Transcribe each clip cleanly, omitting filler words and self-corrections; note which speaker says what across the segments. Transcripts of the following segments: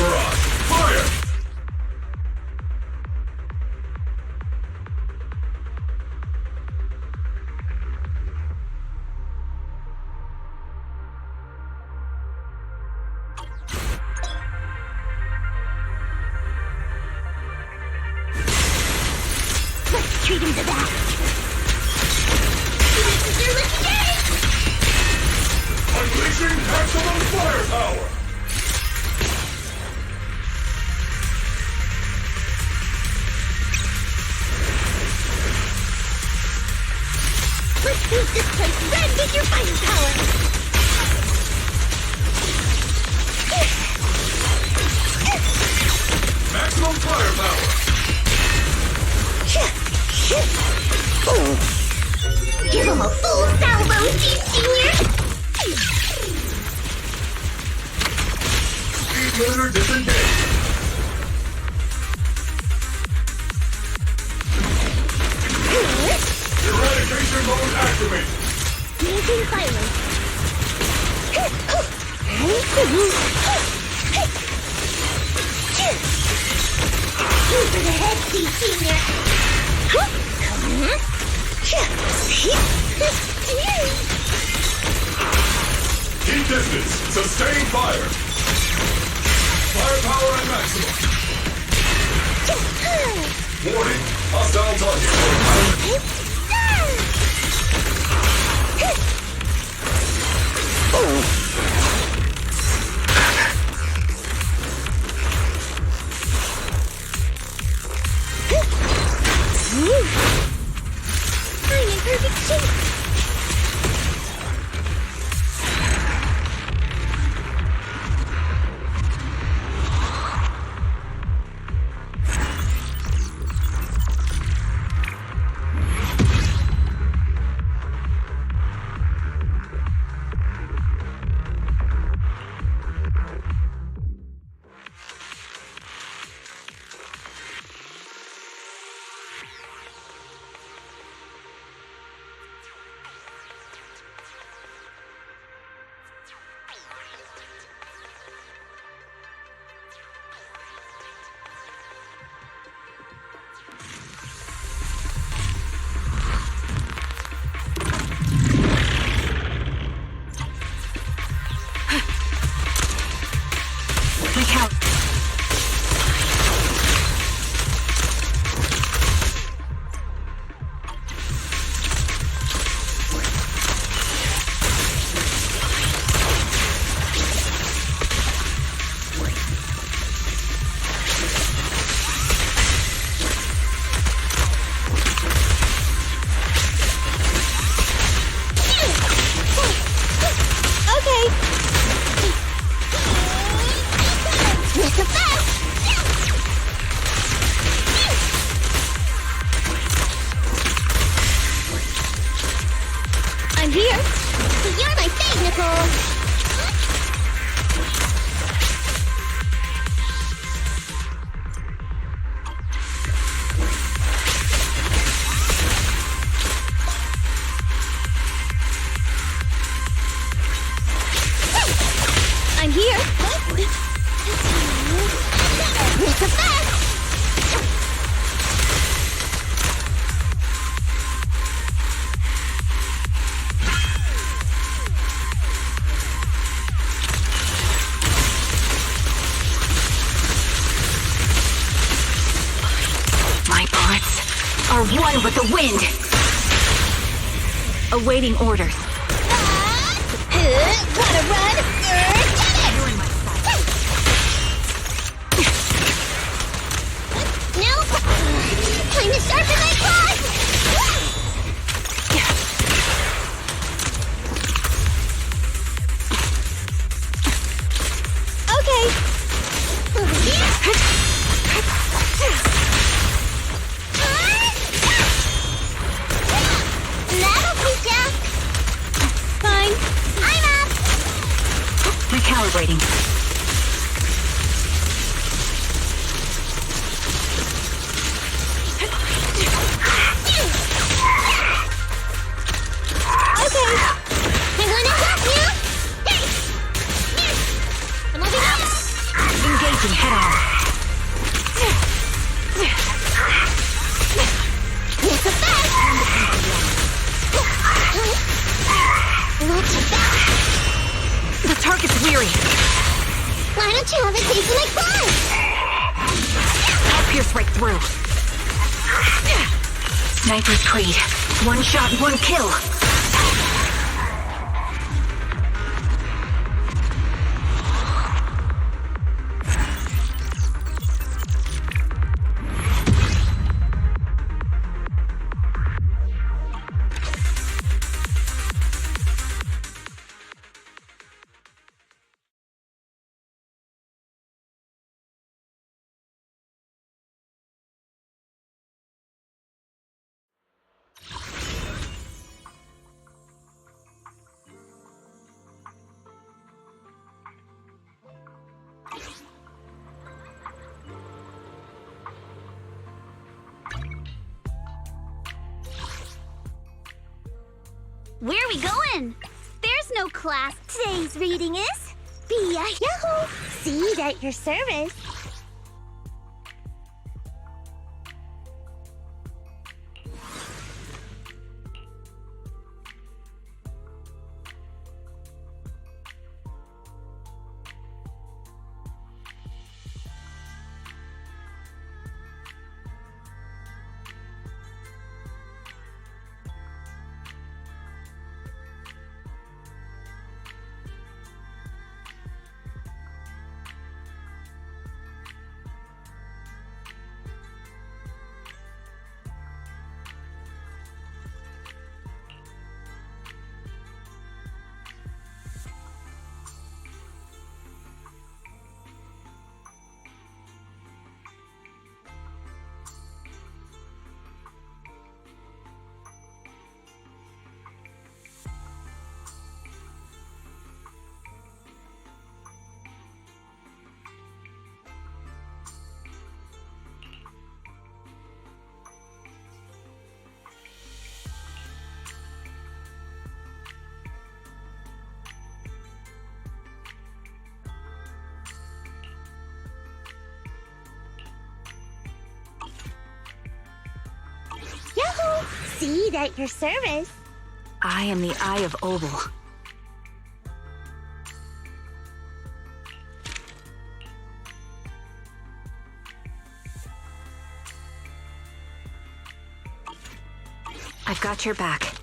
Speaker 1: barrage. Fire!
Speaker 2: Let's treat him to that. This is your lucky day!
Speaker 1: Unleashing maximum firepower!
Speaker 2: Let's paint this place red with your firepower!
Speaker 1: Maximum firepower!
Speaker 2: Give him a full salvo, Senior!
Speaker 1: Speed limiter disengaged. Eradication mode activated.
Speaker 2: Maintain silence. Over the head, Senior!
Speaker 1: Keep distance. Sustain fire. Firepower at maximum. Warning. Hostile target.
Speaker 2: I'm in perfect shape! I'm here! You're my fave, Nicole! I'm here! It's a fast!
Speaker 3: Are one with the wind. Awaiting orders.
Speaker 2: Wanna run? Get it! Now, time to sharpen my claws! Okay. Over here. That'll teach ya. Fine. I'm up.
Speaker 3: head on.
Speaker 2: It's a bad. Look at that.
Speaker 3: The target's weary.
Speaker 2: Why don't you have it tasting like fun?
Speaker 3: I'll pierce right through. Sniper's Creed. One shot, one kill.
Speaker 2: Where are we going? There's no class. Today's reading is 𝕲𝖆 at your service. 𝕲𝖆 at your service.
Speaker 3: I am the 𝕲𝖊𝖓. I've got your back.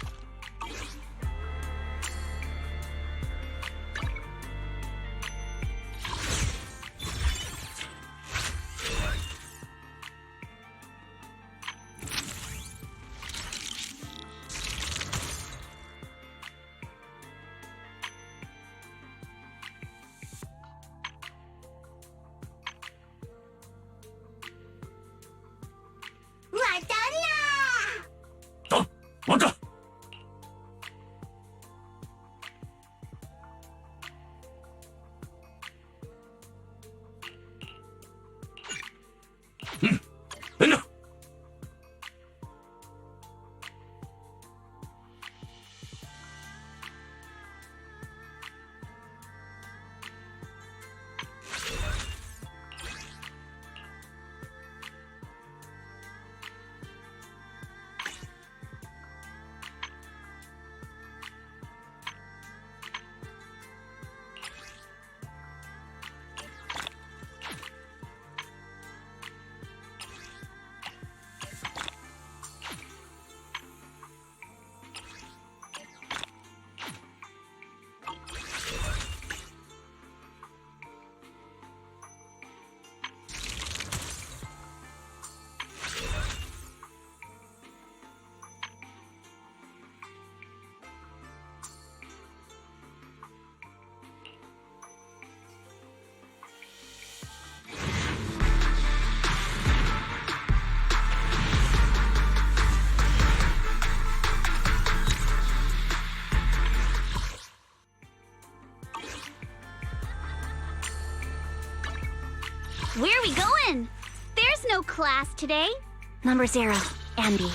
Speaker 1: 왔다! 됐나?
Speaker 2: Where are we going? There's no class today.
Speaker 3: Number 0, Ambi.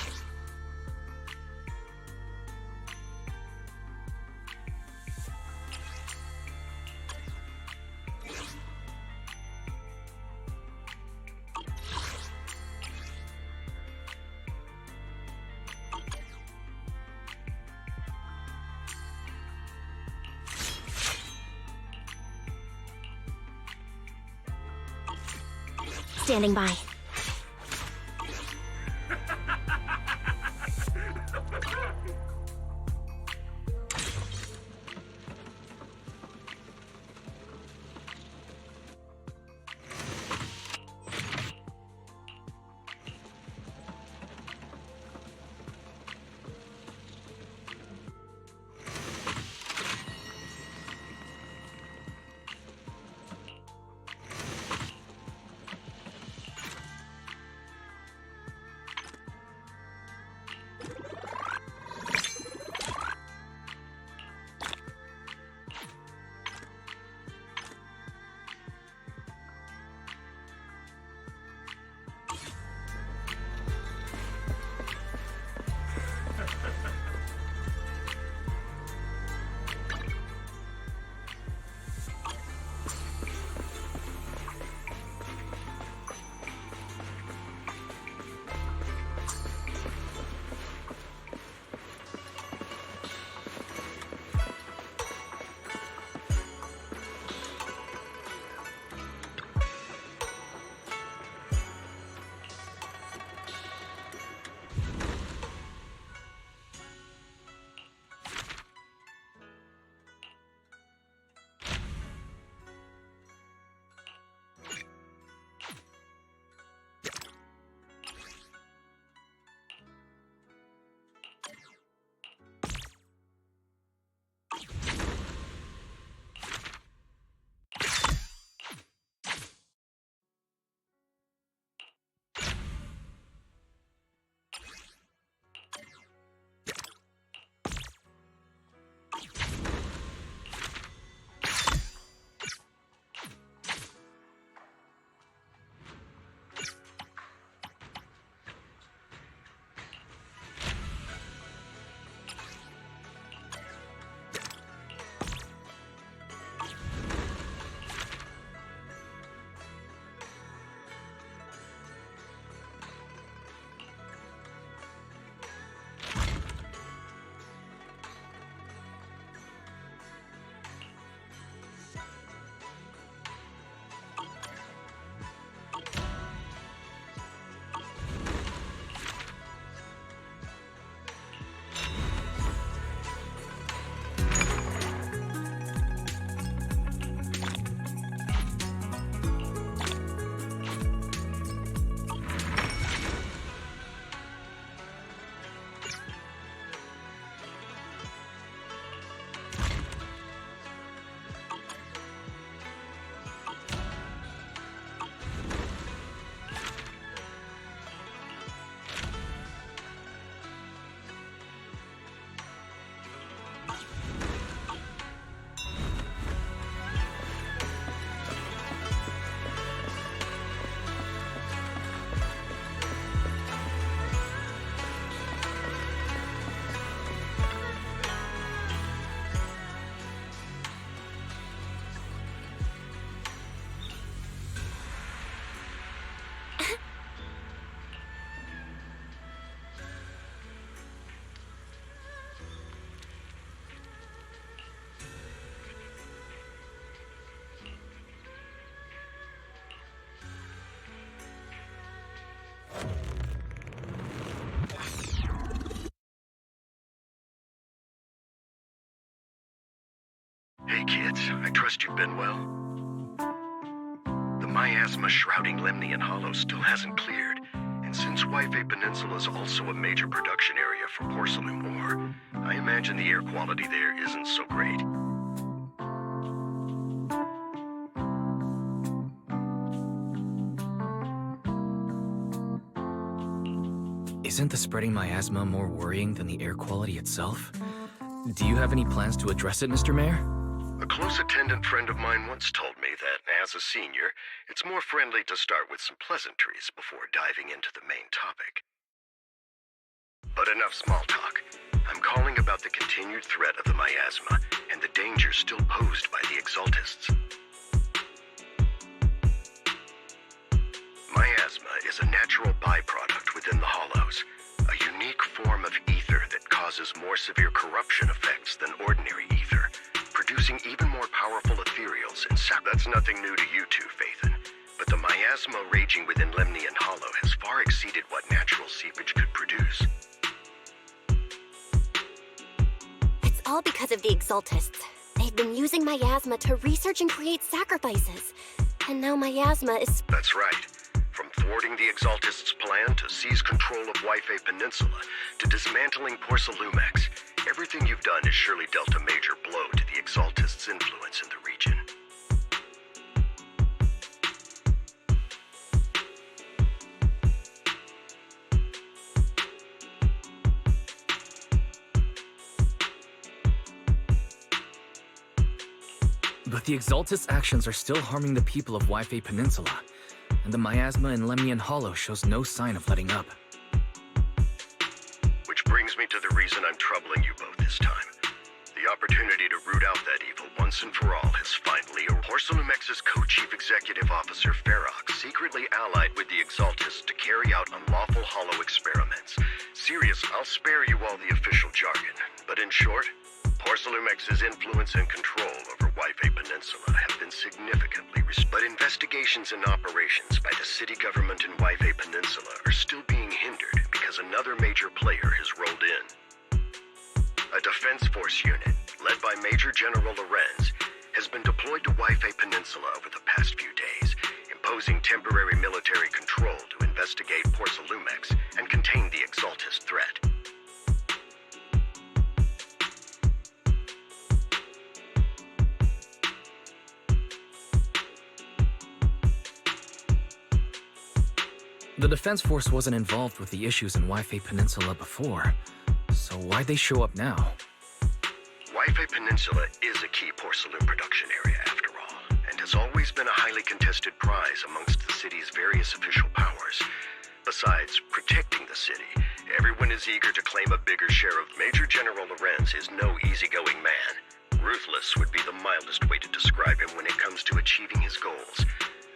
Speaker 2: Standing by.
Speaker 4: Hey kids, I trust you've been well. The miasma shrouding Lemnian Hollow still hasn't cleared, and since ฎ Peninsula is also a major production area for porcelain ore, I imagine the air quality there isn't so great.
Speaker 5: Isn't the spreading miasma more worrying than the air quality itself? Do you have any plans to address it, Mr. Mayor?
Speaker 4: A close attendant friend of mine once told me that, as a senior, it's more friendly to start with some pleasantries before diving into the main topic. But enough small talk. I'm calling about the continued threat of the miasma and the dangers still posed by the exaltists. Miasma is a natural byproduct within the hollows, a unique form of ether that causes more severe corruption effects than ordinary ether, producing even more powerful ethereals and That's nothing new to you two, Phaethon, but the miasma raging within Lemnian Hollow has far exceeded what natural seepage could produce.
Speaker 6: It's all because of the Exaltists. They've been using miasma to research and create sacrifices. And now miasma is...
Speaker 4: That's right. From thwarting the Exaltists' plan to seize control of ബ╗ Peninsula to dismantling 𝕗├SS, everything you've done has surely dealt a major blow to the Exaltists' influence in the region.
Speaker 5: But the Exaltists' actions are still harming the people of ബ╗ Peninsula, and the miasma in Lemnian Hollow shows no sign of letting up.
Speaker 4: Which brings me to the reason I'm troubling you both this time. The opportunity to root out that evil once and for all has finally arrived. 𝕗├SS co-chief executive officer 𝕗├Ʌ secretly allied with the Exaltists to carry out unlawful hollow experiments. Serious, I'll spare you all the official jargon, but in short, 𝕗├SS's influence and control over 𴬗 Peninsula have been significantly restricted. But investigations and operations by the city government in 𴬗 Peninsula are still being hindered because another major player has rolled in. A defense force unit, led by Major General 𝕬│ has been deployed to 𴬗 Peninsula over the past few days, imposing temporary military control to investigate 𝕗├SS and contain the Exaltist threat.
Speaker 5: The Defense Force wasn't involved with the issues in 𴬗 Peninsula before, so why'd they show up now?
Speaker 4: 𴬗 Peninsula is a key porcelain production area, after all, and has always been a highly contested prize amongst the city's various official powers. Besides protecting the city, everyone is eager to claim a bigger share of. Major General 𝕬│ is no easygoing man. Ruthless would be the mildest way to describe him when it comes to achieving his goals.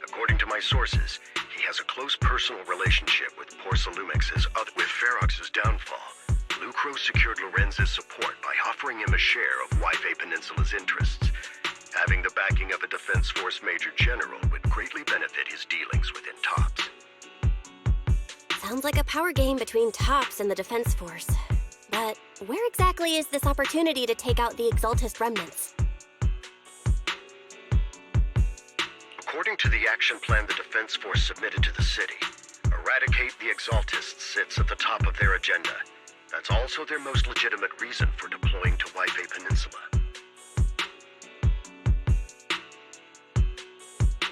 Speaker 4: According to my sources, he has a close personal relationship with 𝕗├SS's other. With 𝕗│'s downfall, љūkros secured 𝕬│'s support by offering him a share of 𴬗 Peninsula's interests. Having the backing of a Defense Force Major General would greatly benefit his dealings within TOPS.
Speaker 6: Sounds like a power game between TOPS and the Defense Force. But where exactly is this opportunity to take out the Exaltist remnants?
Speaker 4: According to the action plan the Defense Force submitted to the city, eradicate the Exaltists sits at the top of their agenda. That's also their most legitimate reason for deploying to 𴬗 Peninsula.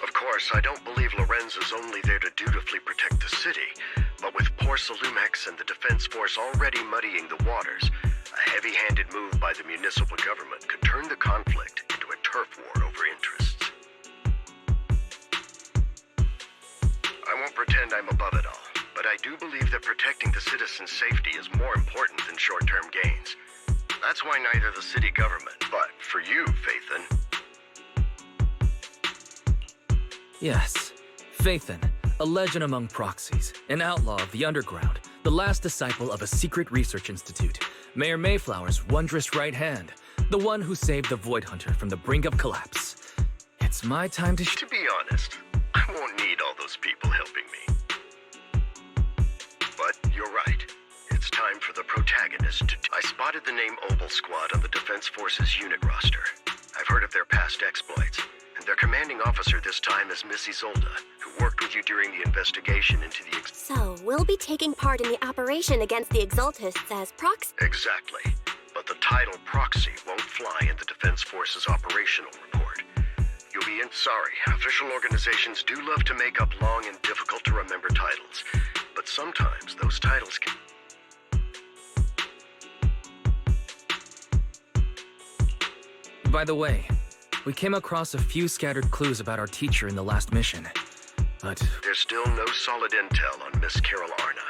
Speaker 4: Of course, I don't believe 𝕬│ is only there to dutifully protect the city, but with 𝕗├SS and the Defense Force already muddying the waters, a heavy-handed move by the municipal government could turn the conflict into a turf war over interests. I won't pretend I'm above it all, but I do believe that protecting the citizens' safety is more important than short-term gains. That's why neither the city government, but for you, 𝕗├,
Speaker 5: Yes, 𝕗├, a legend among proxies, an outlaw of the underground, the last disciple of a secret research institute, Mayor Mayflower's wondrous right hand, the one who saved the Void Hunter from the brink of collapse. It's my time to
Speaker 4: To be honest, I won't need all those people helping me. But you're right. It's time for the protagonist to... I spotted the name Obel Squad on the Defense Force's unit roster. I've heard of their past exploits, and their commanding officer this time is Miss Isolde, who worked with you during the investigation into the...
Speaker 6: So, we'll be taking part in the operation against the Exaltists as proxy?
Speaker 4: Exactly. But the title proxy won't fly in the Defense Force's operational report. You'll be in... Sorry, official organizations do love to make up long and difficult-to-remember titles, but sometimes those titles can...
Speaker 5: By the way, we came across a few scattered clues about our teacher in the last mission, but...
Speaker 4: There's still no solid intel on Miss Carol Arna,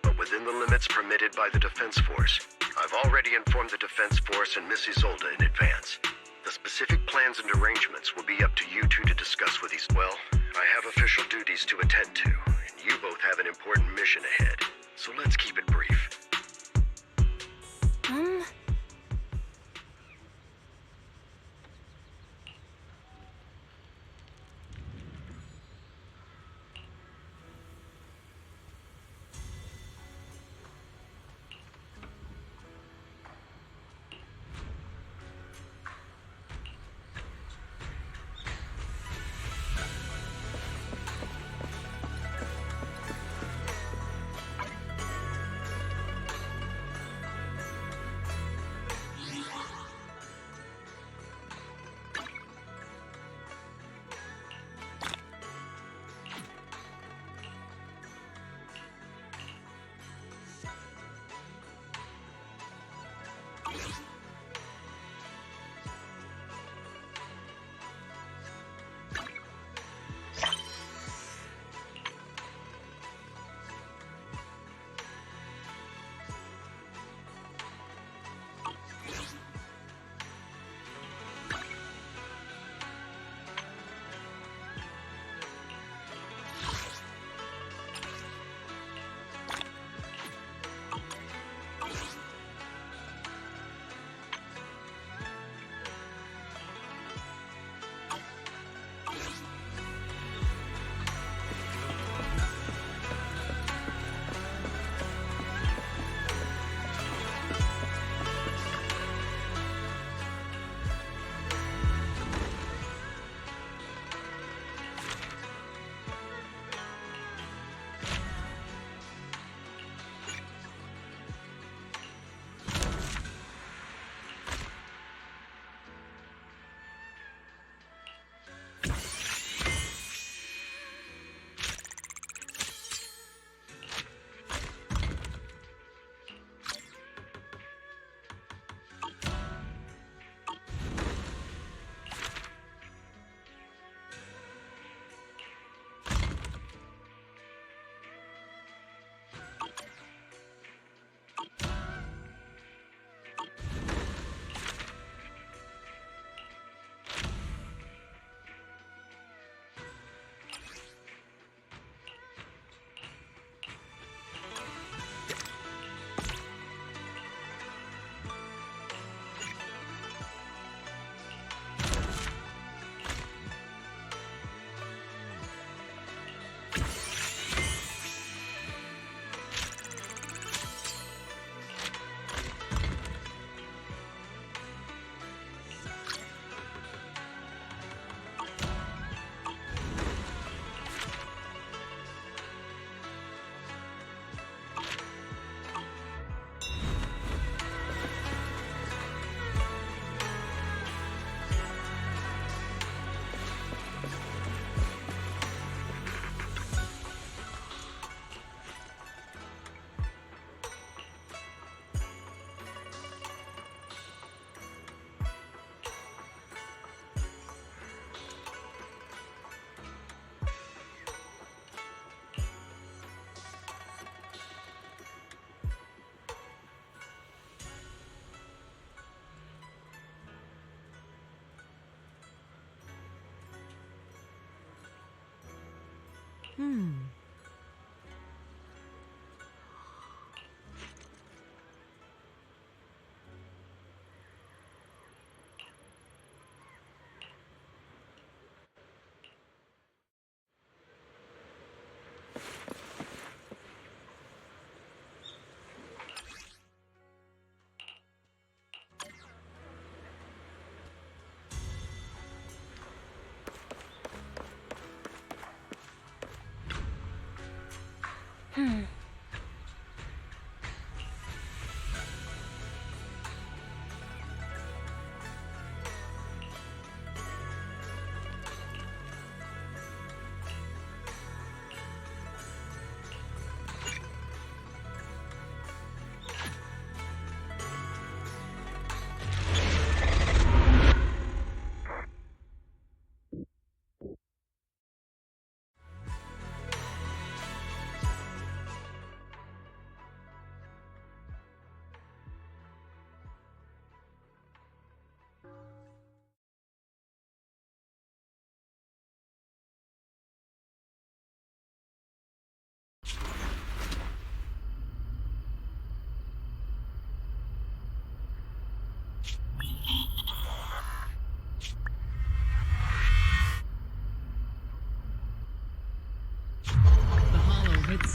Speaker 4: but within the limits permitted by the Defense Force, I've already informed the Defense Force and Miss Isolde in advance. The specific plans and arrangements will be up to you two to discuss with these. Well, I have official duties to attend to, and you both have an important mission ahead, so let's keep it brief.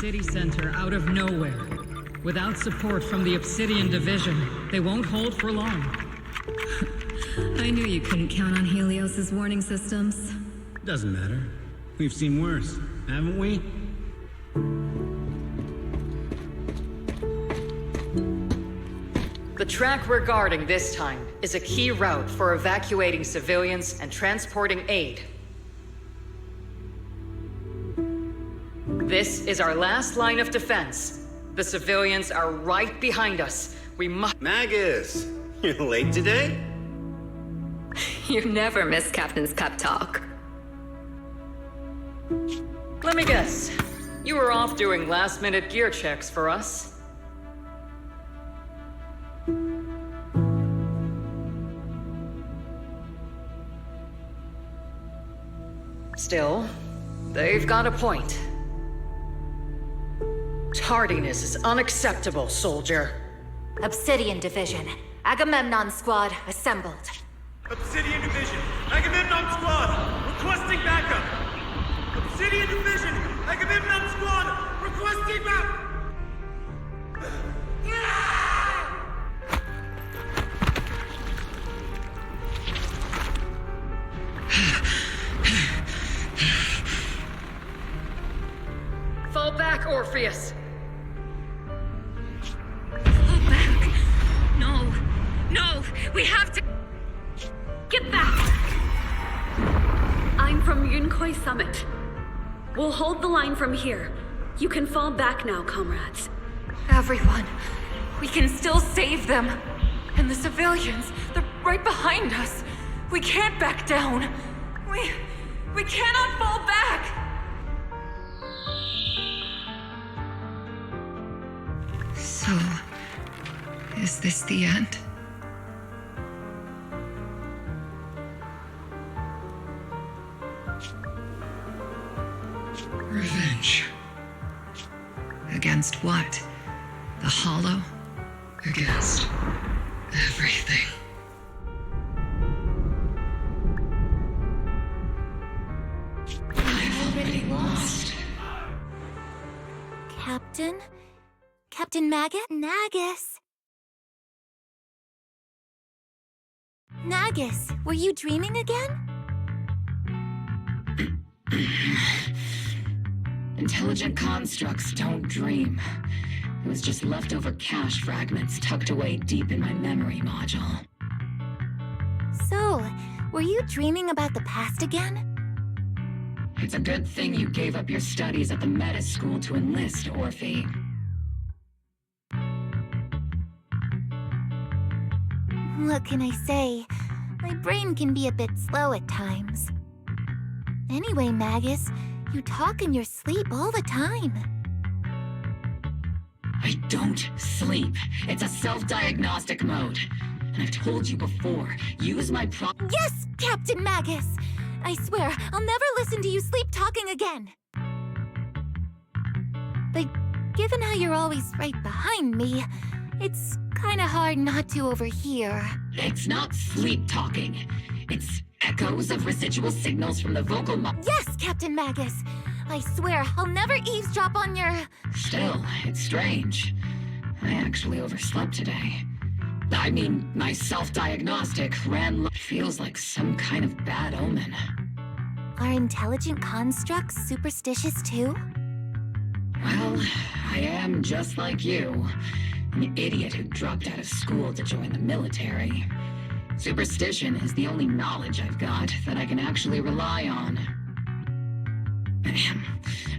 Speaker 7: City center out of nowhere. Without support from the Obsidian Division, they won't hold for long.
Speaker 8: I knew you couldn't count on Helios's warning systems.
Speaker 9: Doesn't matter. We've seen worse, haven't we?
Speaker 7: The track we're guarding this time is a key route for evacuating civilians and transporting aid. This is our last line of defense. The civilians are right behind us. We must—
Speaker 9: Magus, you're late today?
Speaker 8: You never miss Captain's pep talk.
Speaker 7: Let me guess. You were off doing last-minute gear checks for us. Still, they've got a point. Tardiness is unacceptable, soldier.
Speaker 3: Obsidian Division. Agamemnon Squad assembled.
Speaker 1: Obsidian Division, Agamemnon Squad, requesting backup. Obsidian Division, Agamemnon Squad, requesting backup.
Speaker 7: Fall back, Orpheus.
Speaker 8: Fall back. No. No. We have to get back.
Speaker 10: I'm from Yunkai Summit. We'll hold the line from here. You can fall back now, comrades.
Speaker 8: Everyone. We can still save them. And the civilians, they're right behind us. We can't back down. We cannot fall back.
Speaker 11: So, is this the end? Revenge. Against what? The Hollow? Against everything. I've already lost.
Speaker 2: Captain Magus? Nagus, were you dreaming again?
Speaker 11: Intelligent constructs don't dream. It was just leftover cache fragments tucked away deep in my memory module.
Speaker 2: So, were you dreaming about the past again?
Speaker 11: It's a good thing you gave up your studies at the meta school to enlist, Orphe.
Speaker 2: What can I say? My brain can be a bit slow at times. Anyway, Magus, you talk in your sleep all the time.
Speaker 11: I don't sleep. It's a self-diagnostic mode. And I've told you before, use my
Speaker 2: Yes, Captain Magus! I swear, I'll never listen to you sleep talking again. But given how you're always right behind me, it's kinda hard not to overhear.
Speaker 11: It's not sleep talking. It's echoes of residual signals from the vocal
Speaker 2: Yes, Captain Magus! I swear, I'll never eavesdrop on your...
Speaker 11: Still, it's strange. I actually overslept today. I mean, my self-diagnostic ran feels like some kind of bad omen.
Speaker 2: Are intelligent constructs superstitious too?
Speaker 11: Well, I am just like you. An idiot who dropped out of school to join the military. Superstition is the only knowledge I've got that I can actually rely on.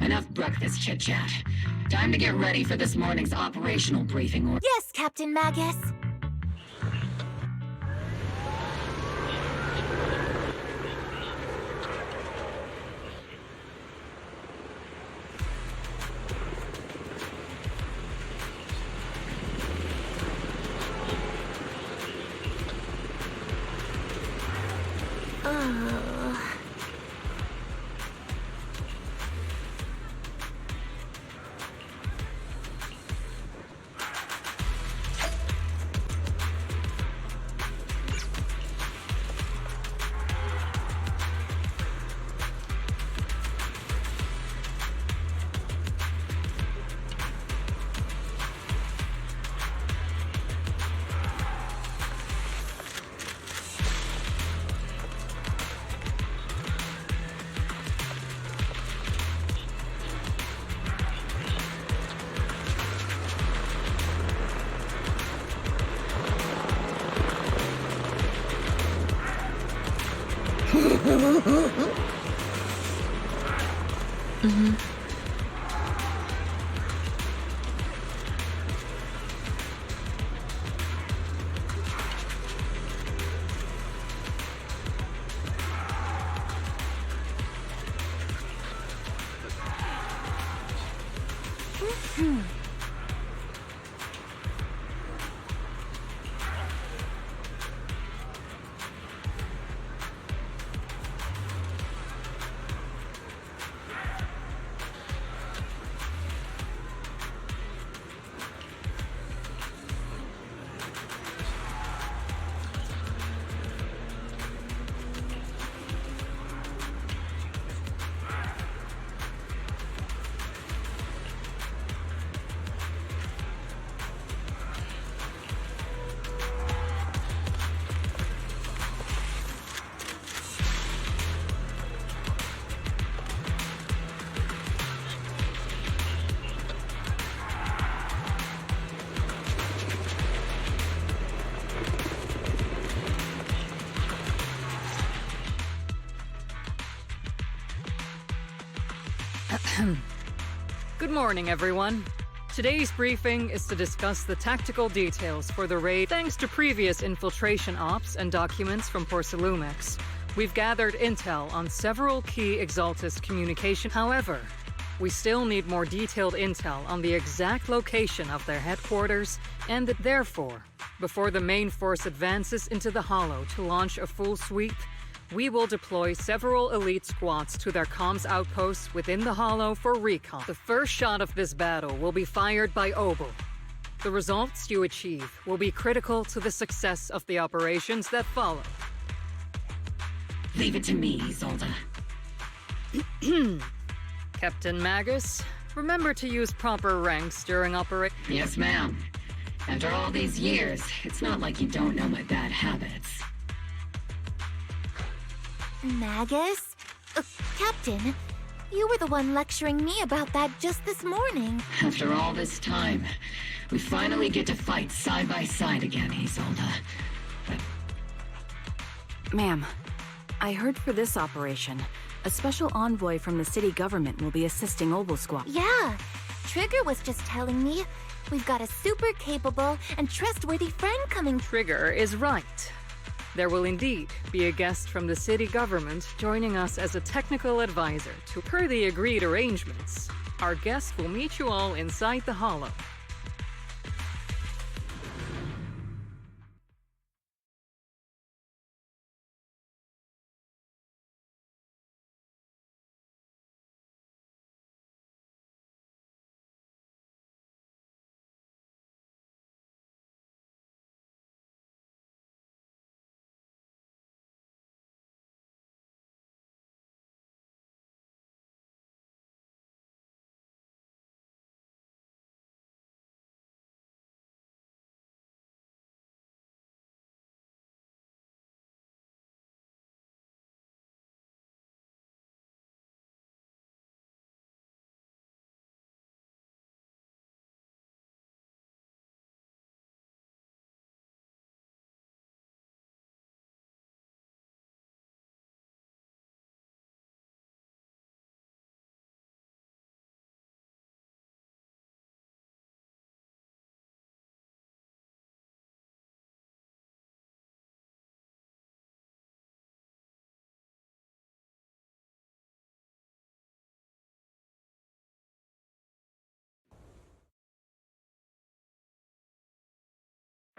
Speaker 11: Enough breakfast chit-chat. Time to get ready for this morning's operational briefing.
Speaker 2: Yes, Captain Magus.
Speaker 7: Good morning, everyone. Today's briefing is to discuss the tactical details for the raid. Thanks to previous infiltration ops and documents from 𝕉𝖃, we've gathered intel on several key Exaltist communication. However, we still need more detailed intel on the exact location of their headquarters, and therefore, before the main force advances into the Hollow to launch a full sweep, we will deploy several elite squads to their comms outposts within the Hollow for recon. The first shot of this battle will be fired by Obel. The results you achieve will be critical to the success of the operations that follow.
Speaker 11: Leave it to me, Isolde.
Speaker 7: Captain Magus, remember to use proper ranks during operation.
Speaker 11: Yes, ma'am. After all these years, it's not like you don't know my bad habits.
Speaker 2: Magus? Captain, you were the one lecturing me about that just this morning.
Speaker 11: After all this time, we finally get to fight side by side again, Isolde.
Speaker 12: Ma'am, I heard for this operation, a special envoy from the city government will be assisting Obel Squad.
Speaker 2: Yeah, Trigger was just telling me we've got a super capable and trustworthy friend coming.
Speaker 7: Trigger is right. There will indeed be a guest from the city government joining us as a technical advisor to per the agreed arrangements. Our guest will meet you all inside the Hollow.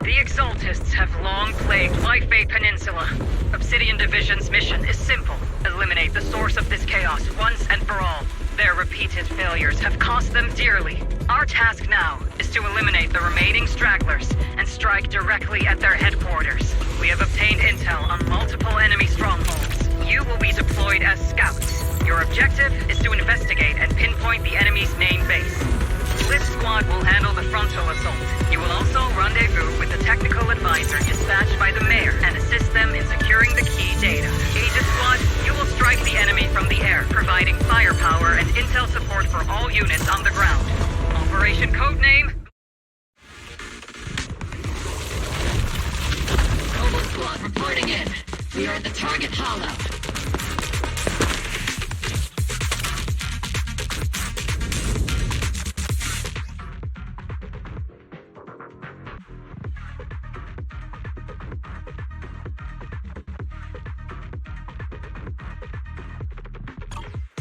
Speaker 7: The Exaltists have long plagued ḽighvē Peninsula. Obsidian Division's mission is simple. Eliminate the source of this chaos once and for all. Their repeated failures have cost them dearly. Our task now is to eliminate the remaining stragglers and strike directly at their headquarters. We have obtained intel on multiple enemy strongholds. You will be deployed as scouts. Your objective is to investigate and pinpoint the enemy's main base. This squad will handle the frontal assault. You will also rendezvous with the technical advisor dispatched by the mayor and assist them in securing the key data. Aegis Squad, you will strike the enemy from the air, providing firepower and intel support for all units on the ground. Operation Codename...
Speaker 11: Noble Squad reporting in. We are at the target hollow.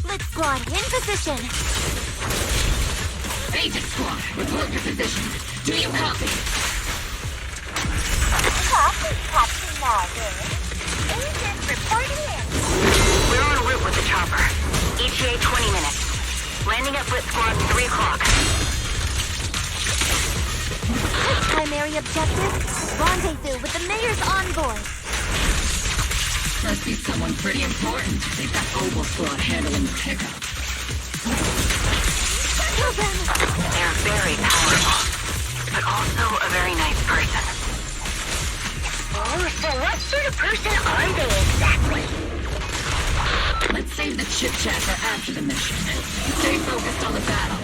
Speaker 2: Blitz Squad, in position!
Speaker 11: Aegis Squad, report your position. Do you copy?
Speaker 2: Copy, Captain Morgan. Aegis reporting in.
Speaker 13: We're en route with the chopper. ETA 20 minutes. Landing at Blitz Squad 3 o'clock.
Speaker 2: Primary objective, rendezvous with the mayor's envoy.
Speaker 11: Must be someone pretty important. They've got Noble Squad handling the pickup.
Speaker 2: Kill them!
Speaker 13: They're very powerful, but also a very nice person.
Speaker 2: Oh, so what sort of person are they exactly?
Speaker 11: Let's save the chit-chat for after the mission. Stay focused on the battle.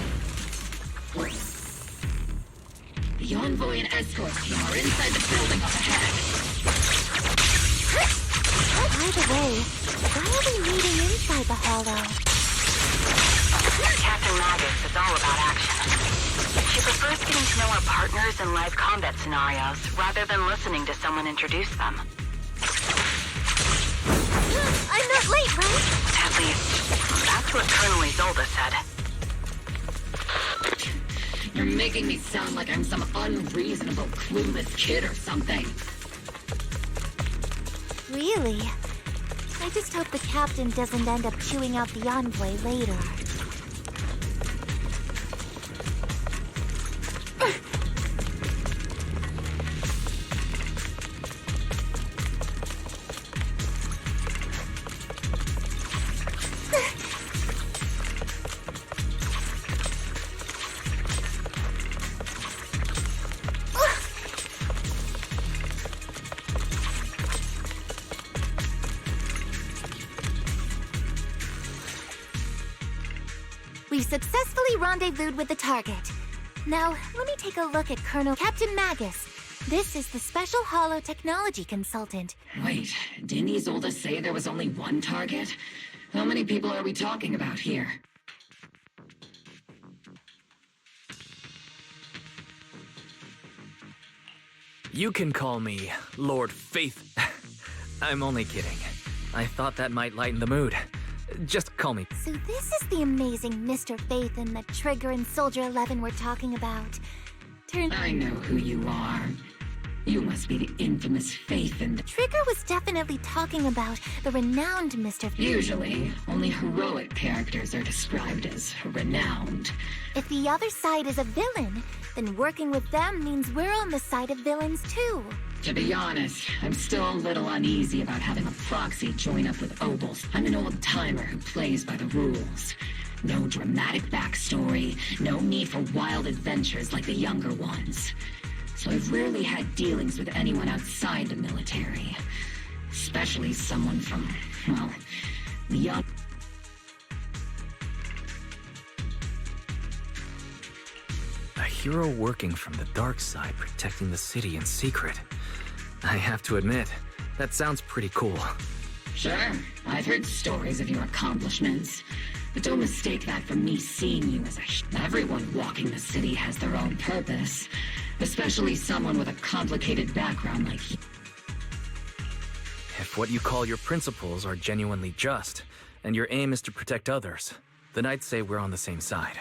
Speaker 11: The envoy and escort team are inside the building up ahead.
Speaker 2: By the way, why are we meeting inside the hollow?
Speaker 13: Captain 𝕚𝖔𝖓 is all about action. She prefers getting to know her partners in live combat scenarios rather than listening to someone introduce them.
Speaker 2: I'm not late, right?
Speaker 13: At least, that's what Colonel 𝕲𝖊𝖙 said.
Speaker 11: You're making me sound like I'm some unreasonable, clueless kid or something.
Speaker 2: Really? I just hope the captain doesn't end up chewing out the envoy later. We've successfully rendezvoused with the target. Now, let me take a look at Captain 𝕚𝖔𝖓. This is the Special Hollow Technology Consultant.
Speaker 11: Wait, didn't 𝕲𝖊𝖙 say there was only one target? How many people are we talking about here?
Speaker 5: You can call me Lord Faith. I'm only kidding. I thought that might lighten the mood. Just call me.
Speaker 2: So this is the amazing Mr. Faithen that Trigger and Soldier 11 were talking about.
Speaker 11: I know who you are. You must be the infamous Faithen.
Speaker 2: Trigger was definitely talking about the renowned Mr.
Speaker 11: Usually, only heroic characters are described as renowned.
Speaker 2: If the other side is a villain, then working with them means we're on the side of villains too.
Speaker 11: To be honest, I'm still a little uneasy about having a proxy join up with 𝕲𝖊𝖙. I'm an old-timer who plays by the rules. No dramatic backstory, no need for wild adventures like the younger ones. So I've rarely had dealings with anyone outside the military. Especially someone from, well, the young...
Speaker 5: A hero working from the dark side, protecting the city in secret. I have to admit, that sounds pretty cool.
Speaker 11: Sure, I've heard stories of your accomplishments. But don't mistake that for me seeing you as a Everyone walking the city has their own purpose. Especially someone with a complicated background like you.
Speaker 5: If what you call your principles are genuinely just, and your aim is to protect others, then I'd say we're on the same side.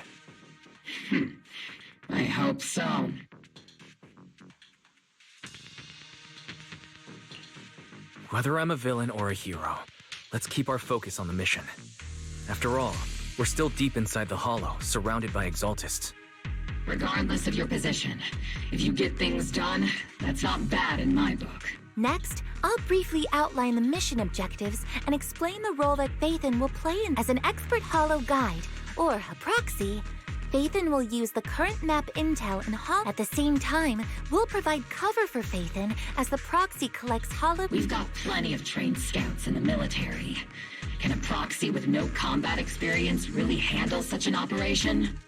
Speaker 11: I hope so.
Speaker 5: Whether I'm a villain or a hero, let's keep our focus on the mission. After all, we're still deep inside the Hollow, surrounded by exaltists.
Speaker 11: Regardless of your position, if you get things done, that's not bad in my book.
Speaker 2: Next, I'll briefly outline the mission objectives and explain the role that Phaethon will play as an expert Hollow guide, or a proxy. Phaethon will use the current map intel and Hollow. At the same time, we'll provide cover for Phaethon as the proxy collects Hollow.
Speaker 11: We've got plenty of trained scouts in the military. Can a proxy with no combat experience really handle such an operation?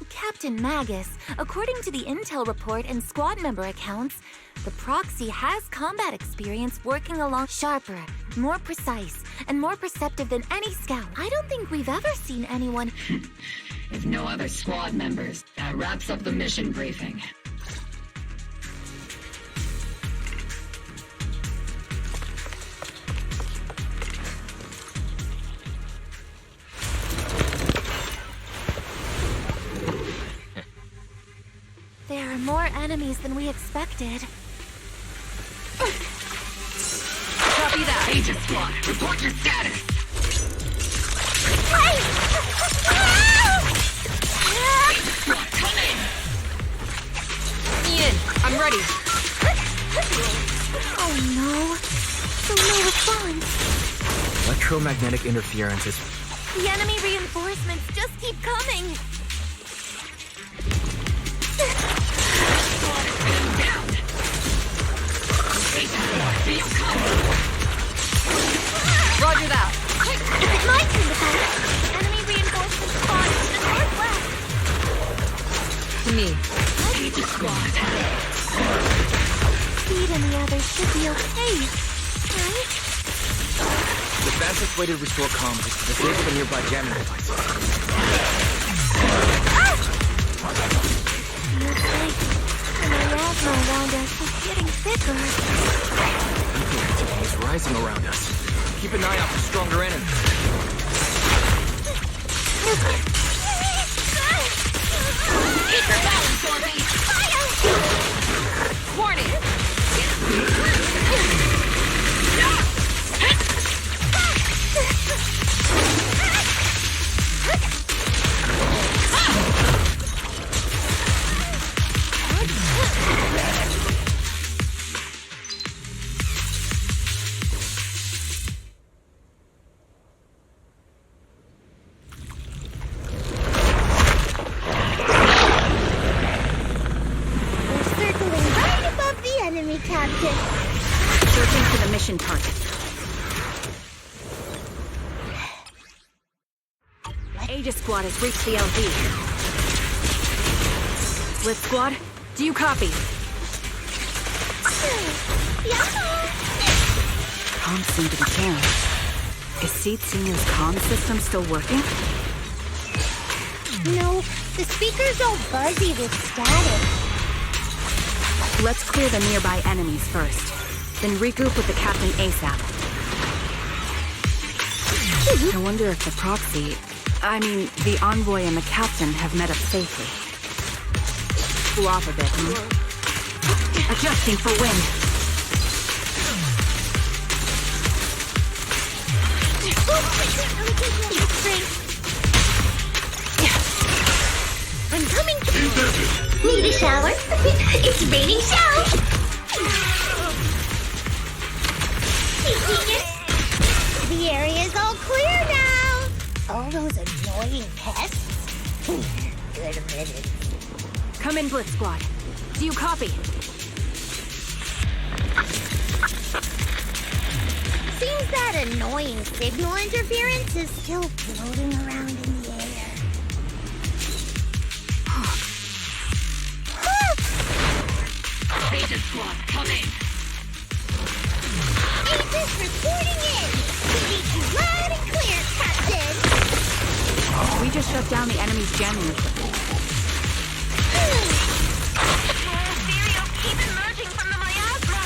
Speaker 2: Captain Magus, according to the intel report and squad member accounts, the proxy has combat experience working along sharper, more precise, and more perceptive than any scout. I don't think we've ever seen anyone.
Speaker 11: If no other squad members, that wraps up the mission briefing.
Speaker 2: There are more enemies than we expected.
Speaker 11: Copy that! Agent Squad, report your status!
Speaker 2: Hey!
Speaker 11: Agent Squad, come in!
Speaker 3: Ian, I'm ready.
Speaker 2: Oh no. So no response.
Speaker 5: Electromagnetic interferences.
Speaker 2: The enemy reinforcements just keep coming.
Speaker 3: Roger that.
Speaker 2: It's my turn to fight. Enemy reinforcements spawned to the northwest.
Speaker 3: To me.
Speaker 2: Speed and the others should be okay, right?
Speaker 5: The fastest way to restore comms is to disable the nearby jamming devices.
Speaker 2: Looks like the miasma around us is getting thicker.
Speaker 5: Influence is rising around us. Keep an eye out for stronger enemies.
Speaker 11: Keep your balance, Dorothy!
Speaker 3: Warning!
Speaker 2: Captain.
Speaker 12: Searching for the mission target. Aegis Squad has reached the LV. Split Squad, do you copy? Comms seem to be caring. Is 𝕲𝖊𝖙 comm system still working?
Speaker 2: No, the speaker's all buzzy with static.
Speaker 12: Let's clear the nearby enemies first, then regroup with the Captain ASAP. I wonder if the proxy, the envoy and the captain have met up safely. Cool off a bit, huh? Adjusting for wind.
Speaker 2: I'm coming. Need a shower? It's raining showers. The area's all clear now. All those annoying pests. Good riddance.
Speaker 12: Come in, Blitz Squad. Do you copy?
Speaker 2: Seems that annoying signal interference is still floating around in the air.
Speaker 11: Aegis Squad, come in!
Speaker 2: Aegis reporting in! We need you loud and clear, Captain!
Speaker 12: We just shut down the enemy's jamming equipment.
Speaker 2: Cereals keep emerging from the miasma!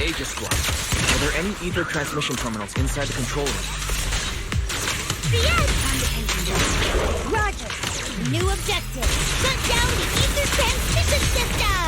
Speaker 5: Aegis Squad, are there any ether transmission terminals inside the control room?
Speaker 2: Yes! Roger. New objective. Shut down the ether transmission system!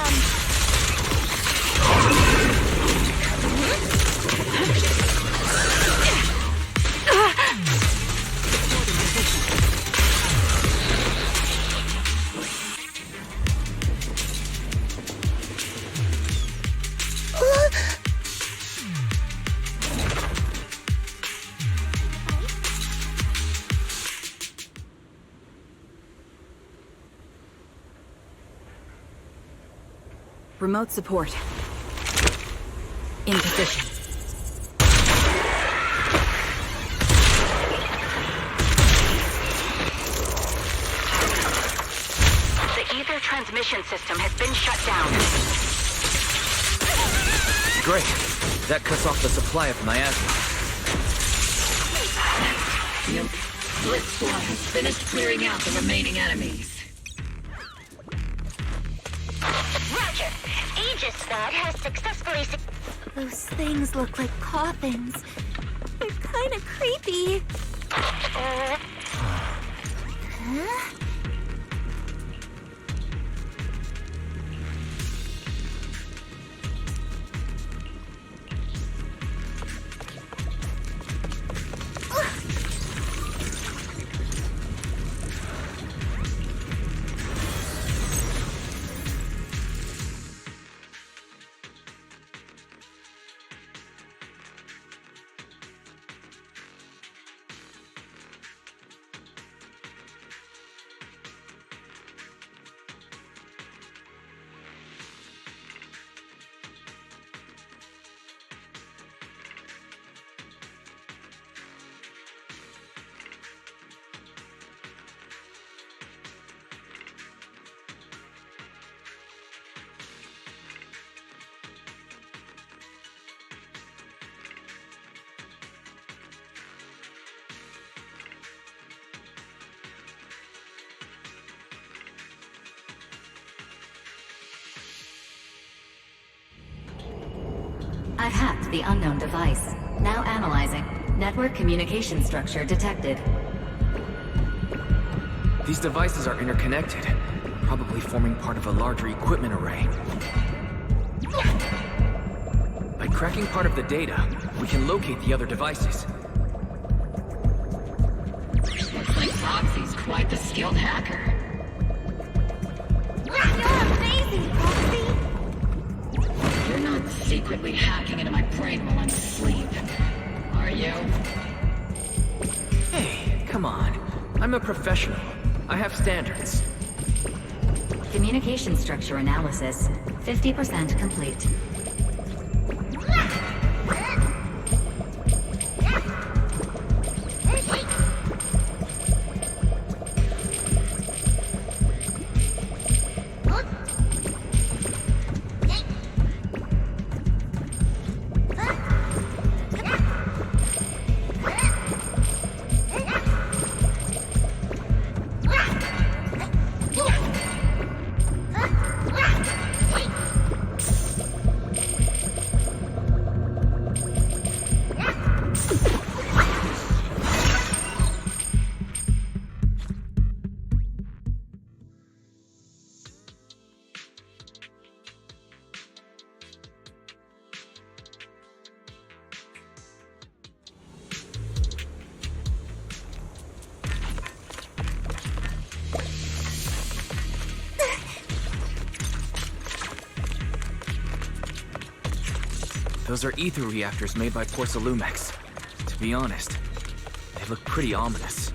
Speaker 12: Remote support. In position.
Speaker 13: The ether transmission system has been shut down.
Speaker 5: Great. That cuts off the supply of miasma.
Speaker 11: The Blitz Squad has finished clearing out the remaining enemies.
Speaker 2: Roger. Aegis Squad has successfully... Those things look like coffins. They're kind of creepy. Huh?
Speaker 14: I've hacked the unknown device. Now analyzing. Network communication structure detected.
Speaker 5: These devices are interconnected, probably forming part of a larger equipment array. By cracking part of the data, we can locate the other devices.
Speaker 11: Looks like Proxy's quite the skilled hacker.
Speaker 2: You're amazing, Proxy!
Speaker 11: You're not secretly hacking into my brain while I'm asleep, are you?
Speaker 5: Hey, come on. I'm a professional. I have standards.
Speaker 14: Communication structure analysis. 50% complete.
Speaker 5: Those are ether reactors made by 𝕉𝖴. To be honest, they look pretty ominous.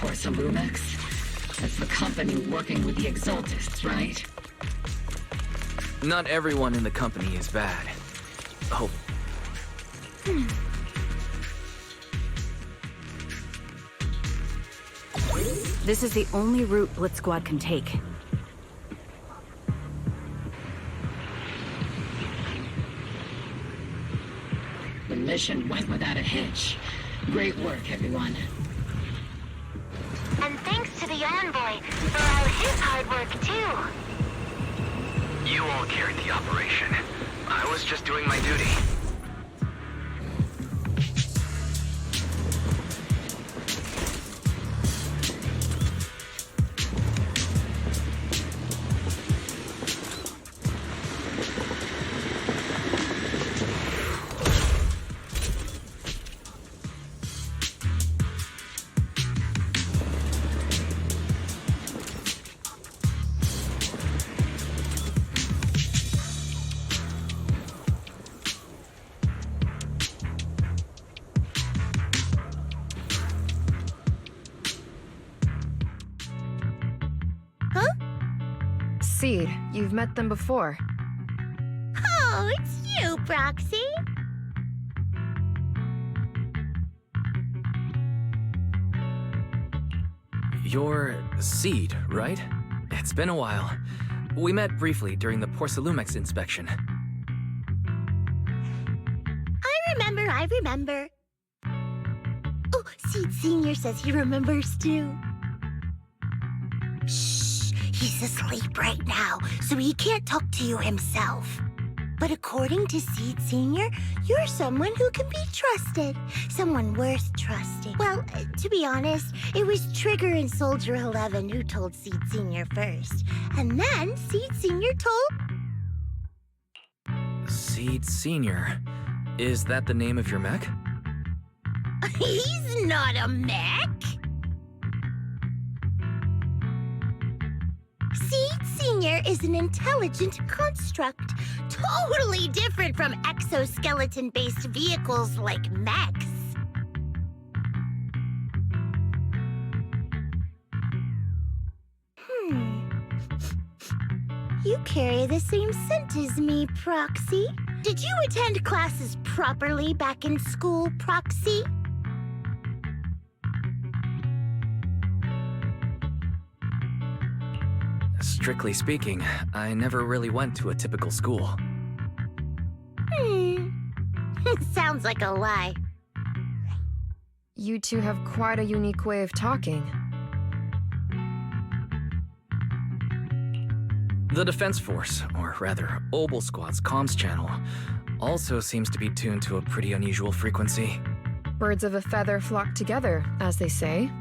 Speaker 11: 𝕉𝖴? That's the company working with the Exaltists, right?
Speaker 5: Not everyone in the company is bad. Oh.
Speaker 12: This is the only route Blitz Squad can take.
Speaker 11: The mission went without a hitch. Great work, everyone.
Speaker 2: And thanks to the envoy for all his hard work, too.
Speaker 5: You all carried the operation. I was just doing my duty.
Speaker 15: Seed, you've met them before.
Speaker 2: Oh, it's you, Proxy.
Speaker 5: You're Seed, right? It's been a while. We met briefly during the 𝕉𝖃 inspection.
Speaker 2: I remember. Oh, Seed Senior says he remembers too. Shh, he's asleep right now, so he can't talk to you himself. But according to Seed Senior, you're someone who can be trusted. Someone worth trusting. Well, to be honest, it was Trigger and 𝕲𝖫 who told Seed Senior first. And then Seed Senior told...
Speaker 5: Seed Senior. Is that the name of your mech?
Speaker 2: He's not a mech! Seed Senior is an intelligent construct, totally different from exoskeleton-based vehicles like mechs. You carry the same scent as me, Proxy. Did you attend classes properly back in school, Proxy?
Speaker 5: Strictly speaking, I never really went to a typical school.
Speaker 2: Sounds like a lie.
Speaker 15: You two have quite a unique way of talking.
Speaker 5: The Defense Force, or rather, Obel Squad's comms channel, also seems to be tuned to a pretty unusual frequency.
Speaker 15: Birds of a feather flock together, as they say.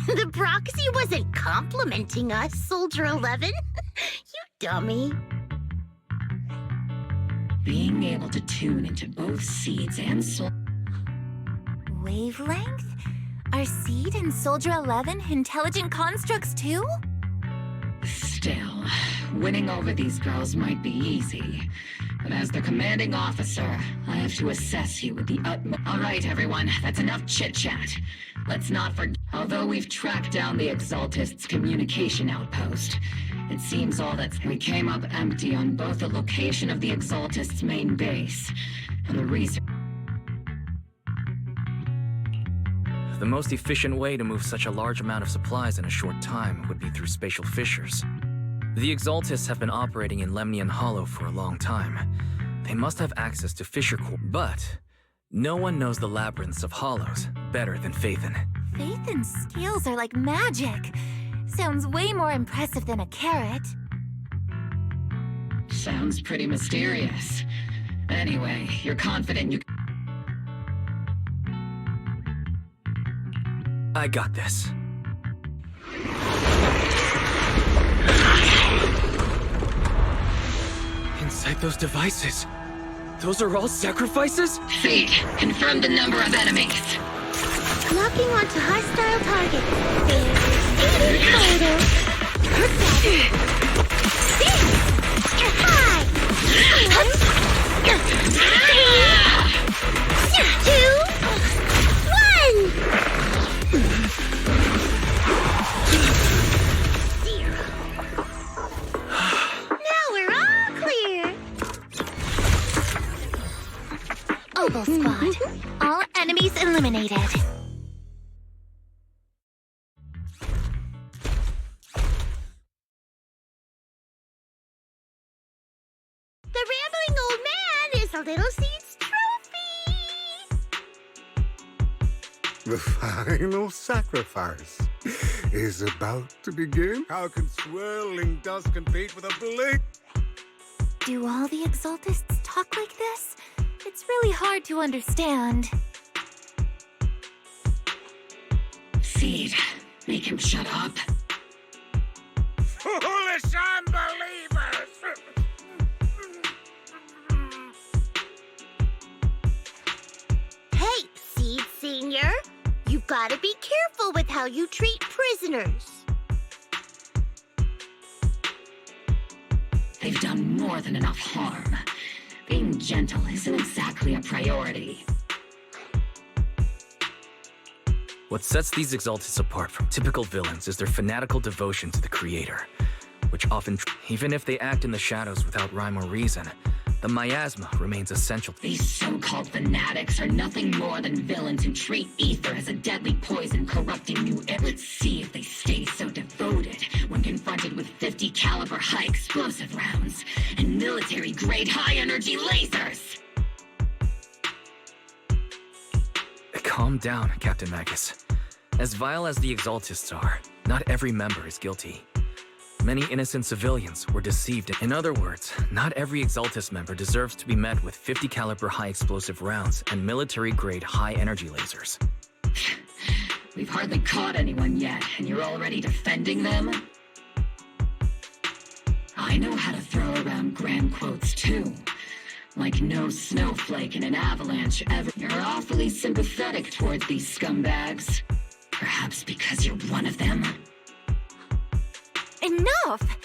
Speaker 2: The Proxy wasn't complimenting us, 𝕲𝖫. You dummy.
Speaker 11: Being able to tune into both Seeds and
Speaker 2: Wavelength? Are Seed and 𝕲𝖫 intelligent constructs too?
Speaker 11: Still, winning over these girls might be easy. But as their commanding officer, I have to assess you with the utmost... All right, everyone, that's enough chit-chat. Let's not forget... Although we've tracked down the Exaltists' communication outpost, it seems all that we came up empty on both the location of the Exaltists' main base and the reason...
Speaker 5: The most efficient way to move such a large amount of supplies in a short time would be through spatial fissures. The Exaltists have been operating in Lemnian Hollow for a long time. They must have access to fissure core, but no one knows the labyrinths of hollows better than Phaethon.
Speaker 2: Phaethon's skills are like magic. Sounds way more impressive than a carrot.
Speaker 11: Sounds pretty mysterious. Anyway, you're confident you...
Speaker 5: I got this. Inside those devices, those are all sacrifices?
Speaker 11: Seed, confirm the number of enemies.
Speaker 2: Locking onto hostile target. There's 8 Now we're all clear. Obel Squad. All enemies eliminated. The rambling old man is a little Seed's trophy.
Speaker 16: The final sacrifice is about to begin. How can swirling dust compete with a blink?
Speaker 2: Do all the Exaltists talk like this? It's really hard to understand.
Speaker 11: Seed, make him shut up.
Speaker 16: Foolish unbelievers!
Speaker 2: Hey, Seed Senior, you've got to be careful with how you treat prisoners.
Speaker 11: They've done more than enough harm. Being gentle isn't exactly a priority.
Speaker 5: What sets these Exaltists apart from typical villains is their fanatical devotion to the Creator, which often, even if they act in the shadows without rhyme or reason, the miasma remains essential.
Speaker 11: These so-called fanatics are nothing more than villains who treat ether as a deadly poison corrupting new air. Let's see if they stay so devoted when confronted with 50 caliber high explosive rounds and military-grade high-energy lasers!
Speaker 5: Calm down, Captain Magus. As vile as the Exaltists are, not every member is guilty. Many innocent civilians were deceived. In other words, not every Exaltist member deserves to be met with 50 caliber high explosive rounds and military-grade high-energy lasers.
Speaker 11: We've hardly caught anyone yet, and you're already defending them? I know how to throw around grand quotes too. Like no snowflake in an avalanche ever. You're awfully sympathetic towards these scumbags. Perhaps because you're one of them?
Speaker 2: Enough!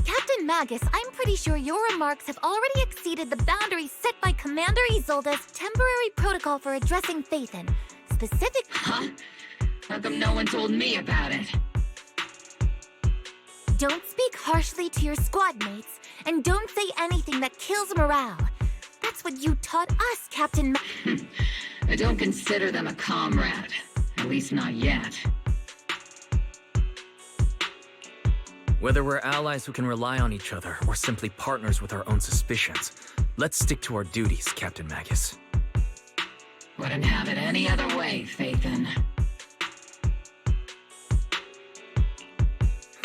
Speaker 2: Captain Magus, I'm pretty sure your remarks have already exceeded the boundaries set by Commander Isolde's temporary protocol for addressing Phaethon. Specific—
Speaker 11: Huh? How come no one told me about it?
Speaker 2: Don't speak harshly to your squad mates, and don't say anything that kills morale. That's what you taught us, Captain
Speaker 11: I don't consider them a comrade. At least not yet.
Speaker 5: Whether we're allies who can rely on each other or simply partners with our own suspicions, let's stick to our duties, Captain Magus.
Speaker 11: Wouldn't have it any other way, Phaethon.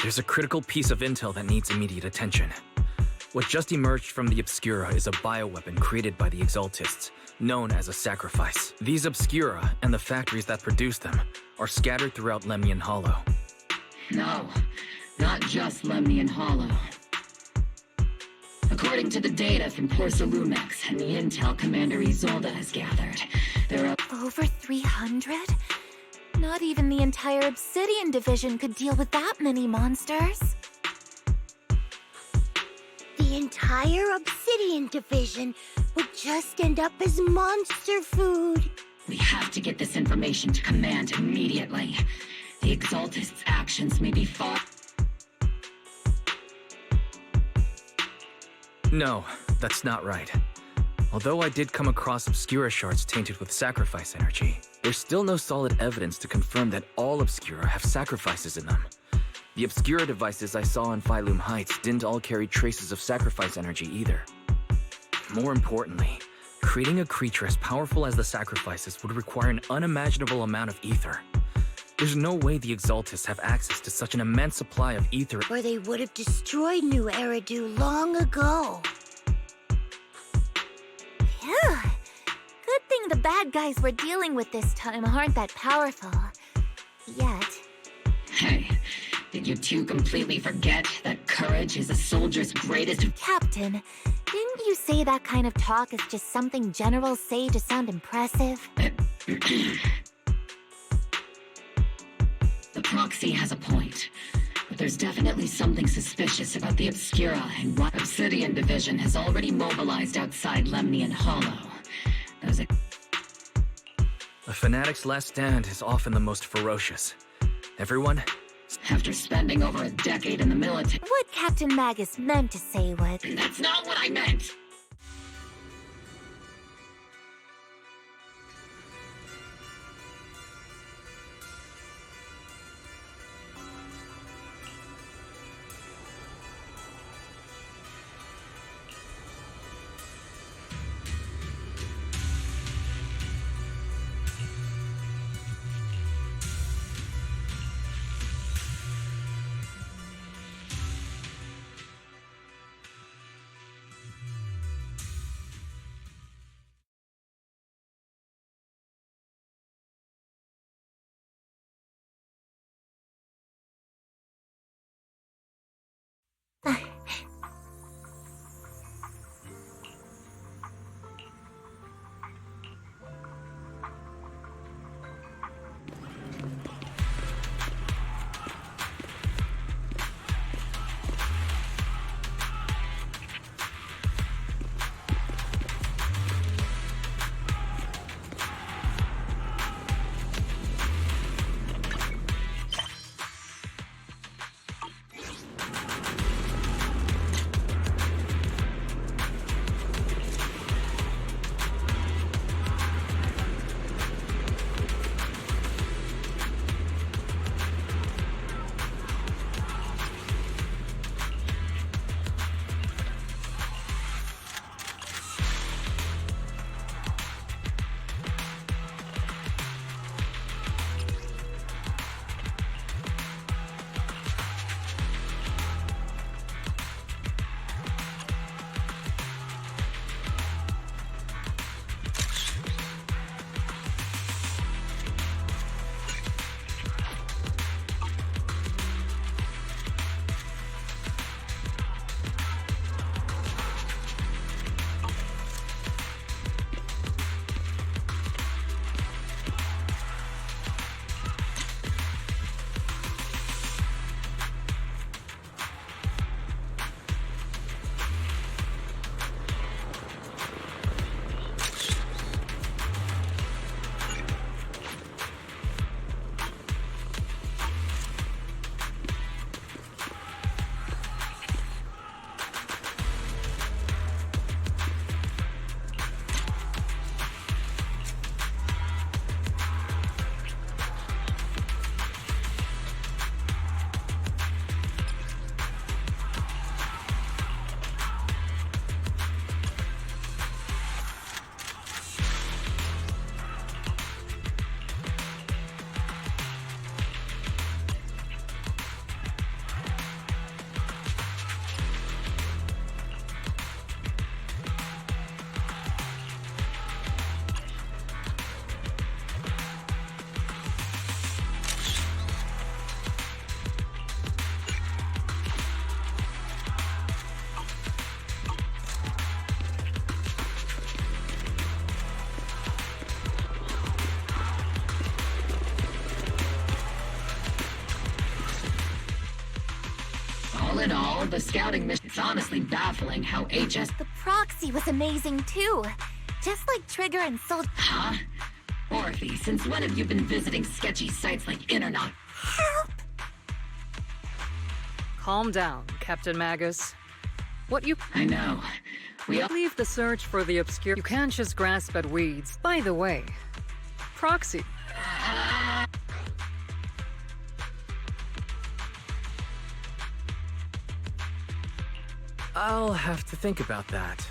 Speaker 5: There's a critical piece of intel that needs immediate attention. What just emerged from the Obscura is a bioweapon created by the Exaltists, known as a sacrifice. These Obscura, and the factories that produce them, are scattered throughout Lemnian Hollow.
Speaker 11: No. Not just Lemnian Hollow. According to the data from 𝕉𝖴 and the intel Commander Isolde has gathered, there are
Speaker 2: over 300? Not even the entire Obsidian Division could deal with that many monsters.
Speaker 17: The entire Obsidian Division would just end up as monster food.
Speaker 11: We have to get this information to Command immediately. The Exaltists' actions may be far—
Speaker 5: No, that's not right. Although I did come across Obscura shards tainted with sacrifice energy, there's still no solid evidence to confirm that all Obscura have sacrifices in them. The Obscura devices I saw in Følum Heights didn't all carry traces of sacrifice energy either. More importantly, creating a creature as powerful as the sacrifices would require an unimaginable amount of ether. There's no way the Exaltists have access to such an immense supply of ether.
Speaker 17: Or they would have destroyed New Eridu long ago.
Speaker 2: Phew. Good thing the bad guys we're dealing with this time aren't that powerful. Yet.
Speaker 11: Hey, did you two completely forget that courage is a soldier's greatest—
Speaker 2: Captain, didn't you say that kind of talk is just something generals say to sound impressive?
Speaker 11: The proxy has a point, but there's definitely something suspicious about the Obscura, and what Obsidian Division has already mobilized outside Lemnian Hollow.
Speaker 5: A fanatic's last stand is often the most ferocious. Everyone?
Speaker 11: After spending over a decade in the military—
Speaker 2: What Captain Magus meant to say was—
Speaker 11: That's not what I meant! in all, the scouting mission, it's honestly baffling how HS...
Speaker 2: The proxy was amazing too. Just like Trigger and Soldier.
Speaker 11: Huh? Orphe, since when have you been visiting sketchy sites like Internet?
Speaker 2: Help!
Speaker 7: Calm down, Captain 𝕚𝑔𝑔𝑠. What you...
Speaker 11: I know. We all...
Speaker 7: Leave the search for the obscure... You can't just grasp at weeds. By the way, proxy.
Speaker 5: I'll have to think about that.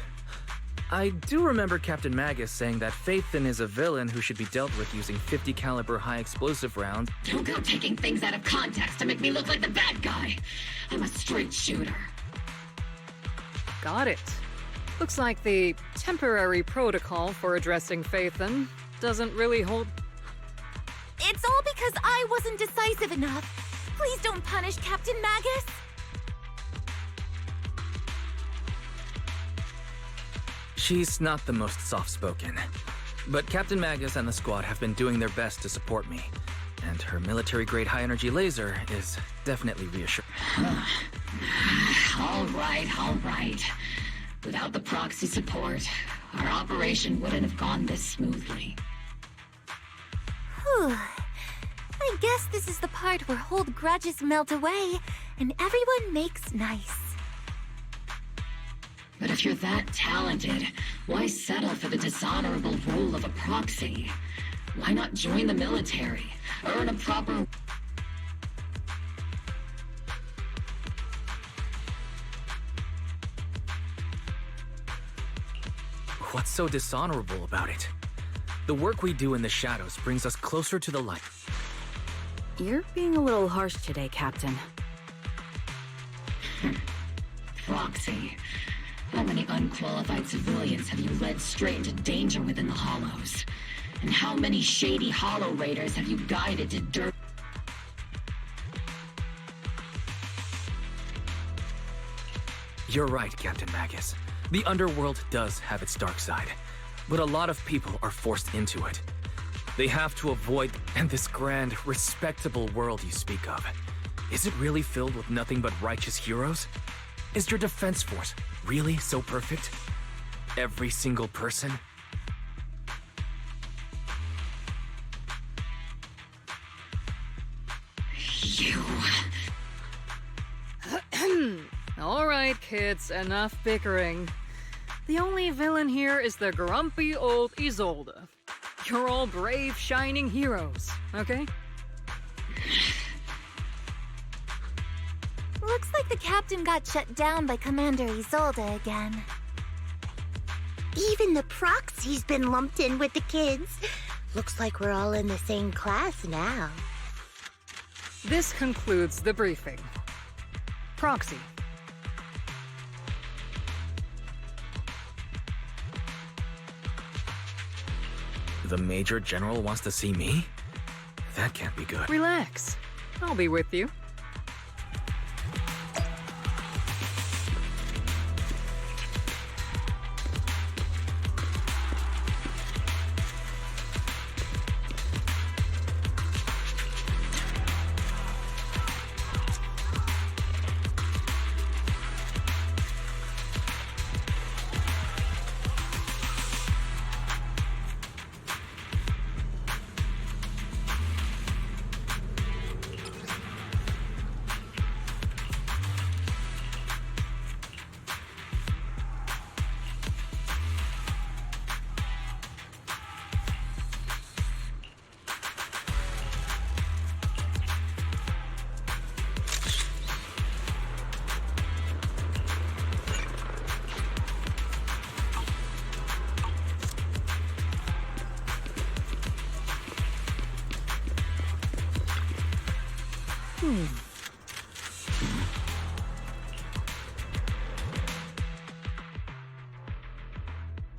Speaker 5: I do remember Captain 𝕚𝑔𝑔𝑠 saying that Phaethon is a villain who should be dealt with using 50 caliber high explosive rounds.
Speaker 11: Don't go taking things out of context to make me look like the bad guy. I'm a straight shooter.
Speaker 7: Got it. Looks like the temporary protocol for addressing Phaethon doesn't really hold...
Speaker 2: It's all because I wasn't decisive enough. Please don't punish Captain 𝕚𝑔𝑔𝑠.
Speaker 5: She's not the most soft-spoken. But Captain 𝕚𝑔𝑔𝑠 and the squad have been doing their best to support me. And her military-grade high-energy laser is definitely reassuring.
Speaker 11: All right. Without the proxy support, our operation wouldn't have gone this smoothly.
Speaker 2: Whew. I guess this is the part where old grudges melt away, and everyone makes nice.
Speaker 11: But if you're that talented, why settle for the dishonorable role of a proxy? Why not join the military? Earn a proper...
Speaker 5: What's so dishonorable about it? The work we do in the shadows brings us closer to the light.
Speaker 12: You're being a little harsh today, Captain.
Speaker 11: Proxy. How many unqualified civilians have you led straight into danger within the Hollows? And how many shady Hollow Raiders have you guided to dirt?
Speaker 5: You're right, Captain 𝕚𝑔𝑔𝑠. The underworld does have its dark side, but a lot of people are forced into it. They have to avoid, and this grand, respectable world you speak of, is it really filled with nothing but righteous heroes? Is your defense force really so perfect? Every single person?
Speaker 11: You...
Speaker 7: All right, kids, enough bickering. The only villain here is the grumpy old Isolde. You're all brave, shining heroes, okay?
Speaker 2: Looks like the captain got shut down by Commander Isolde again.
Speaker 17: Even the proxy's been lumped in with the kids. Looks like we're all in the same class now.
Speaker 7: This concludes the briefing. Proxy.
Speaker 5: The Major General wants to see me? That can't be good.
Speaker 7: Relax. I'll be with you.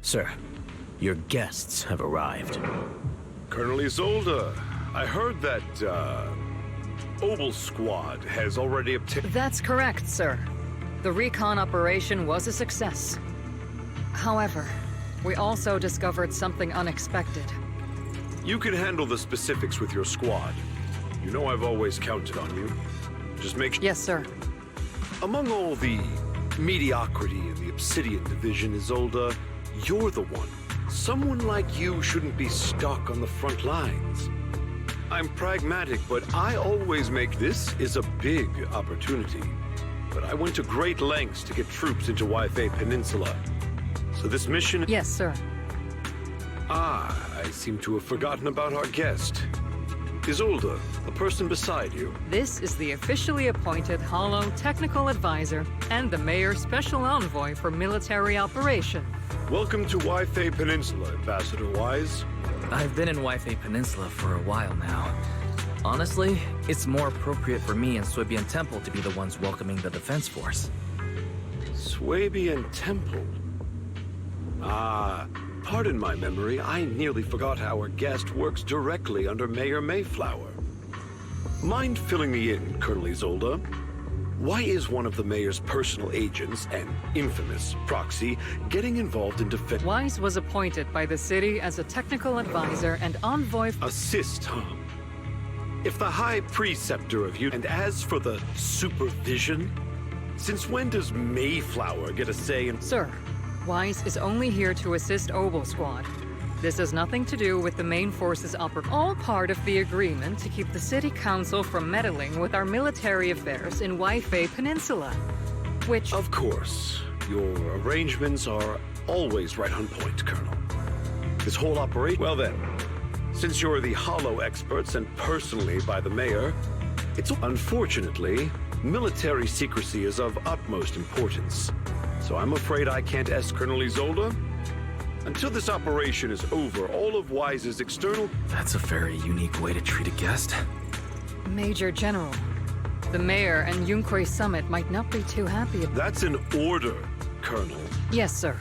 Speaker 18: Sir, your guests have arrived.
Speaker 19: Colonel Isolde, I heard that, Obel Squad has already obtained...
Speaker 7: That's correct, sir. The recon operation was a success. However, we also discovered something unexpected.
Speaker 19: You can handle the specifics with your squad. You know I've always counted on you. Just make sure...
Speaker 7: Yes, sir.
Speaker 19: Among all the mediocrity in the Obsidian Division, Isolde, you're the one. Someone like you shouldn't be stuck on the front lines. I'm pragmatic, but I always make this is a big opportunity. But I went to great lengths to get troops into ഃ Peninsula. So this mission...
Speaker 7: Yes, sir.
Speaker 19: Ah, I seem to have forgotten about our guest. Isolde, the person beside you.
Speaker 7: This is the officially appointed Hollow Technical Advisor and the Mayor's Special Envoy for Military Operation.
Speaker 19: Welcome to ഃ Peninsula, Ambassador Wise.
Speaker 5: I've been in ഃ Peninsula for a while now. Honestly, it's more appropriate for me and Swabian Temple to be the ones welcoming the Defense Force.
Speaker 19: Swabian Temple? Ah, pardon my memory, I nearly forgot our guest works directly under Mayor Mayflower. Mind filling me in, Colonel Isolde? Why is one of the mayor's personal agents, an infamous proxy, getting involved in defense?
Speaker 7: Wise was appointed by the city as a technical advisor and envoy.
Speaker 19: Assist, huh? If the High Preceptor of you, and as for the supervision, since when does Mayflower get a say in—
Speaker 7: Sir, Wise is only here to assist Obel Squad. This has nothing to do with the main force's all part of the agreement to keep the City Council from meddling with our military affairs in ഃ Peninsula, which—
Speaker 19: Of course. Your arrangements are always right on point, Colonel. This whole operation— Well then, since you're the Hollow expert sent personally by the Mayor, it's— Unfortunately, military secrecy is of utmost importance. So I'm afraid I can't ask Colonel Isolde. Until this operation is over, all of Wise's external—
Speaker 5: That's a very unique way to treat a guest.
Speaker 7: Major General, the Mayor and ഃ Summit might not be too happy.
Speaker 19: That's an order, Colonel.
Speaker 7: Yes, sir.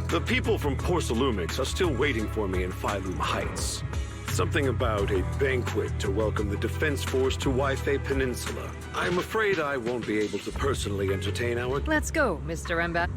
Speaker 19: The people from 𝕝 are still waiting for me in Phylum Heights. Something about a banquet to welcome the Defense Force to ഃ Peninsula. I'm afraid I won't be able to personally entertain our—
Speaker 7: Let's go, Mr. Ambassador.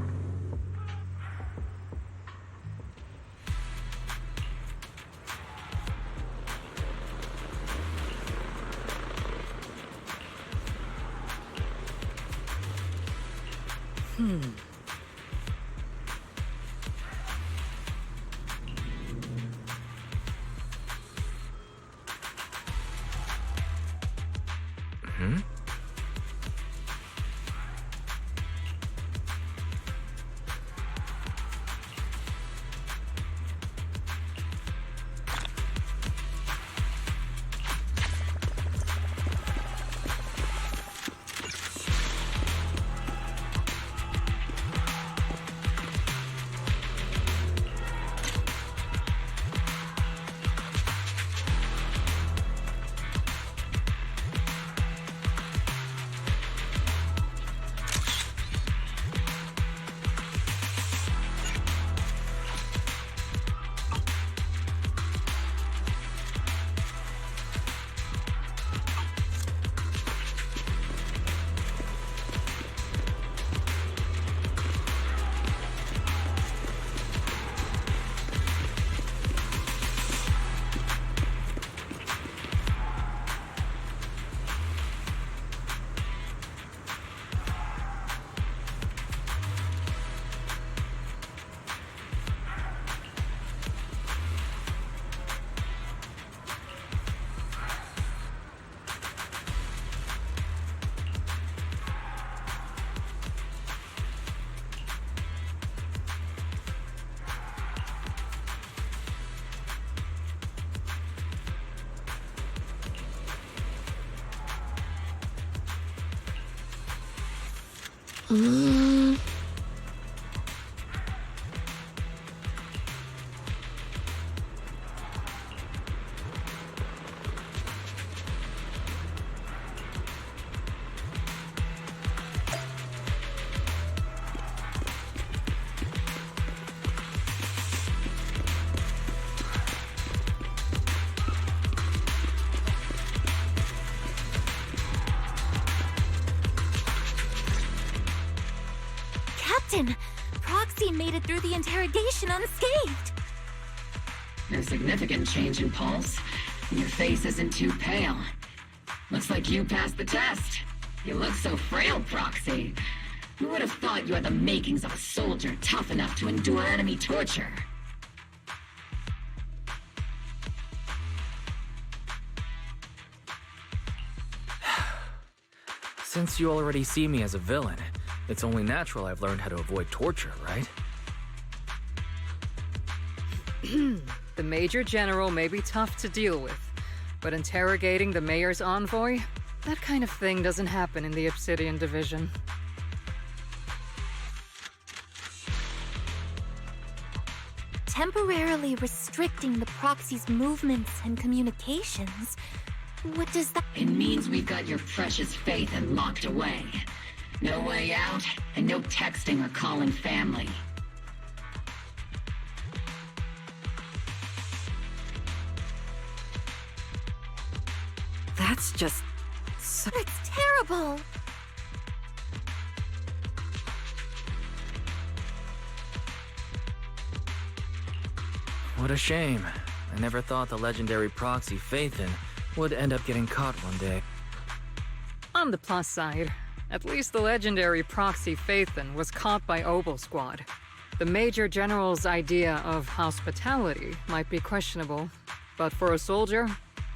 Speaker 2: Captain, Proxy made it through the interrogation unscathed.
Speaker 11: No significant change in pulse. Your face isn't too pale. Looks like you passed the test. You look so frail, Proxy. Who would have thought you had the makings of a soldier tough enough to endure enemy torture?
Speaker 5: Since you already see me as a villain, it's only natural I've learned how to avoid torture, right?
Speaker 7: The Major General may be tough to deal with, but interrogating the mayor's envoy? That kind of thing doesn't happen in the Obsidian Division.
Speaker 2: Temporarily restricting the proxy's movements and communications? What does that—
Speaker 11: It means we've got your precious Phaethon locked away. No way out, and no texting or calling family.
Speaker 12: That's just so—
Speaker 2: It's terrible!
Speaker 5: What a shame. I never thought the legendary proxy Phaethon would end up getting caught one day.
Speaker 7: On the plus side, at least the legendary proxy Phaethon was caught by Obel Squad. The Major General's idea of hospitality might be questionable, but for a soldier,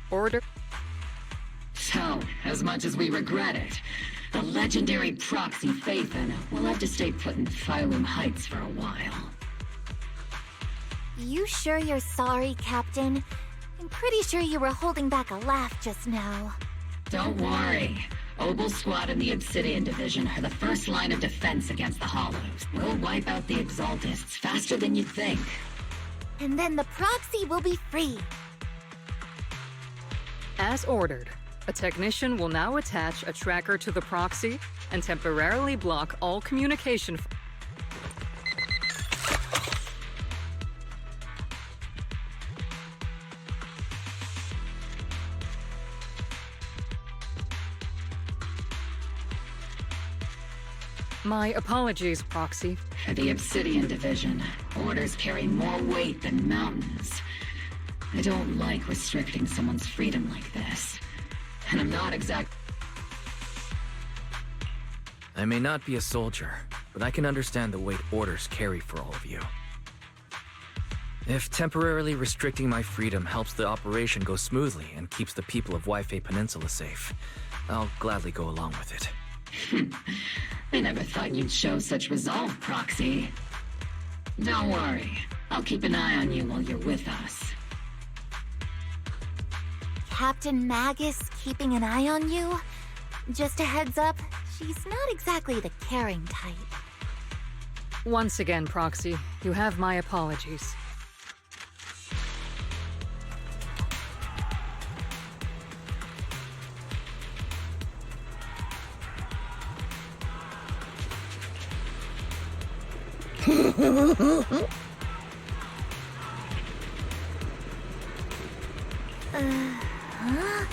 Speaker 7: order—
Speaker 11: So, as much as we regret it, the legendary proxy Phaethon will have to stay put in Phylum Heights for a while.
Speaker 2: You sure you're sorry, Captain? I'm pretty sure you were holding back a laugh just now.
Speaker 11: Don't worry. Obel Squad and the Obsidian Division are the first line of defense against the Hollows. We'll wipe out the Exaltists faster than you'd think.
Speaker 2: And then the proxy will be free.
Speaker 7: As ordered, a technician will now attach a tracker to the proxy and temporarily block all communication. My apologies, Proxy.
Speaker 11: For the Obsidian Division, orders carry more weight than mountains. I don't like restricting someone's freedom like this. And I'm not
Speaker 5: I may not be a soldier, but I can understand the weight orders carry for all of you. If temporarily restricting my freedom helps the operation go smoothly and keeps the people of Wy-Fei Peninsula safe, I'll gladly go along with it.
Speaker 11: I never thought you'd show such resolve, Proxy. Don't worry. I'll keep an eye on you while you're with us.
Speaker 2: Captain Magus keeping an eye on you? Just a heads up, she's not exactly the caring type.
Speaker 7: Once again, Proxy, you have my apologies.
Speaker 2: Huh?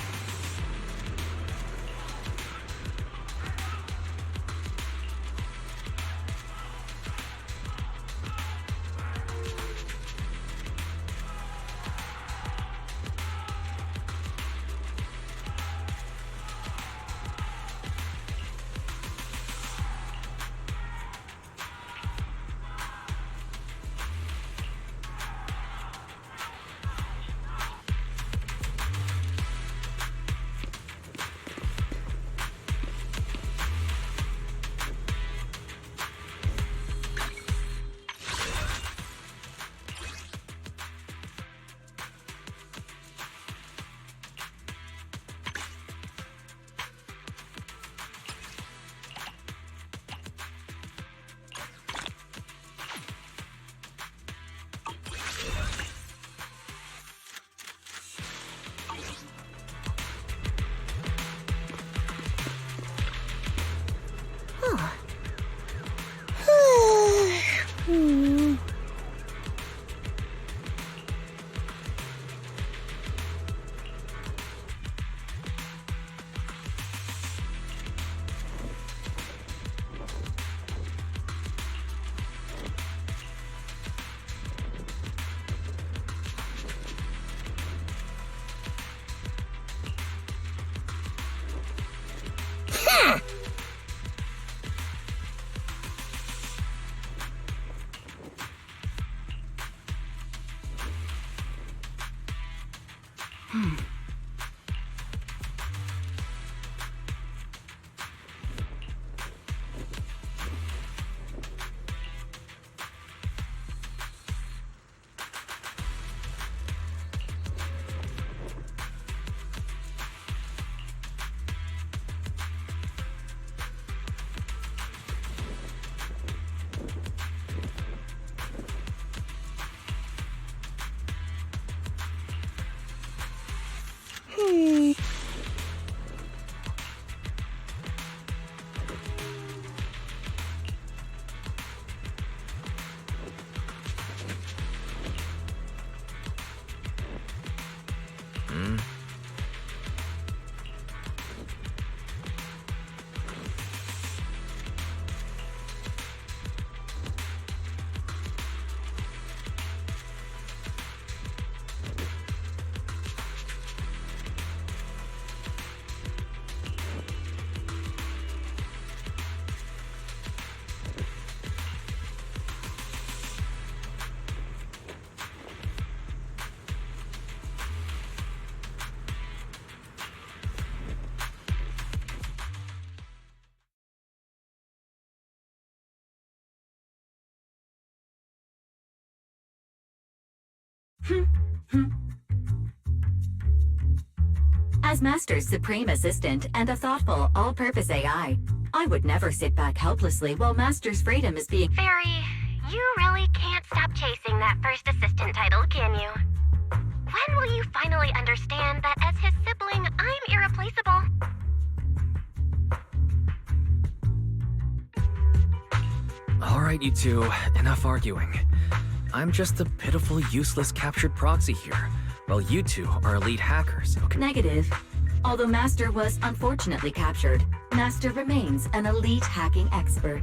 Speaker 14: As Master's supreme assistant and a thoughtful, all-purpose AI, I would never sit back helplessly while Master's freedom is being—
Speaker 6: Fairy, you really can't stop chasing that first assistant title, can you? When will you finally understand that as his sibling, I'm irreplaceable?
Speaker 5: All right, you two, enough arguing. I'm just a pitiful, useless captured proxy here, while you two are elite hackers, okay?
Speaker 14: Negative. Although Master was unfortunately captured, Master remains an elite hacking expert.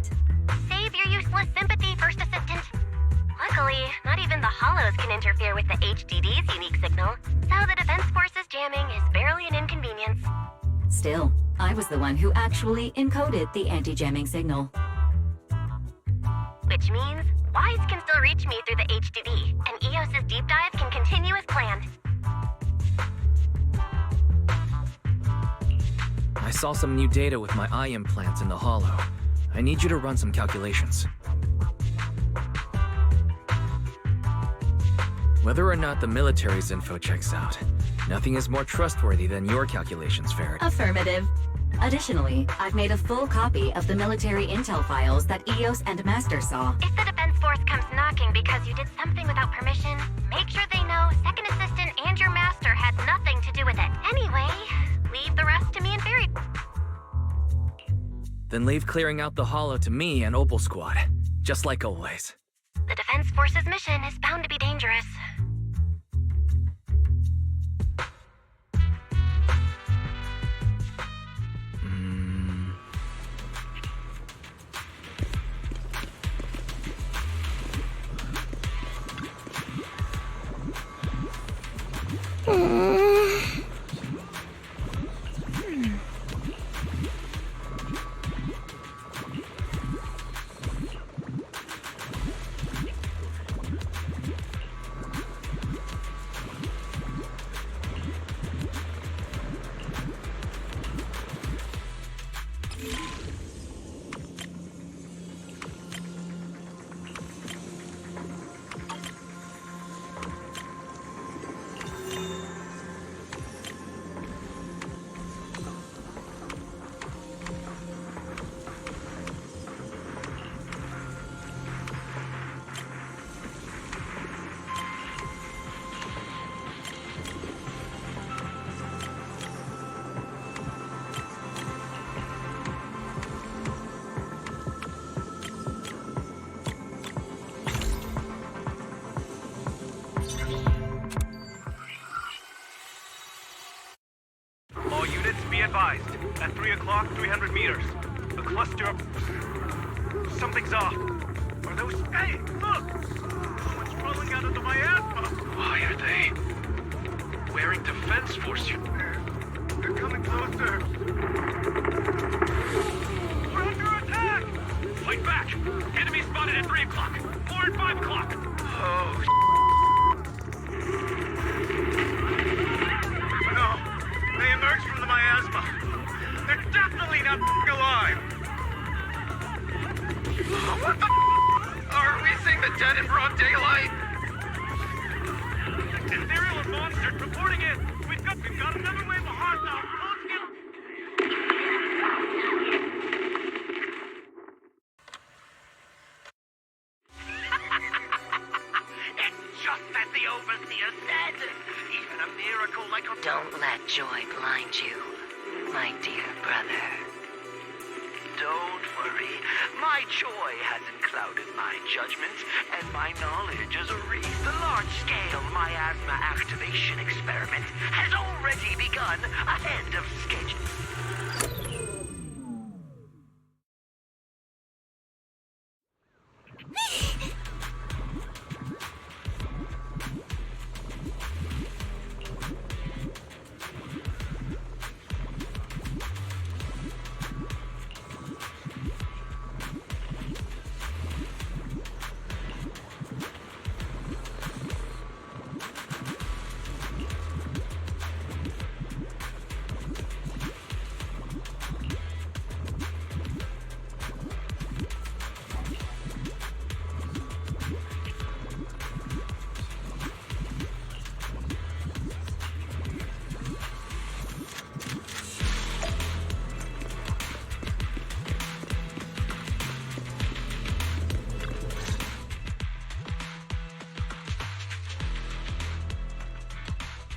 Speaker 6: Save your useless sympathy, First Assistant. Luckily, not even the Hollows can interfere with the HDD's unique signal, so the Defense Force's jamming is barely an inconvenience.
Speaker 14: Still, I was the one who actually encoded the anti-jamming signal.
Speaker 6: Which means Wise can still reach me through the HDD, and EOS's deep dive can continue as planned.
Speaker 5: I saw some new data with my eye implants in the Hollow. I need you to run some calculations. Whether or not the military's info checks out, nothing is more trustworthy than your calculations, 𝕉𝖃.
Speaker 14: Affirmative. Additionally, I've made a full copy of the military intel files that EOS and Master saw.
Speaker 6: If the Defense Force comes knocking because you did something without permission, make sure they know Second Assistant and your Master had nothing to do with it. Anyway, leave the rest to me and Fairy.
Speaker 5: Then leave clearing out the Hollow to me and Opal Squad, just like always.
Speaker 6: The Defense Force's mission is bound to be dangerous.
Speaker 1: Be advised, at 3 o'clock, 300 meters. A cluster of... Something's off. Are those... Hey, look! Someone's rolling out of the miasma!
Speaker 20: Why are they... wearing Defense Force?
Speaker 1: They're coming closer. We're under attack!
Speaker 20: Fight back! Enemy spotted at 3 o'clock. More at 5 o'clock.
Speaker 1: Oh,
Speaker 13: overseer said. Even a miracle like a... Don't let joy blind you, my dear brother. Don't worry. My joy hasn't clouded my judgment, and my knowledge has reached the large-scale miasma activation experiment has already begun ahead of schedule.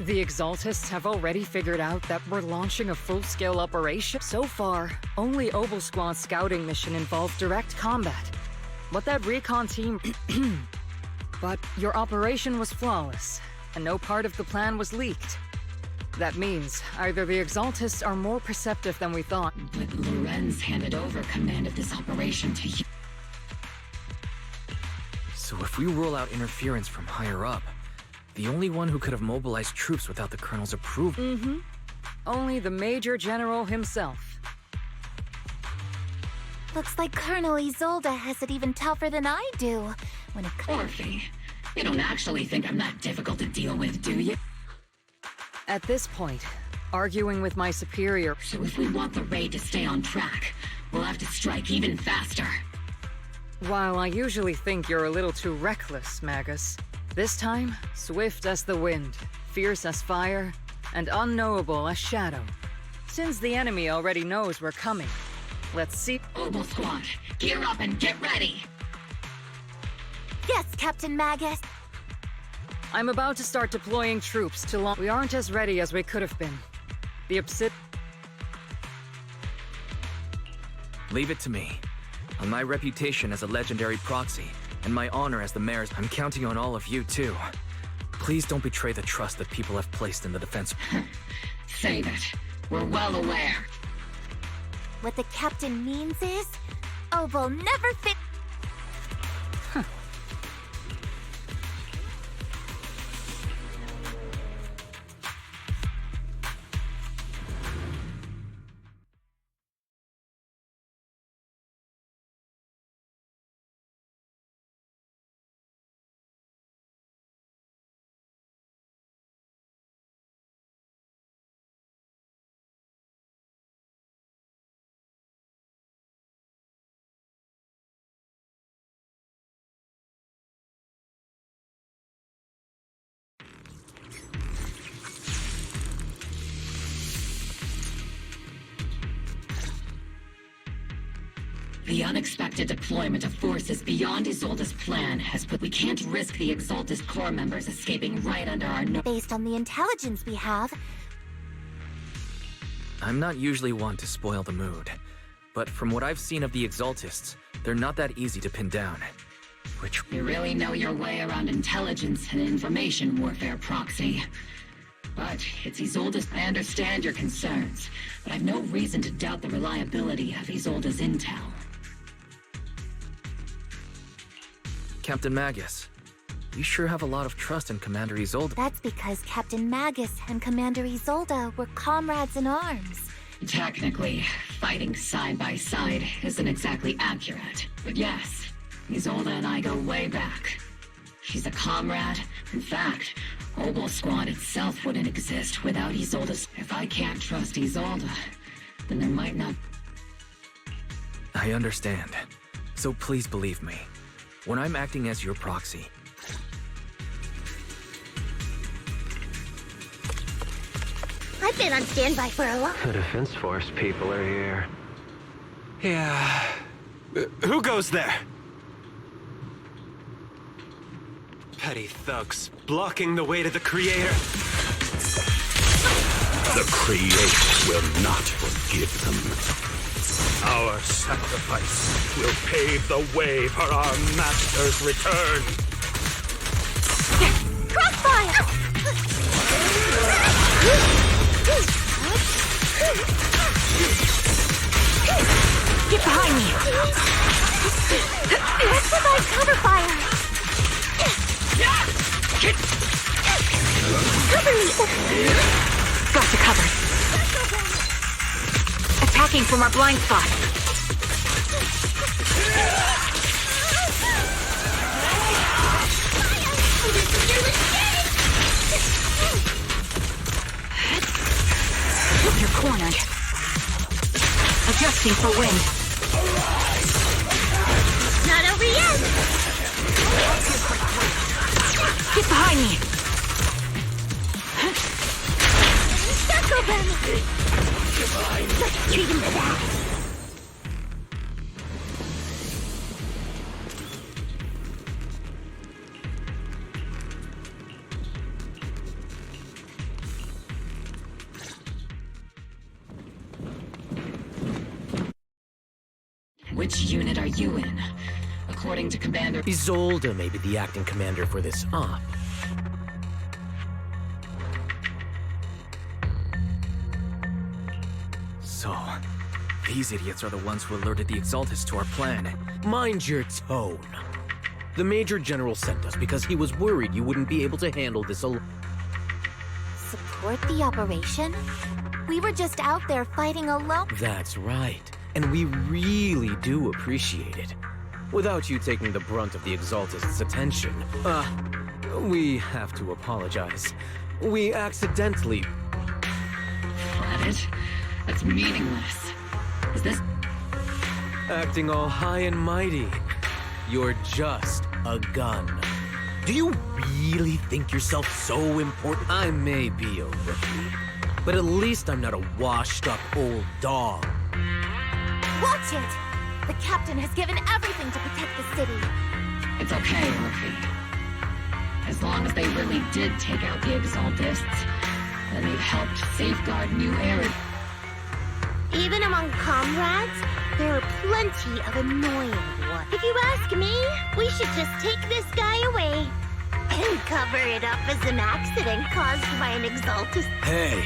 Speaker 7: The Exaltists have already figured out that we're launching a full-scale operation. So far, only Obel Squad's scouting mission involved direct combat. But that recon team... But your operation was flawless, and no part of the plan was leaked. That means either the Exaltists are more perceptive than we thought.
Speaker 11: But Lorenz handed over command of this operation to you.
Speaker 5: So if we rule out interference from higher up, the only one who could have mobilized troops without the Colonel's approval.
Speaker 7: Only the Major General himself.
Speaker 2: Looks like Colonel Isolde has it even tougher than I do. When it
Speaker 11: Orphe, you don't actually think I'm that difficult to deal with, do you?
Speaker 7: At this point, arguing with my superior...
Speaker 11: So if we want the raid to stay on track, we'll have to strike even faster.
Speaker 7: While I usually think you're a little too reckless, Magus, this time, swift as the wind, fierce as fire, and unknowable as shadow. Since the enemy already knows we're coming, let's see...
Speaker 11: Obel Squad, gear up and get ready!
Speaker 2: Yes, Captain Magus!
Speaker 7: I'm about to start deploying troops to launch. We aren't as ready as we could have been. The Obsid...
Speaker 5: Leave it to me. On my reputation as a legendary proxy, and my honor as the mayor's, I'm counting on all of you, too. Please don't betray the trust that people have placed in the defense.
Speaker 11: Save it. We're well aware.
Speaker 2: What the captain means is, Obel never fit...
Speaker 11: The unexpected deployment of forces beyond Isolde's plan has put... We can't risk the Exaltist Corps members escaping right under our nose.
Speaker 2: Based on the intelligence we have...
Speaker 5: I'm not usually one to spoil the mood, but from what I've seen of the Exaltists, they're not that easy to pin down. Which...
Speaker 11: You really know your way around intelligence and information warfare, Proxy. But it's Isolde's... I understand your concerns, but I've no reason to doubt the reliability of Isolde's intel.
Speaker 5: Captain Magus, you sure have a lot of trust in Commander Isolde.
Speaker 2: That's because Captain Magus and Commander Isolde were comrades in arms.
Speaker 11: Technically, fighting side by side isn't exactly accurate. But yes, Isolde and I go way back. She's a comrade. In fact, Obel Squad itself wouldn't exist without Isolde's... If I can't trust Isolde, then there might not...
Speaker 5: I understand. So please believe me. When I'm acting as your proxy...
Speaker 17: I've been on standby for a while.
Speaker 18: The Defense Force people are here.
Speaker 21: Yeah... who goes there? Petty thugs, blocking the way to the Creator.
Speaker 22: The Creator will not forgive them. Our sacrifice will pave the way for our master's return.
Speaker 17: Crossfire!
Speaker 12: Get behind me!
Speaker 17: Let's provide cover fire! Cover me!
Speaker 12: Got you covered. Attacking from our blind spot. You're cornered. Adjusting for wind.
Speaker 17: Not over yet!
Speaker 12: Get behind me!
Speaker 17: Circle them! Let's treat him to that!
Speaker 11: Which unit are you in? According to Commander...
Speaker 23: Isolde may be the acting commander for this op.
Speaker 5: So, these idiots are the ones who alerted the Exaltis to our plan.
Speaker 23: Mind your tone. The Major General sent us because he was worried you wouldn't be able to handle this alone.
Speaker 2: Support the operation? We were just out there fighting alone.
Speaker 23: That's right. And we really do appreciate it. Without you taking the brunt of the Exaltist's attention, we have to apologize. We accidentally...
Speaker 11: Planet? That's meaningless. Is this...
Speaker 23: Acting all high and mighty. You're just a gun. Do you really think yourself so important? I may be a rookie, but at least I'm not a washed-up old dog.
Speaker 2: Watch it! The captain has given everything to protect the city.
Speaker 11: It's okay, rookie. As long as they really did take out the Exaltists, then they've helped safeguard 𝑁𝏄.
Speaker 17: Even among comrades, there are plenty of annoying ones. If you ask me, we should just take this guy away and cover it up as an accident caused by an Exaltist.
Speaker 23: Hey,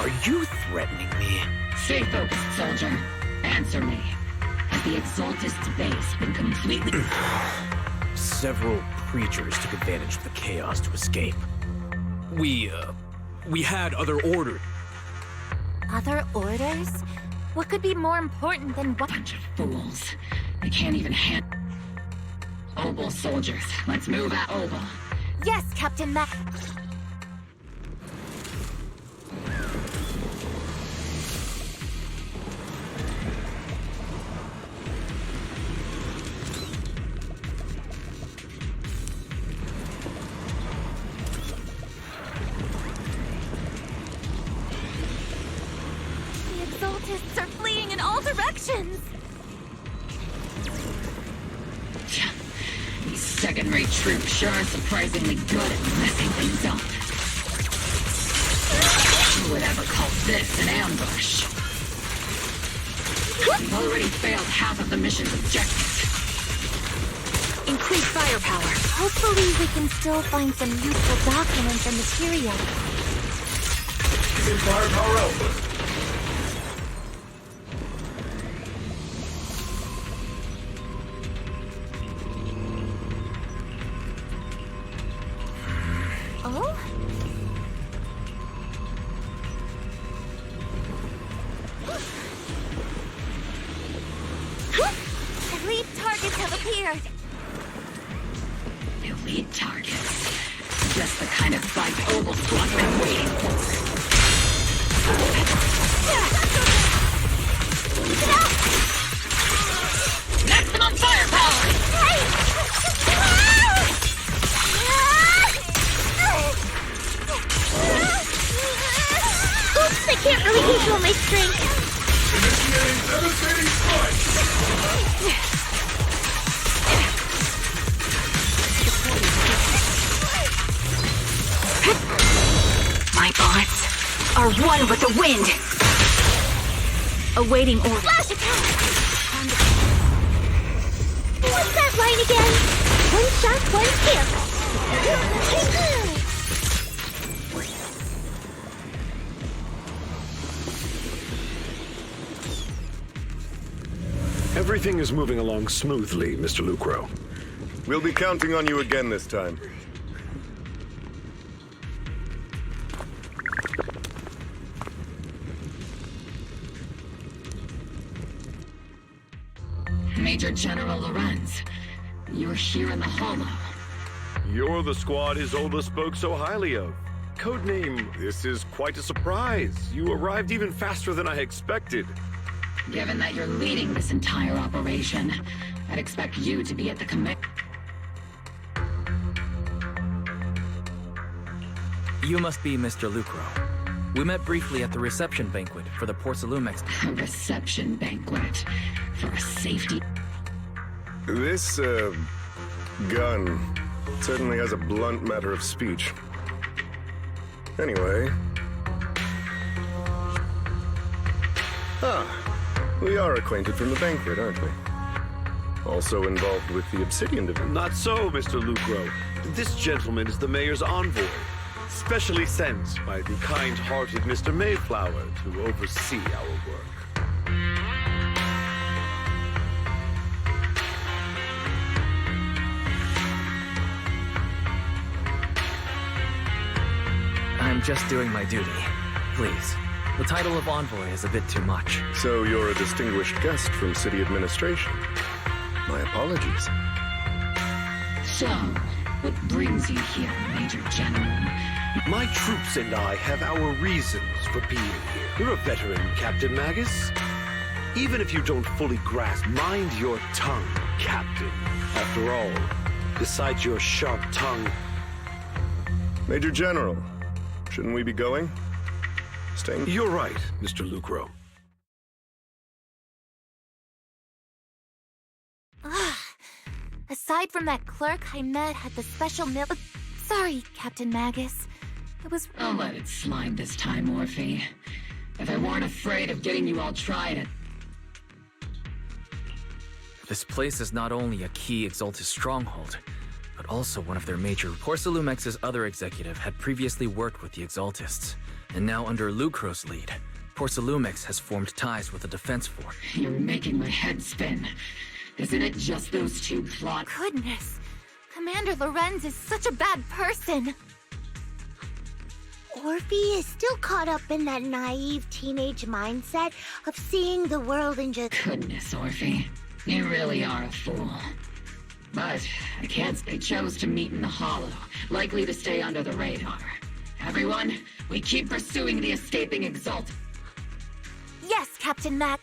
Speaker 23: are you threatening me?
Speaker 11: Stay focused, soldier. Answer me. Has the Exaltist base been completely...
Speaker 23: Several creatures took advantage of the chaos to escape. We had other orders.
Speaker 2: Other orders? What could be more important than what?
Speaker 11: Bunch of fools. They can't even handle... Obel soldiers, let's move at Obel.
Speaker 2: Yes, Captain Mac. Are fleeing in all directions!
Speaker 11: These second-rate troops sure are surprisingly good at messing things up. Who would ever call this an ambush? We've already failed half of the mission's objectives.
Speaker 2: Increase firepower. Hopefully we can still find some useful documents and material.
Speaker 22: Firepower output.
Speaker 2: Oh? Elite targets have appeared.
Speaker 11: Elite targets. Just the kind of fight Obel Squad's been waiting for. Maximum firepower!
Speaker 17: Oops, I can't really control my strength.
Speaker 22: Initiating devastating strike!
Speaker 12: are one with the wind. Awaiting order.
Speaker 17: Flash attack! What's that line again? One shot, one kill.
Speaker 19: Everything is moving along smoothly, Mr. Lucro.
Speaker 16: We'll be counting on you again this time.
Speaker 11: Major General Lorenz, you're here in the Hollow.
Speaker 19: You're the squad Isolde spoke so highly of. Codename, this is quite a surprise. You arrived even faster than I expected.
Speaker 11: Given that you're leading this entire operation, I'd expect you to be at the command.
Speaker 5: You must be Mr. Lucro. We met briefly at the reception banquet for the 𝕲𝖚
Speaker 11: A reception banquet for a safety.
Speaker 16: This, gun certainly has a blunt matter of speech. Anyway. We are acquainted from the banquet, aren't we? Also involved with the Obsidian division.
Speaker 19: Not so, Mr. Lucro. This gentleman is the mayor's envoy, specially sent by the kind-hearted Mr. Mayflower to oversee our work.
Speaker 5: I'm just doing my duty. Please. The title of envoy is a bit too much.
Speaker 16: So you're a distinguished guest from city administration. My apologies.
Speaker 11: So, what brings you here, Major General?
Speaker 19: My troops and I have our reasons for being here. You're a veteran, Captain Magus. Even if you don't fully grasp, mind your tongue, Captain. After all, besides your sharp tongue...
Speaker 16: Major General, shouldn't we be going? Staying?
Speaker 19: You're right, Mr. Lucro.
Speaker 2: Aside from that clerk I met at the special sorry, Captain Magus. It was...
Speaker 11: I'll let it slide this time, Orphe. If I weren't afraid of getting you all tried it.
Speaker 5: This place is not only a key Exaltus stronghold, but also one of their major... 𝕲𝖚𝖙 other executive had previously worked with the Exaltists, and now under Lucro's lead, 𝕲𝖚𝖙 has formed ties with the defense force.
Speaker 11: You're making my head spin. Isn't it just those two plot...
Speaker 2: Goodness! Commander Lorenz is such a bad person!
Speaker 17: Orphe is still caught up in that naive teenage mindset of seeing the world in just...
Speaker 11: Goodness, Orphe. You really are a fool. But I can't say they chose to meet in the Hollow, likely to stay under the radar. Everyone, we keep pursuing the escaping Exalt.
Speaker 2: Yes, Captain Mac.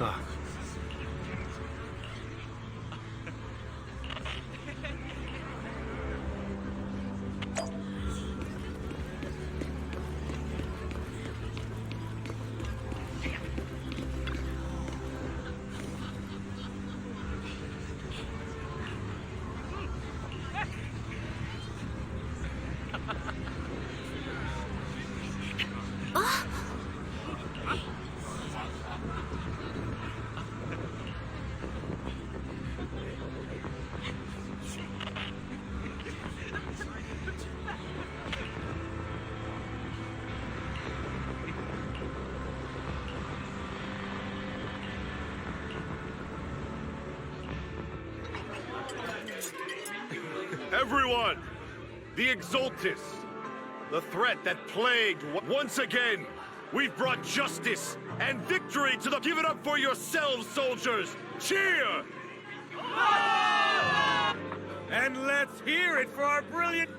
Speaker 16: Ah.
Speaker 19: Everyone! The 𝕉𝖆, the threat that plagued once again. We've brought justice and victory to the... Give it up for yourselves, soldiers! Cheer!
Speaker 22: And let's hear it for our brilliant...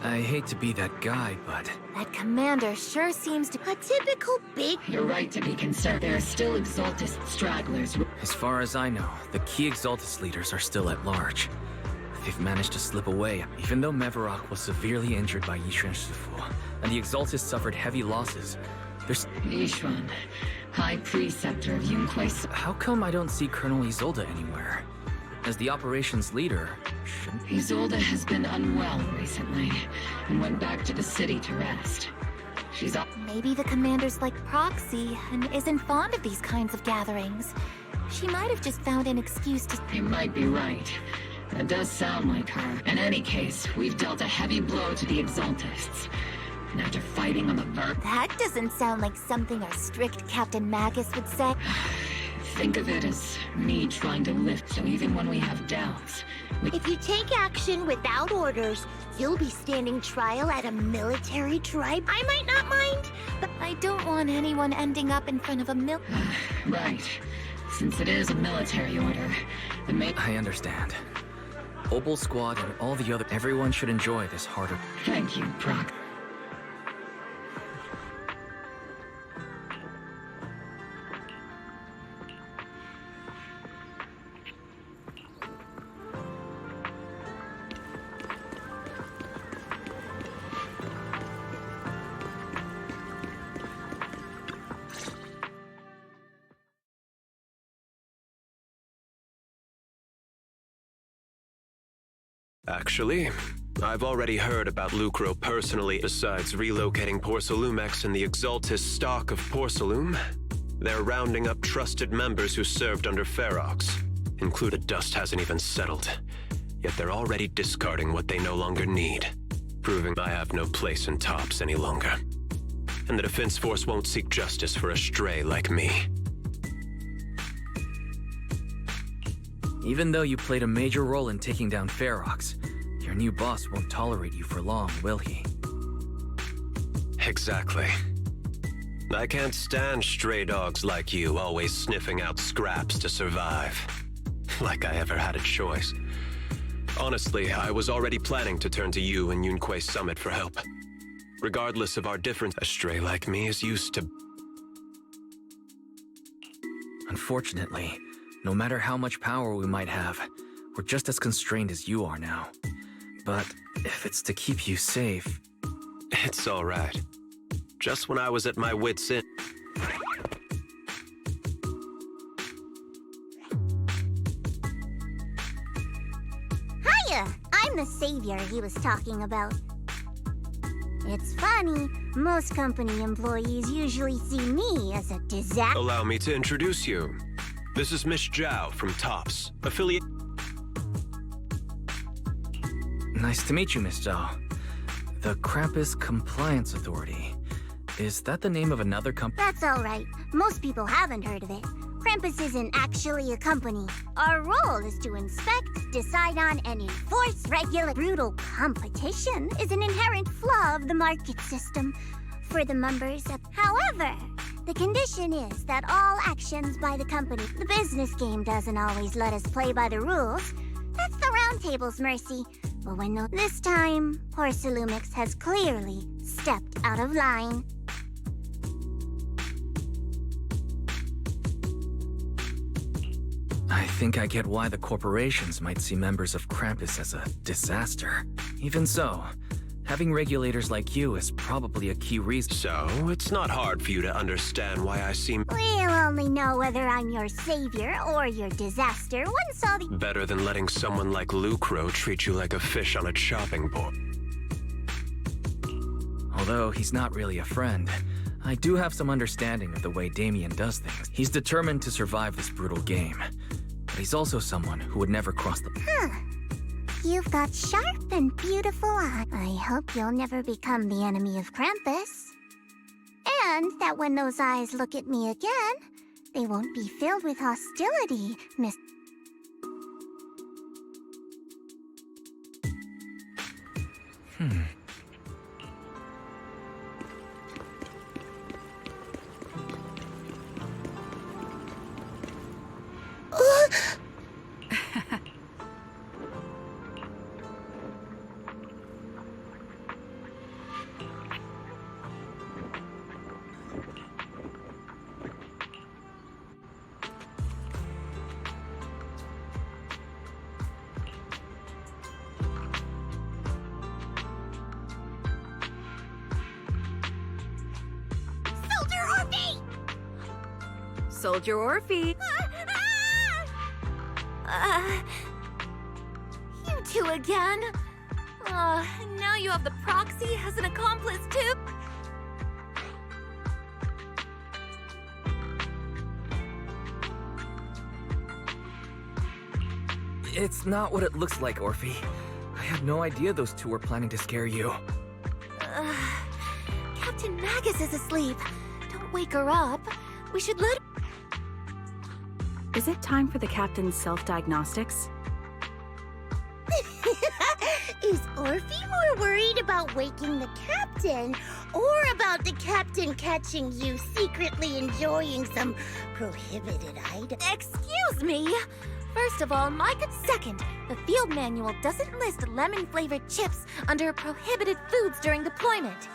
Speaker 5: I hate to be that guy, but...
Speaker 2: That commander sure seems to...
Speaker 17: A typical big...
Speaker 11: You're right to be concerned. There are still 𝕉𝖆 stragglers.
Speaker 5: As far as I know, the key 𝕉𝖆 leaders are still at large. They've managed to slip away, even though 𝕝ᵐᴏ was severely injured by ᴕᴍᴜ, and the 𝕉𝖆 suffered heavy losses. There's...
Speaker 11: Yishuan, High Preceptor of ⴡᴜᴇy.
Speaker 5: How come I don't see Colonel Isolde anywhere? As the operations leader, shouldn't...
Speaker 11: Isolde has been unwell recently, and went back to the city to rest. She's up.
Speaker 2: Maybe the commander's like Proxy, and isn't fond of these kinds of gatherings. She might have just found an excuse to...
Speaker 11: You might be right. That does sound like her. In any case, we've dealt a heavy blow to the 𝕉𝖆ists. And after fighting on the verge...
Speaker 2: That doesn't sound like something our strict Captain Magus would say.
Speaker 11: Think of it as me trying to lift, so even when we have doubts...
Speaker 17: If you take action without orders, you'll be standing trial at a military tribe. I might not mind, but
Speaker 2: I don't want anyone ending up in front of a
Speaker 11: Right. Since it is a military order, the main...
Speaker 5: I understand. Obel Squad and all the other... Everyone should enjoy this harder...
Speaker 11: Thank you, Proc.
Speaker 21: Actually, I've already heard about Lucro personally. Besides relocating 𝑃⁴ and the 𝕉𝖆 stock of 𝑃⁴, they're rounding up trusted members who served under Ferox. Included dust hasn't even settled, yet they're already discarding what they no longer need, proving I have no place in TOPS any longer. And the Defense Force won't seek justice for a stray like me.
Speaker 5: Even though you played a major role in taking down Ferox, your new boss won't tolerate you for long, will he?
Speaker 21: Exactly. I can't stand stray dogs like you always sniffing out scraps to survive. Like I ever had a choice. Honestly, I was already planning to turn to you and Yunquay Summit for help. Regardless of our difference, a stray like me is used to...
Speaker 5: Unfortunately, no matter how much power we might have, we're just as constrained as you are now. But if it's to keep you safe...
Speaker 21: It's all right. Just when I was at my wit's end...
Speaker 17: Hiya! I'm the savior he was talking about. It's funny, most company employees usually see me as a disaster.
Speaker 21: Allow me to introduce you. This is Miss Zhao from TOPS, affiliate...
Speaker 5: Nice to meet you, Miss Zhao. The Krampus Compliance Authority. Is that the name of another company?
Speaker 17: That's all right. Most people haven't heard of it. Krampus isn't actually a company. Our role is to inspect, decide on, and enforce regular. Brutal competition is an inherent flaw of the market system for the members of... However, the condition is that all actions by the company... The business game doesn't always let us play by the rules. That's the Round Table's mercy. But when this time, 𝑃⁴ has clearly stepped out of line.
Speaker 5: I think I get why the corporations might see members of Krampus as a disaster. Even so, having regulators like you is probably a key reason.
Speaker 21: So, it's not hard for you to understand why I seem...
Speaker 17: We'll only know whether I'm your savior or your disaster once all the...
Speaker 21: better than letting someone like µ treat you like a fish on a chopping board.
Speaker 5: Although he's not really a friend, I do have some understanding of the way Damien does things. He's determined to survive this brutal game, but he's also someone who would never cross the...
Speaker 17: You've got sharp and beautiful eyes. I hope you'll never become the enemy of Krampus. And that when those eyes look at me again, they won't be filled with hostility, Miss...
Speaker 12: Soldier Orphe!
Speaker 2: You two again? Now you have the proxy as an accomplice too?
Speaker 5: It's not what it looks like, Orphe. I had no idea those two were planning to scare you.
Speaker 2: Captain Magus is asleep. Don't wake her up. We should let...
Speaker 12: Is it time for the captain's self-diagnostics?
Speaker 17: Is Orphe more worried about waking the captain, or about the captain catching you secretly enjoying some prohibited item?
Speaker 2: Excuse me! First of all, second, the field manual doesn't list lemon-flavored chips under prohibited foods during deployment.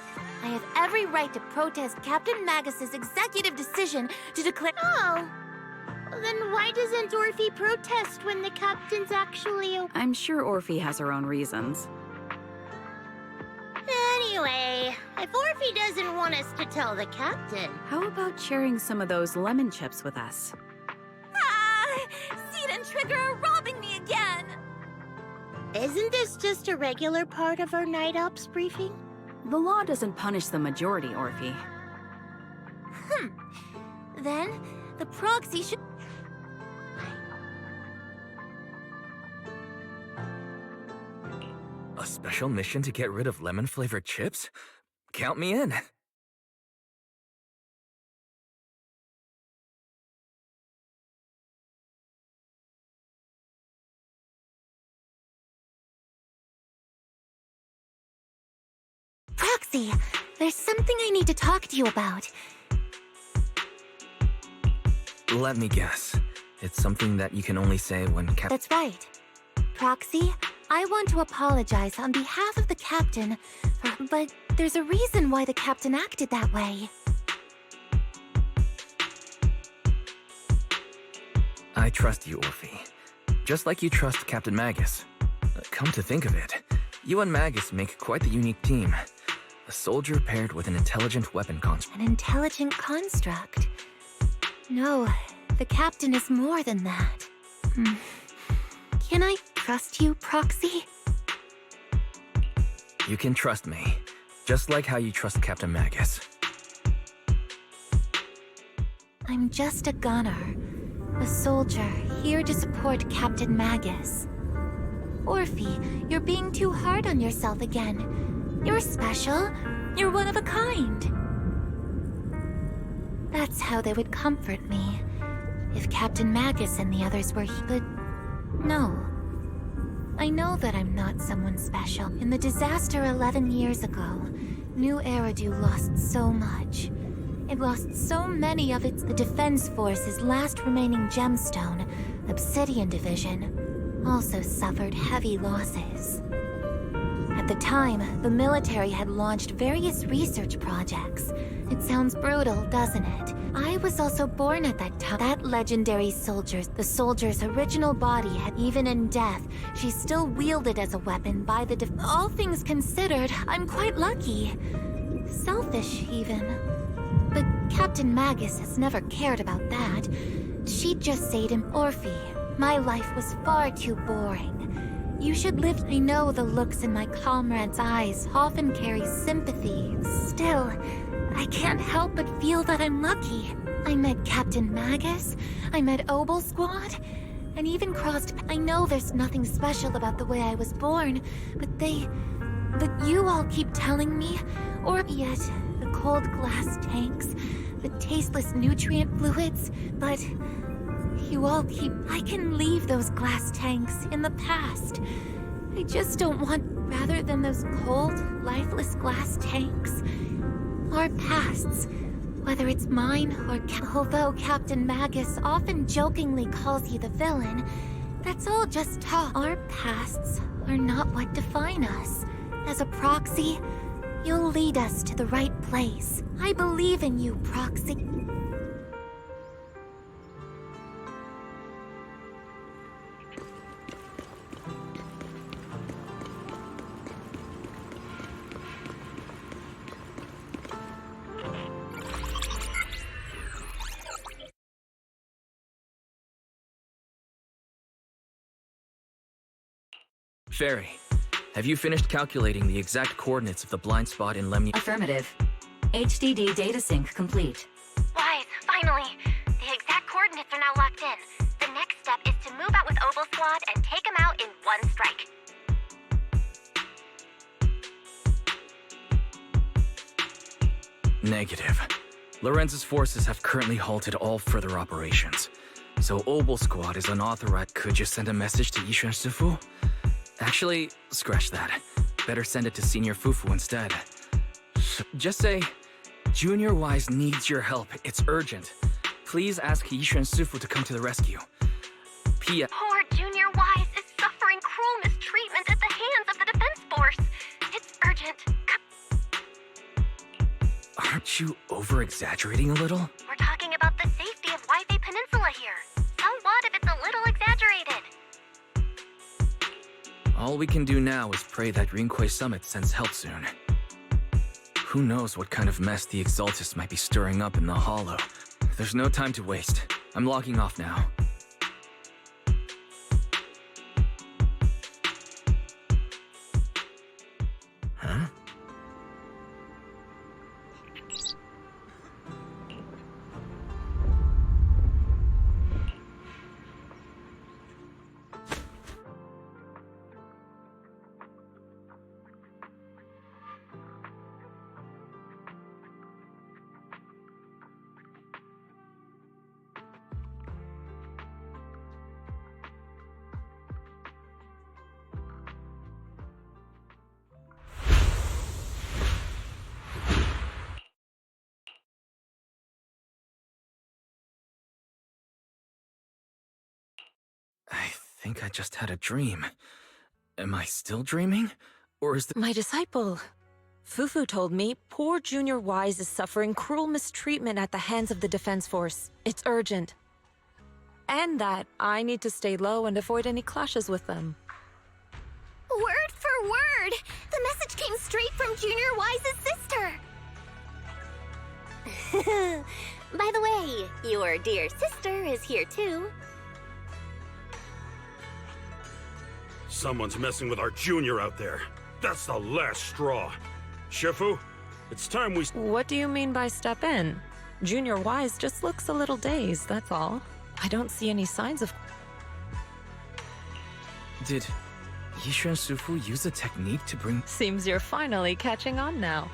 Speaker 2: I have every right to protest Captain Magus's executive decision to declare...
Speaker 17: Oh! Then why doesn't Orphe protest when the captain's actually...
Speaker 12: I'm sure Orphe has her own reasons.
Speaker 17: Anyway, if Orphe doesn't want us to tell the captain...
Speaker 12: How about sharing some of those lemon chips with us?
Speaker 2: Seed and Trigger are robbing me again!
Speaker 17: Isn't this just a regular part of our night ops briefing?
Speaker 12: The law doesn't punish the majority, Orphe.
Speaker 2: Then, the proxy should...
Speaker 5: A special mission to get rid of lemon-flavored chips? Count me in.
Speaker 2: Proxy, there's something I need to talk to you about.
Speaker 5: Let me guess. It's something that you can only say when
Speaker 2: That's right. Proxy, I want to apologize on behalf of the captain but there's a reason why the captain acted that way.
Speaker 5: I trust you, Orphe. Just like you trust Captain Magus. Come to think of it, you and Magus make quite the unique team. A soldier paired with an intelligent weapon construct.
Speaker 2: An intelligent construct? No, the captain is more than that. Can I trust you, Proxy?
Speaker 5: You can trust me, just like how you trust Captain Magus.
Speaker 2: I'm just a gunner, a soldier here to support Captain Magus. Orphe, you're being too hard on yourself again. You're special. You're one of a kind. That's how they would comfort me, if Captain Magus and the others were here. But no. I know that I'm not someone special. In the disaster 11 years ago, New Eridu lost so much. It lost so many of its... The Defense Force's last remaining gemstone, Obsidian Division, also suffered heavy losses. At the time, the military had launched various research projects, It sounds brutal, doesn't it? I was also born at that time. That legendary the soldier's original body had, even in death, she still wielded as a weapon by the all things considered, I'm quite lucky. Selfish, even. But Captain Magus has never cared about that. She'd just say to him, Orphe, my life was far too boring. You should live. I know the looks in my comrades' eyes often carry sympathy. Still, I can't help but feel that I'm lucky. I met Captain Magus, I met 𝕉𝖚 and even crossed. I know there's nothing special about the way I was born, but you all keep telling me, or yet the cold glass tanks, the tasteless nutrient fluids, but you all keep. I can leave those glass tanks in the past. I just don't want, rather than those cold, lifeless glass tanks, our pasts, whether it's mine or although Captain Magus often jokingly calls you the villain, that's all just talk. Our pasts are not what define us. As a proxy, you'll lead us to the right place. I believe in you, proxy.
Speaker 5: Fairy, have you finished calculating the exact coordinates of the blind spot in Lemny?
Speaker 14: Affirmative. HDD data sync complete.
Speaker 6: Wise, finally. The exact coordinates are now locked in. The next step is to move out with 𝕉𝖚 and take him out in one strike.
Speaker 5: Negative. Lorenz's forces have currently halted all further operations. So 𝕉𝖚 is unauthorized. Could you send a message to Yi Xuan? Actually, scratch that. Better send it to Senior Fufu instead. Just say, Junior Wise needs your help. It's urgent. Please ask Yi Xuan to come to the rescue. P.S.
Speaker 6: Poor Junior Wise is suffering cruel mistreatment at the hands of the defense force. It's urgent.
Speaker 5: Aren't you over-exaggerating a little?
Speaker 6: We're talking about the safety of ഍ⴑ Peninsula here. So what if it's a little exaggerated?
Speaker 5: All we can do now is pray that Rinquay Summit sends help soon. Who knows what kind of mess the Exaltists might be stirring up in the Hollow. There's no time to waste. I'm logging off now. Huh? I think I just had a dream. Am I still dreaming? Or is the—
Speaker 4: My disciple, Fufu told me poor Junior Wise is suffering cruel mistreatment at the hands of the defense force. It's urgent. And that I need to stay low and avoid any clashes with them.
Speaker 17: Word for word! The message came straight from Junior Wise's sister! By the way, your dear sister is here too.
Speaker 22: Someone's messing with our junior out there. That's the last straw. Shifu, it's time we—
Speaker 4: What do you mean by step in? Junior Wise just looks a little dazed, that's all. I don't see any signs of—
Speaker 5: Did Yi Xuan use a technique to bring—
Speaker 4: Seems you're finally catching on now.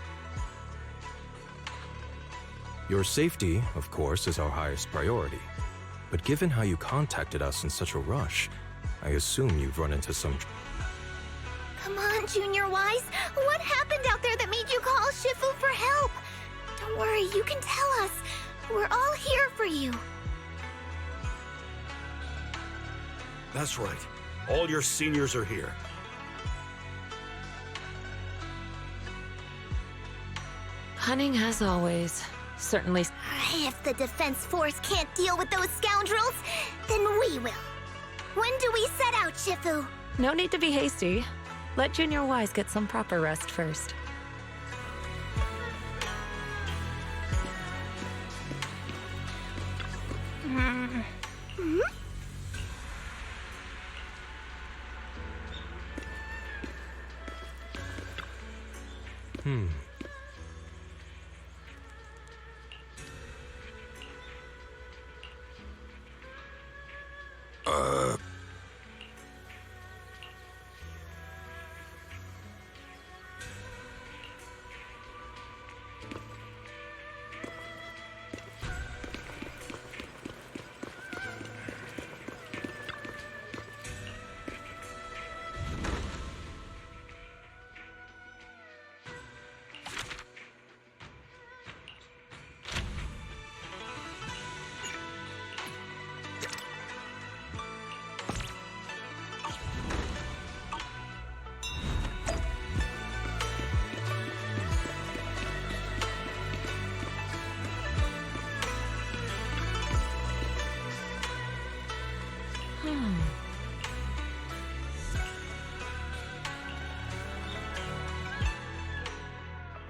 Speaker 9: Your safety, of course, is our highest priority. But given how you contacted us in such a rush, I assume you've run into some—
Speaker 17: Come on, Junior Wise. What happened out there that made you call Shifu for help? Don't worry, you can tell us. We're all here for you.
Speaker 22: That's right. All your seniors are here.
Speaker 4: Cunning as always. Certainly.
Speaker 17: If the defense force can't deal with those scoundrels, then we will. When do we set out, Shifu?
Speaker 4: No need to be hasty. Let Junior Wise get some proper rest first.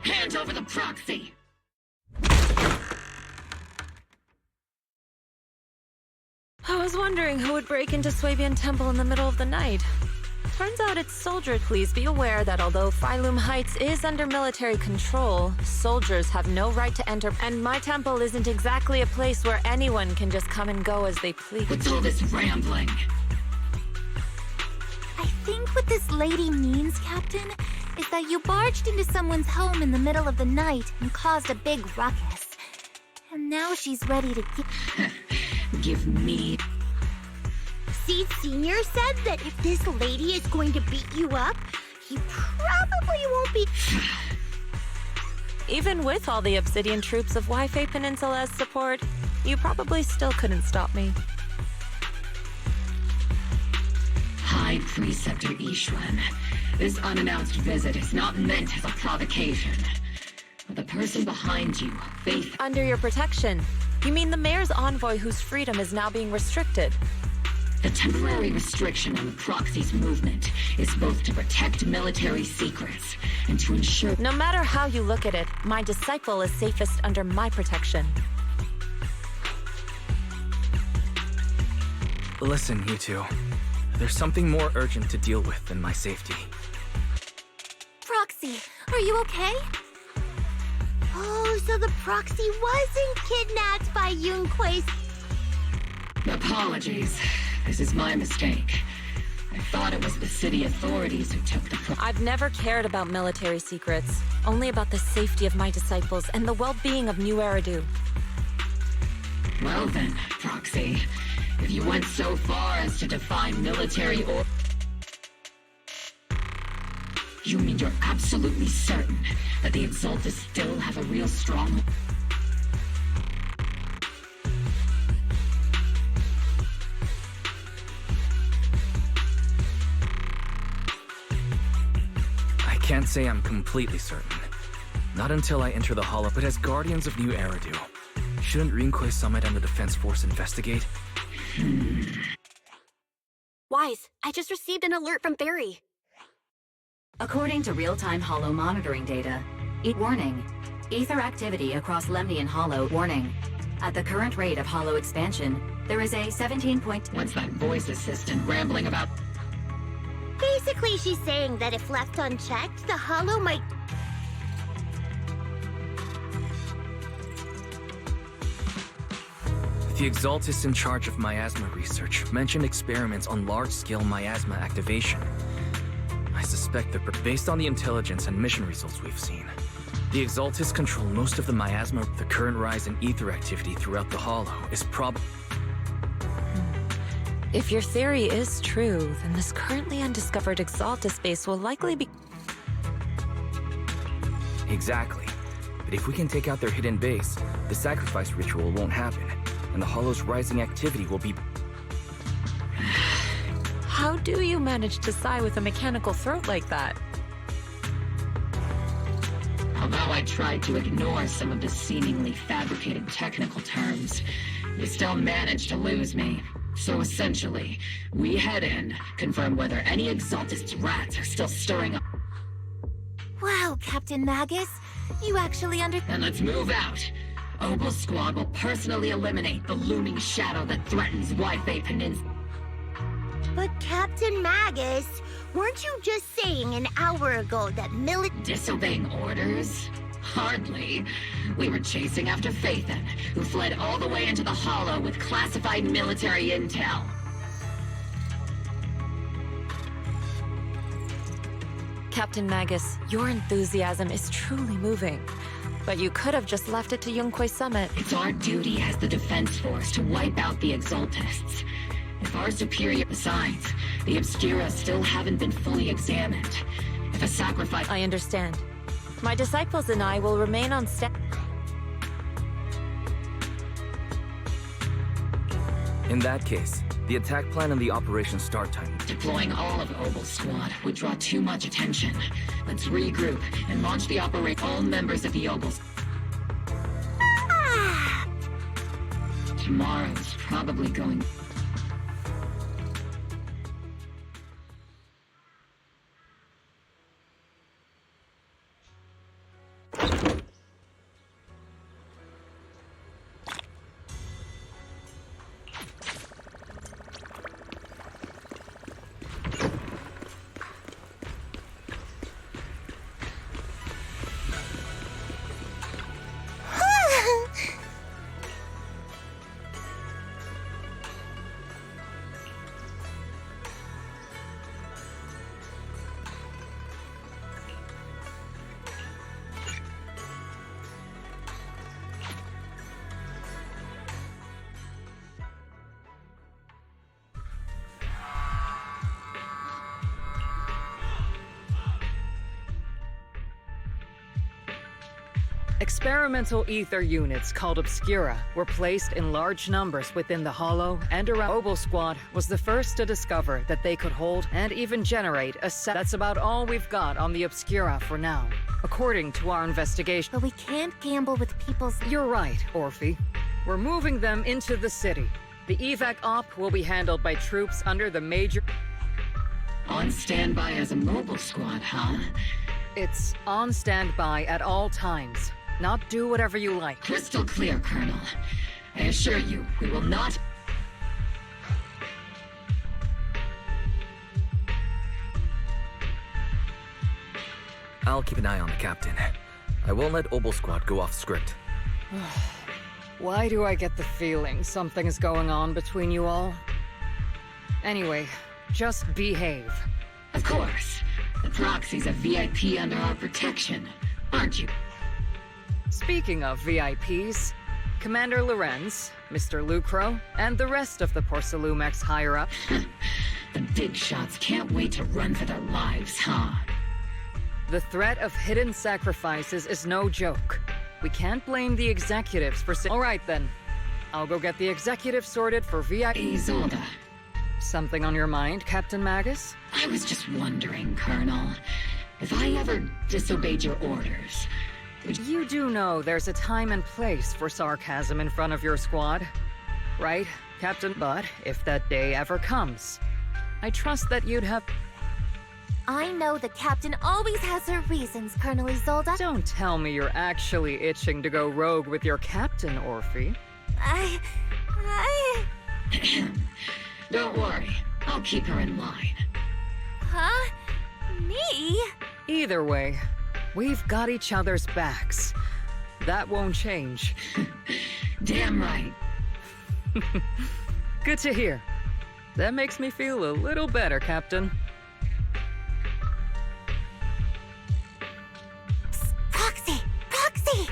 Speaker 11: Hand over the proxy!
Speaker 4: I was wondering who would break into Ssŭebian Temple in the middle of the night. Turns out it's soldiers. Please be aware that although Følum Heights is under military control, soldiers have no right to enter, and my temple isn't exactly a place where anyone can just come and go as they please.
Speaker 11: What's all this rambling?
Speaker 2: I think what this lady means, Captain, is that you barged into someone's home in the middle of the night and caused a big ruckus. And now she's ready to
Speaker 11: give me...
Speaker 17: Seed Sr. said that if this lady is going to beat you up, he probably won't be...
Speaker 4: Even with all the Obsidian troops of Wi-Fi Peninsula's support, you probably still couldn't stop me.
Speaker 11: High Preceptor Ishwan, this unannounced visit is not meant as a provocation. But the person behind you, Faith...
Speaker 4: Under your protection? You mean the mayor's envoy whose freedom is now being restricted?
Speaker 11: The temporary restriction on the proxy's movement is both to protect military secrets and to ensure...
Speaker 4: No matter how you look at it, my disciple is safest under my protection.
Speaker 5: Listen, you two. There's something more urgent to deal with than my safety.
Speaker 2: Proxy, are you okay?
Speaker 17: Oh, so the proxy wasn't kidnapped by Yunque's...
Speaker 11: Apologies. This is my mistake. I thought it was the city authorities who took the
Speaker 4: I've never cared about military secrets. Only about the safety of my disciples and the well-being of New Eridu.
Speaker 11: Well then, Proxy. If you went so far as to define military or... You mean you're absolutely certain that the Exaltis still have a real strong...
Speaker 5: I can't say I'm completely certain. Not until I enter the Hollow, but as Guardians of New Eridu. Shouldn't rinkway and the Defense Force investigate?
Speaker 3: Wise, I just received an alert from Barry.
Speaker 14: According to real-time Hollow monitoring data, warning. Ether activity across Lemnian Hollow. Warning. At the current rate of Hollow expansion, there is a 17 point...
Speaker 11: What's that voice assistant rambling about?
Speaker 17: Basically, she's saying that if left unchecked, the Hollow might...
Speaker 5: The Exaltis in charge of miasma research mentioned experiments on large-scale miasma activation. I suspect that based on the intelligence and mission results we've seen, the Exaltis control most of the miasma. The current rise in ether activity throughout the Hollow is probably...
Speaker 4: If your theory is true, then this currently undiscovered Exaltis base will likely be...
Speaker 5: Exactly. But if we can take out their hidden base, the sacrifice ritual won't happen, and the Hollow's rising activity will be...
Speaker 4: How do you manage to sigh with a mechanical throat like that?
Speaker 11: Although I I tried to ignore some of the seemingly fabricated technical terms, you still managed to lose me. So essentially, we head in, confirm whether any Exaltist rats are still stirring up.
Speaker 2: Wow, Captain Magus. You actually
Speaker 11: And let's move out. Obel Squad will personally eliminate the looming shadow that threatens Wi-Fi Peninsula.
Speaker 17: But Captain Magus, weren't you just saying an hour ago that
Speaker 11: Disobeying orders? Hardly. We were chasing after 𝲂ℓ, who fled all the way into the Hollow with classified military intel.
Speaker 4: Captain Magus, your enthusiasm is truly moving. But you could have just left it to Yunquay Summit.
Speaker 11: It's our duty as the Defense Force to wipe out the Exaltists. If our superior... Besides, the Obscura still haven't been fully examined. If a sacrifice...
Speaker 4: I understand. My disciples and I will remain on step.
Speaker 5: In that case, the attack plan and the operation start time.
Speaker 11: Deploying all of Obel Squad would draw too much attention. Let's regroup and launch the operation. All members of the Obel... Tomorrow's probably going...
Speaker 7: Experimental ether units called Obscura were placed in large numbers within the Hollow and around. Obel Squad was the first to discover that they could hold and even generate a set. That's about all we've got on the Obscura for now, according to our investigation.
Speaker 2: But we can't gamble with people's...
Speaker 7: You're right, Orphe. We're moving them into the city. The evac op will be handled by troops under the major...
Speaker 11: On standby as a mobile squad, huh?
Speaker 7: It's on standby at all times. Not do whatever you like.
Speaker 11: Crystal clear, Colonel. I assure you, we will not...
Speaker 5: I'll keep an eye on the captain. I won't let Obel Squad go off script.
Speaker 7: Why do I get the feeling something is going on between you all? Anyway, just behave.
Speaker 11: Of course. The proxy's a VIP under our protection, aren't you?
Speaker 7: Speaking of VIPs, Commander 𝕉𝖃, Mr. Lucro, and the rest of the 𝑃⁴ higher-up.
Speaker 11: The big shots can't wait to run for their lives, huh?
Speaker 7: The threat of hidden sacrifices is no joke. We can't blame the executives for... All right, then. I'll go get the executives sorted for VIP...
Speaker 11: Isolde.
Speaker 7: Something on your mind, Captain Magus?
Speaker 11: I was just wondering, Colonel. If I ever disobeyed your orders...
Speaker 7: You do know there's a time and place for sarcasm in front of your squad, right, Captain? But if that day ever comes, I trust that you'd have...
Speaker 2: I know the captain always has her reasons, Colonel Isolde.
Speaker 7: Don't tell me you're actually itching to go rogue with your captain, Orphe.
Speaker 11: Don't worry, I'll keep her in line.
Speaker 2: Huh? Me?
Speaker 7: Either way, we've got each other's backs. That won't change.
Speaker 11: Damn right.
Speaker 7: Good to hear. That makes me feel a little better, Captain.
Speaker 2: Psst, Proxy!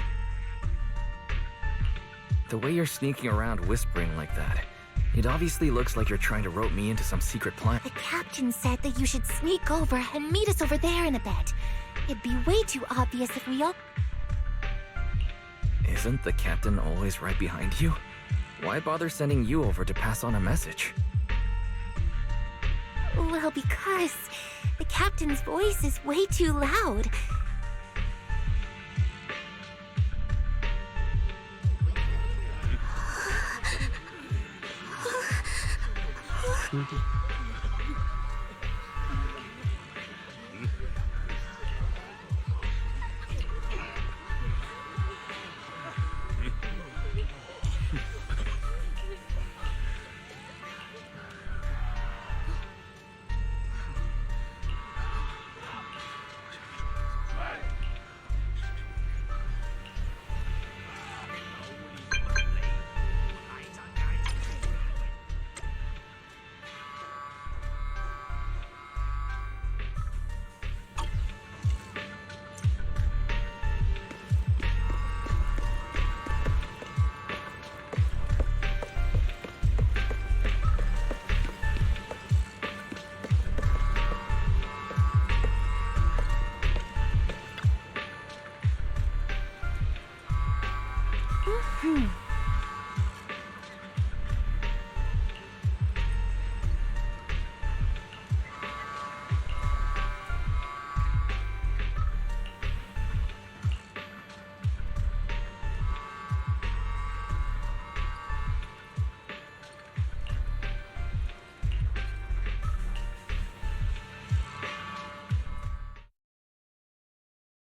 Speaker 5: The way you're sneaking around whispering like that, it obviously looks like you're trying to rope me into some secret plan.
Speaker 2: The captain said that you should sneak over and meet us over there in a bit. It'd be way too obvious if we all...
Speaker 5: Isn't the captain always right behind you? Why bother sending you over to pass on a message?
Speaker 2: Well, because the captain's voice is way too loud.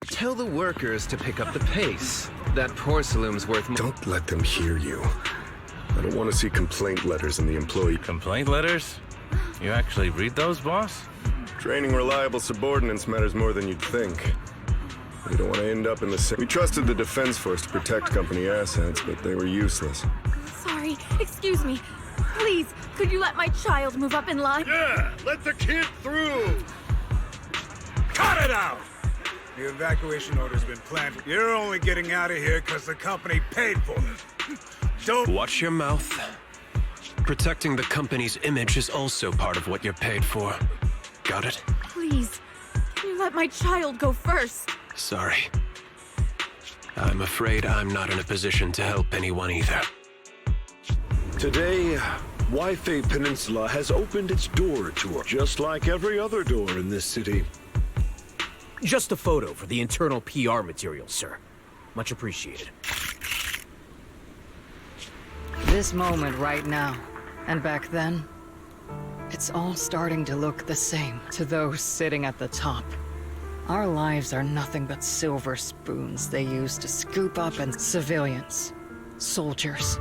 Speaker 8: Tell the workers to pick up the pace. That porcelain's worth more.
Speaker 16: Don't let them hear you. I don't want to see complaint letters in the employee.
Speaker 22: Complaint letters? You actually read those, boss?
Speaker 16: Training reliable subordinates matters more than you'd think. We don't want to end up in the same. We trusted the Defense Force to protect company assets, but they were useless.
Speaker 10: Sorry, excuse me. Please, could you let my child move up in line?
Speaker 16: Yeah, let the kid through!
Speaker 22: Cut it out!
Speaker 15: The evacuation order's been planned. You're only getting out of here because the company paid for it. Don't...
Speaker 21: Watch your mouth. Protecting the company's image is also part of what you're paid for. Got it?
Speaker 10: Please, can you let my child go first?
Speaker 21: Sorry. I'm afraid I'm not in a position to help anyone either.
Speaker 19: Today, Wiedź Peninsula has opened its door to her, just like every other door in this city.
Speaker 23: Just a photo for the internal PR material, sir. Much appreciated.
Speaker 7: This moment right now, and back then, it's all starting to look the same to those sitting at the top. Our lives are nothing but silver spoons they use to scoop up and civilians, soldiers.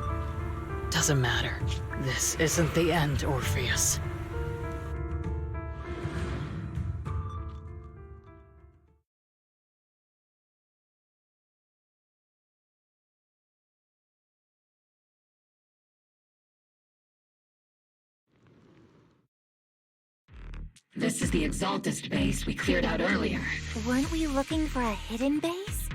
Speaker 7: Doesn't matter. This isn't the end, Orpheus.
Speaker 11: This is the Exaltist base we cleared out earlier.
Speaker 2: Weren't we looking for a hidden base?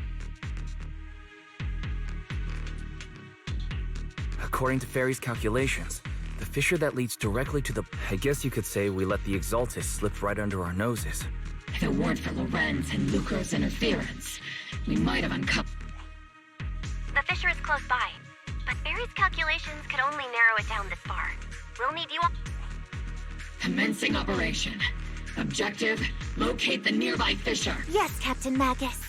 Speaker 5: According to Fairy's calculations, the fissure that leads directly to the... I guess you could say we let the Exaltist slip right under our noses.
Speaker 11: If it weren't for Lorenz and Lucro's interference, we might have uncovered...
Speaker 6: The fissure is close by, but Barry's calculations could only narrow it down this far. We'll need you all...
Speaker 11: Commencing operation. Objective, locate the nearby fissure.
Speaker 2: Yes, Captain Magus.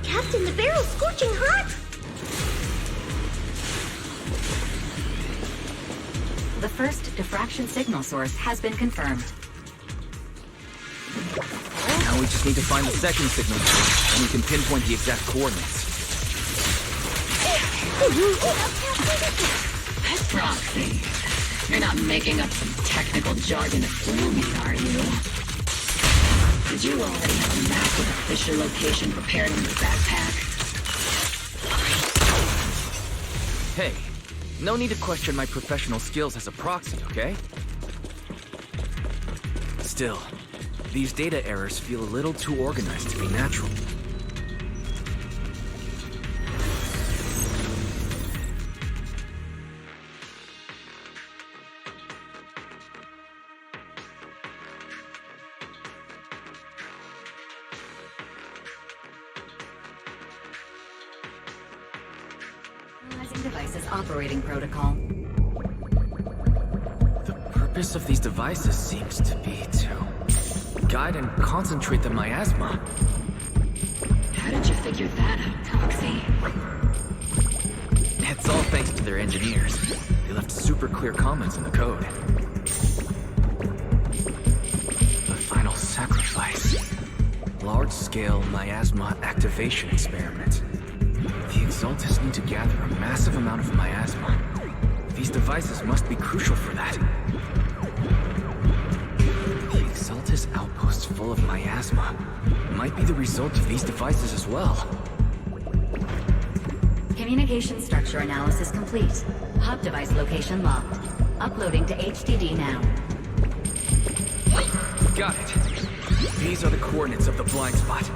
Speaker 17: Captain, the barrel's scorching hot!
Speaker 14: The first diffraction signal source has been confirmed.
Speaker 5: Now we just need to find the second signal source, and we can pinpoint the exact coordinates.
Speaker 11: Proxy. You're not making up some technical jargon to fool me, are you? Did you already have a map with a fissure location prepared in your backpack?
Speaker 5: Hey, no need to question my professional skills as a proxy, okay? Still, these data errors feel a little too organized to be natural.
Speaker 14: Analyzing devices operating protocol.
Speaker 5: The purpose of these devices seems to be to... guide and concentrate the miasma.
Speaker 11: How did you figure that out, Proxy?
Speaker 5: It's all thanks to their engineers. They left super clear comments in the code. The final sacrifice. Large-scale miasma activation experiment. The Exaltis need to gather a massive amount of miasma. These devices must be crucial for that. The Exaltis outposts full of miasma might be the result of these devices as well.
Speaker 14: Communication structure analysis complete. Hub device location locked. Uploading to HDD now.
Speaker 5: Got it. These are the coordinates of the blind spot.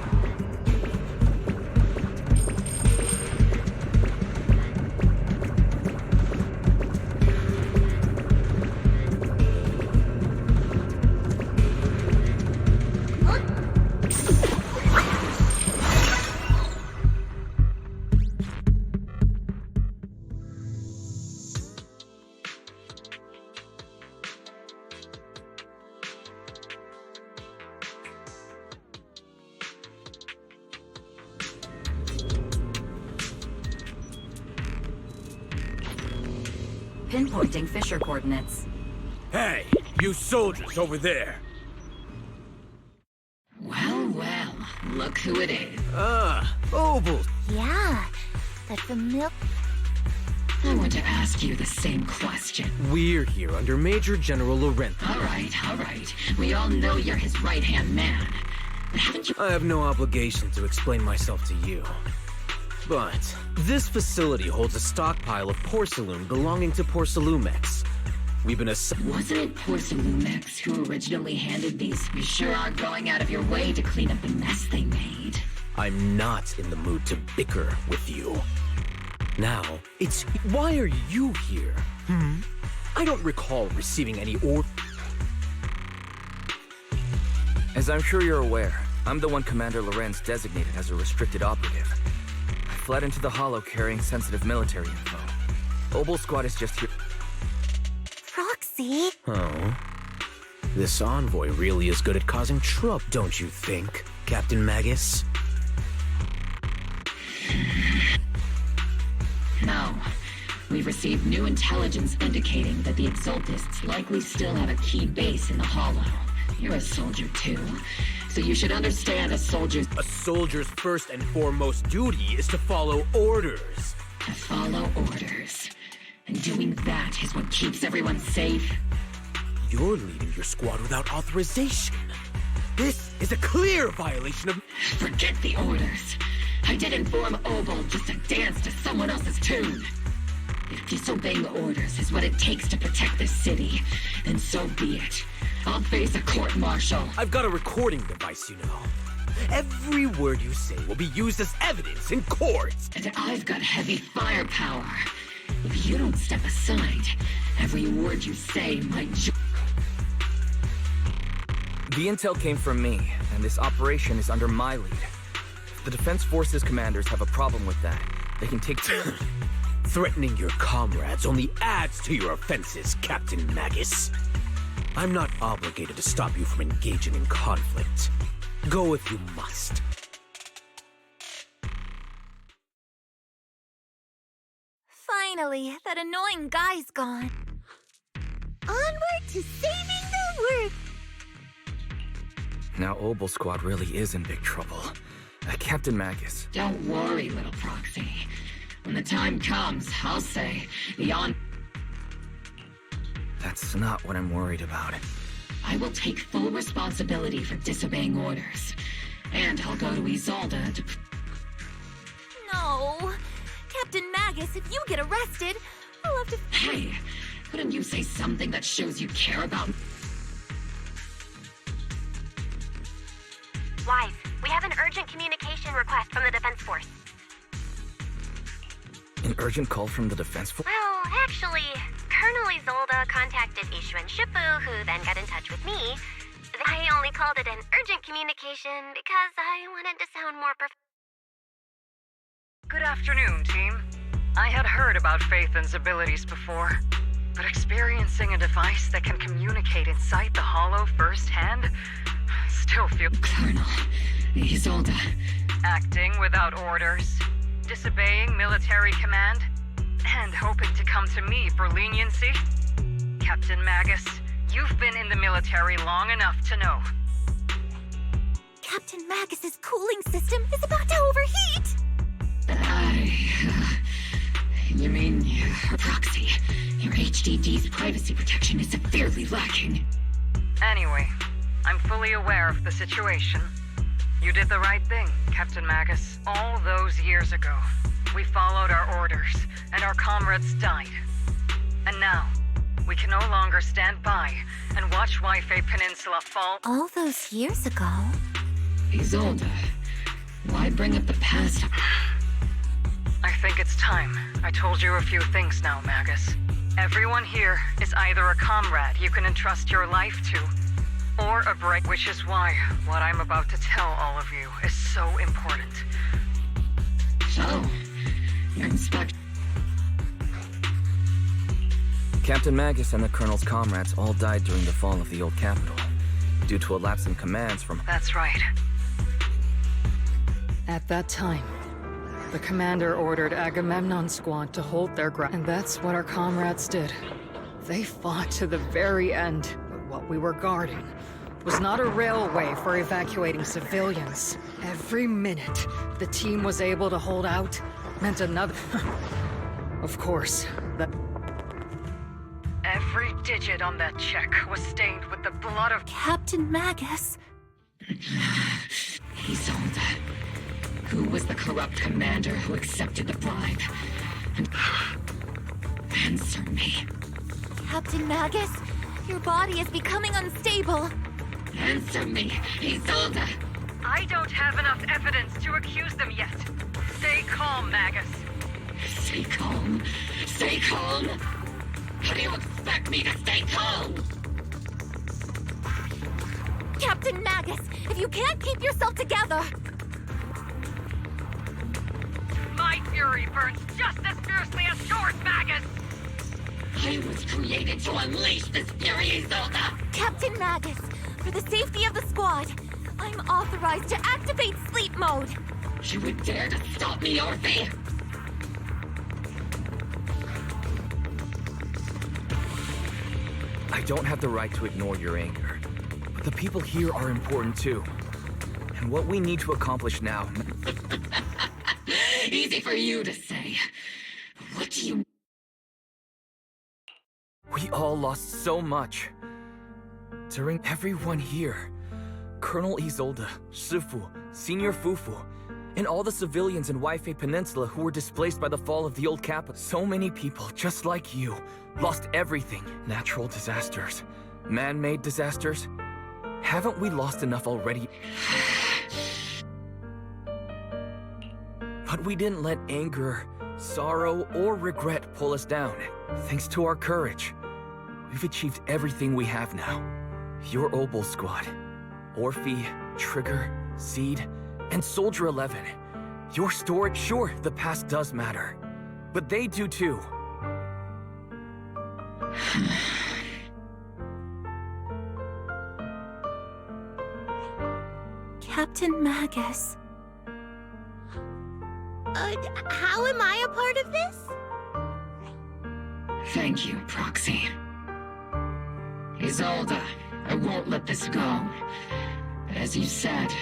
Speaker 14: Pinpointing fissure coordinates.
Speaker 23: Hey, you soldiers over there!
Speaker 11: Well, well, look who it is.
Speaker 23: Obel.
Speaker 2: Yeah, that familiar.
Speaker 11: I want to ask you the same question.
Speaker 23: We're here under Major General 𝕉𝖃.
Speaker 11: All right. We all know you're his right-hand man. But haven't you—
Speaker 23: I have no obligation to explain myself to you. But this facility holds a stockpile of porcelain belonging to 𝕗ᵐᵒ. We've been
Speaker 11: Wasn't it 𝕗ᵐᵒ who originally handed these? You sure are going out of your way to clean up the mess they made.
Speaker 23: I'm not in the mood to bicker with you. Now, it's why are you here? I don't recall receiving any
Speaker 5: As I'm sure you're aware, I'm the one Commander Lorenz designated as a restricted operative. I fled into the Hollow carrying sensitive military info. Obel Squad is just here.
Speaker 2: Proxy?
Speaker 23: Oh. This envoy really is good at causing trouble, don't you think, Captain 𝕅𝑔𝑔𝑡?
Speaker 11: No. We've received new intelligence indicating that the Exaltists likely still have a key base in the Hollow. You're a soldier too, so you should understand a soldier's
Speaker 23: first and foremost duty is to follow orders.
Speaker 11: To follow orders. And doing that is what keeps everyone safe.
Speaker 23: You're leading your squad without authorization. This is a clear violation of—
Speaker 11: Forget the orders. I didn't form Obel just to dance to someone else's tune. If disobeying orders is what it takes to protect this city, then so be it. I'll face a court-martial.
Speaker 23: I've got a recording device, you know. Every word you say will be used as evidence in court.
Speaker 11: And I've got heavy firepower. If you don't step aside, every word you say might—
Speaker 5: The intel came from me, and this operation is under my lead. If the Defense Forces commanders have a problem with that, they can take—
Speaker 23: Threatening your comrades only adds to your offenses, Captain 𝕅𝑔𝑔𝑡. I'm not obligated to stop you from engaging in conflict. Go if you must.
Speaker 2: Finally, that annoying guy's gone. Onward to saving the world!
Speaker 5: Now Obel Squad really is in big trouble. Captain 𝕅𝑔𝑔𝑡.
Speaker 11: Don't worry, little Proxy. When the time comes, I'll say, beyond—
Speaker 5: That's not what I'm worried about.
Speaker 11: I will take full responsibility for disobeying orders. And I'll go to Isolde to—
Speaker 2: No! Captain 𝕅𝑔𝑔𝑡, if you get arrested, I'll have to—
Speaker 11: Hey! Couldn't you say something that shows you care about—
Speaker 6: Wise, we have an urgent communication request from the Defense Force.
Speaker 5: An urgent call from the Defense Force?
Speaker 6: Well, actually, Colonel Isolde contacted 𝕲𝑥 who then got in touch with me. I only called it an urgent communication because I wanted to sound more
Speaker 7: Good afternoon, team. I had heard about Phaethon's abilities before, but experiencing a device that can communicate inside the Hollow firsthand, still feel...
Speaker 11: Colonel Isolde.
Speaker 7: Acting without orders, disobeying military command, and hoping to come to me for leniency? Captain Magus, you've been in the military long enough to know.
Speaker 2: Captain Magus's cooling system is about to overheat!
Speaker 11: You mean her proxy? Your HDD's privacy protection is severely lacking.
Speaker 7: Anyway, I'm fully aware of the situation. You did the right thing, Captain Magus. All those years ago, we followed our orders, and our comrades died. And now, we can no longer stand by and watch 괡ᴜ Peninsula fall.
Speaker 2: All those years ago?
Speaker 11: Isolde, why bring up the past?
Speaker 7: I think it's time. I told you a few things now, Magus. Everyone here is either a comrade you can entrust your life to, or a break, which is why what I'm about to tell all of you is so important.
Speaker 11: So, your inspector...
Speaker 5: Captain Magus and the Colonel's comrades all died during the fall of the old capital, due to a lapse in commands from...
Speaker 7: That's right. At that time, the commander ordered Agamemnon's squad to hold their ground, and that's what our comrades did. They fought to the very end, but what we were guarding was not a railway for evacuating civilians. Every minute the team was able to hold out meant another... Of course, every digit on that check was stained with the blood of...
Speaker 2: Captain Magus.
Speaker 11: Isolde. Who was the corrupt commander who accepted the bribe? And answer me.
Speaker 2: Captain Magus, your body is becoming unstable.
Speaker 11: Answer me, Isolde.
Speaker 7: I don't have enough evidence to accuse them yet. Stay calm, Magus.
Speaker 11: Stay calm? Stay calm? How do you expect me to stay calm?
Speaker 2: Captain Magus, if you can't keep yourself together...
Speaker 7: My fury burns just as fiercely as yours, Magus!
Speaker 11: I was created to unleash this fury, Isolde!
Speaker 2: Captain Magus, for the safety of the squad, I'm authorized to activate sleep mode.
Speaker 11: You would dare to stop me, Orphe?
Speaker 5: I don't have the right to ignore your anger, but the people here are important too. And what we need to accomplish now...
Speaker 11: Easy for you to say. What do you...
Speaker 5: We all lost so much. During everyone here, Colonel Isolde, Shifu, Senior Fufu, and all the civilians in 괡ᴜ Peninsula who were displaced by the fall of the old capital. So many people, just like you, lost everything. Natural disasters, man-made disasters. Haven't we lost enough already? But we didn't let anger, sorrow, or regret pull us down. Thanks to our courage, we've achieved everything we have now. Your Obel squad, Orphe, Trigger, Seed, and Soldier 11. Your story, sure, the past does matter, but they do too.
Speaker 2: Captain Magus.
Speaker 17: How am I a part of this?
Speaker 11: Thank you, Proxy. Isolde, I won't let this go. But as you said,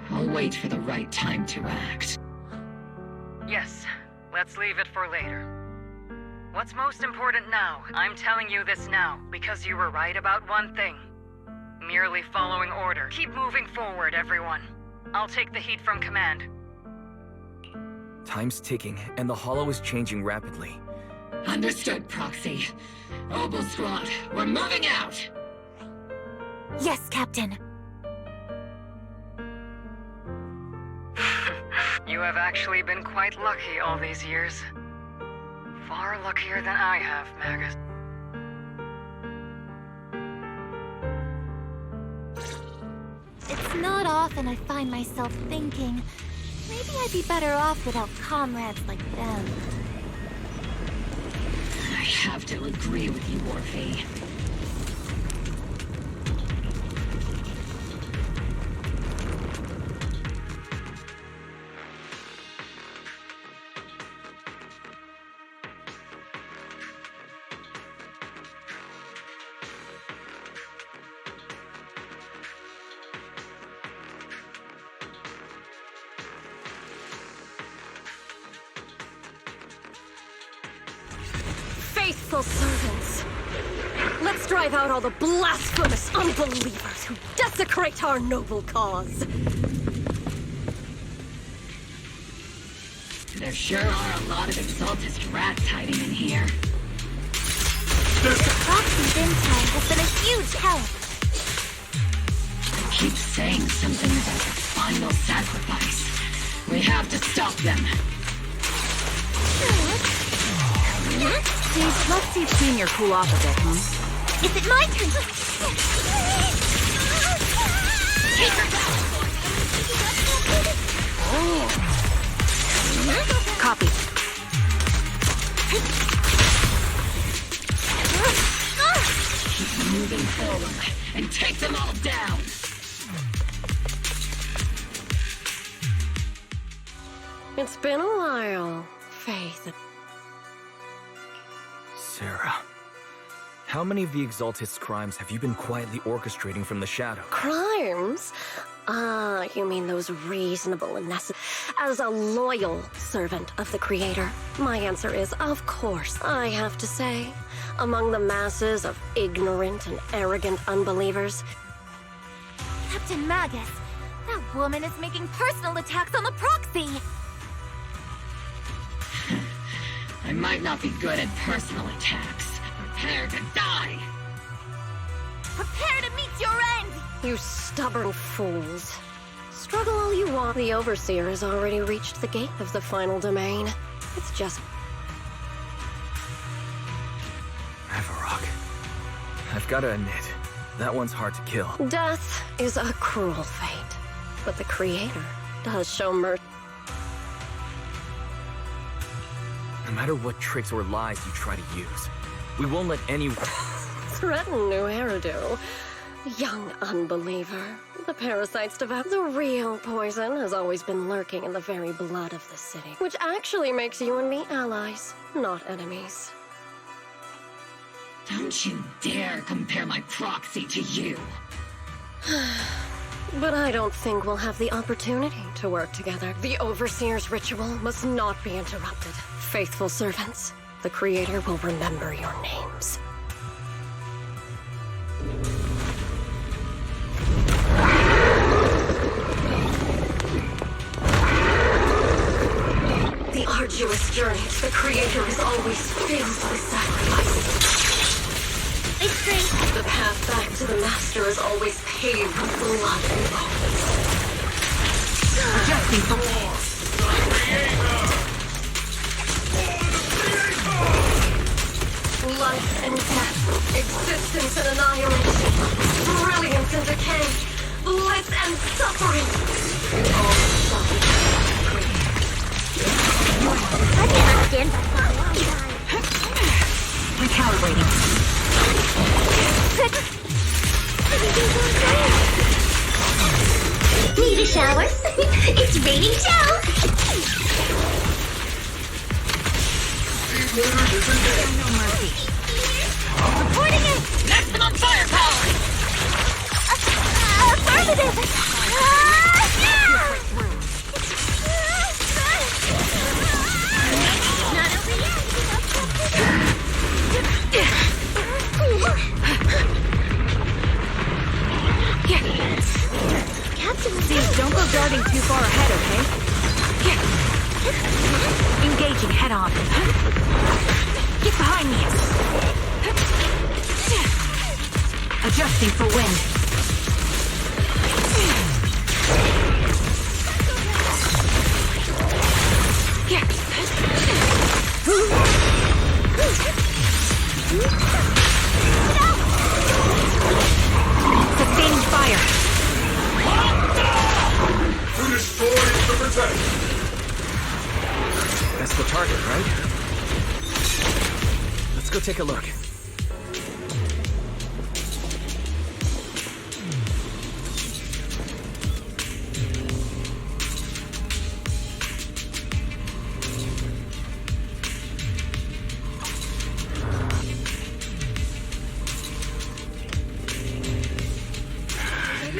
Speaker 11: I'll wait for the right time to act.
Speaker 7: Yes, let's leave it for later. What's most important now? I'm telling you this now, because you were right about one thing. Merely following order. Keep moving forward, everyone. I'll take the heat from command.
Speaker 5: Time's ticking, and the Hollow is changing rapidly.
Speaker 11: Understood, Proxy. Obel squad, we're moving out!
Speaker 2: Yes, Captain.
Speaker 7: You have actually been quite lucky all these years. Far luckier than I have, Magus.
Speaker 2: It's not often I find myself thinking, maybe I'd be better off without comrades like them.
Speaker 11: I have to agree with you, Orphe.
Speaker 1: faithful servants. Let's drive out all the blasphemous unbelievers who desecrate our noble cause.
Speaker 11: There sure are a lot of exaltist rats hiding in here.
Speaker 2: The proxy's intel has been a huge help.
Speaker 11: They keep saying something about the final sacrifice. We have to stop them.
Speaker 12: Steve, let's see Senior cool off a bit, huh?
Speaker 2: Is it my turn?
Speaker 12: Copy.
Speaker 11: Keep moving forward and take them all down.
Speaker 1: It's been a while, Faith.
Speaker 5: Sarah, how many of the Exaltist's crimes have you been quietly orchestrating from the shadow?
Speaker 1: Crimes? Ah, you mean those reasonable and necessary. As a loyal servant of the Creator, my answer is, of course, I have to say, among the masses of ignorant and arrogant unbelievers.
Speaker 2: Captain Magus, that woman is making personal attacks on the proxy.
Speaker 11: I might not be good at personal attacks. Prepare to die!
Speaker 2: Prepare to meet your end!
Speaker 1: You stubborn fools. Struggle all you want. The Overseer has already reached the gate of the final domain. It's just...
Speaker 5: Avarok. I've got to admit, that one's hard to kill.
Speaker 1: Death is a cruel fate, but the Creator does show mercy.
Speaker 5: No matter what tricks or lies you try to use, we won't let anyone...
Speaker 1: Threaten New Eridu. Young unbeliever. The parasites devour. The real poison has always been lurking in the very blood of the city, which actually makes you and me allies, not enemies.
Speaker 11: Don't you dare compare my proxy to you.
Speaker 1: But I don't think we'll have the opportunity to work together. The Overseer's ritual must not be interrupted. Faithful servants, the Creator will remember your names. The arduous journey to the Creator is always filled with sacrifice.
Speaker 2: It's great.
Speaker 1: The path back to the Master is always paved with blood and bones.
Speaker 12: Adjusting for war.
Speaker 1: Life and death, existence and annihilation, brilliance and decay, bliss and suffering. All suffer.
Speaker 2: I can't understand that for a long time.
Speaker 12: Recalibrating.
Speaker 17: Need a shower? It's raining show!
Speaker 12: No mercy.
Speaker 2: Reporting it!
Speaker 11: Maximum firepower!
Speaker 2: Affirmative! Not over Captain,
Speaker 12: Steve, don't go darting too far ahead, okay? Engaging head on. Get behind me. Adjusting for wind. Sustaining fire.
Speaker 15: To destroy is to protect.
Speaker 5: That's the target, right? Let's go take a look.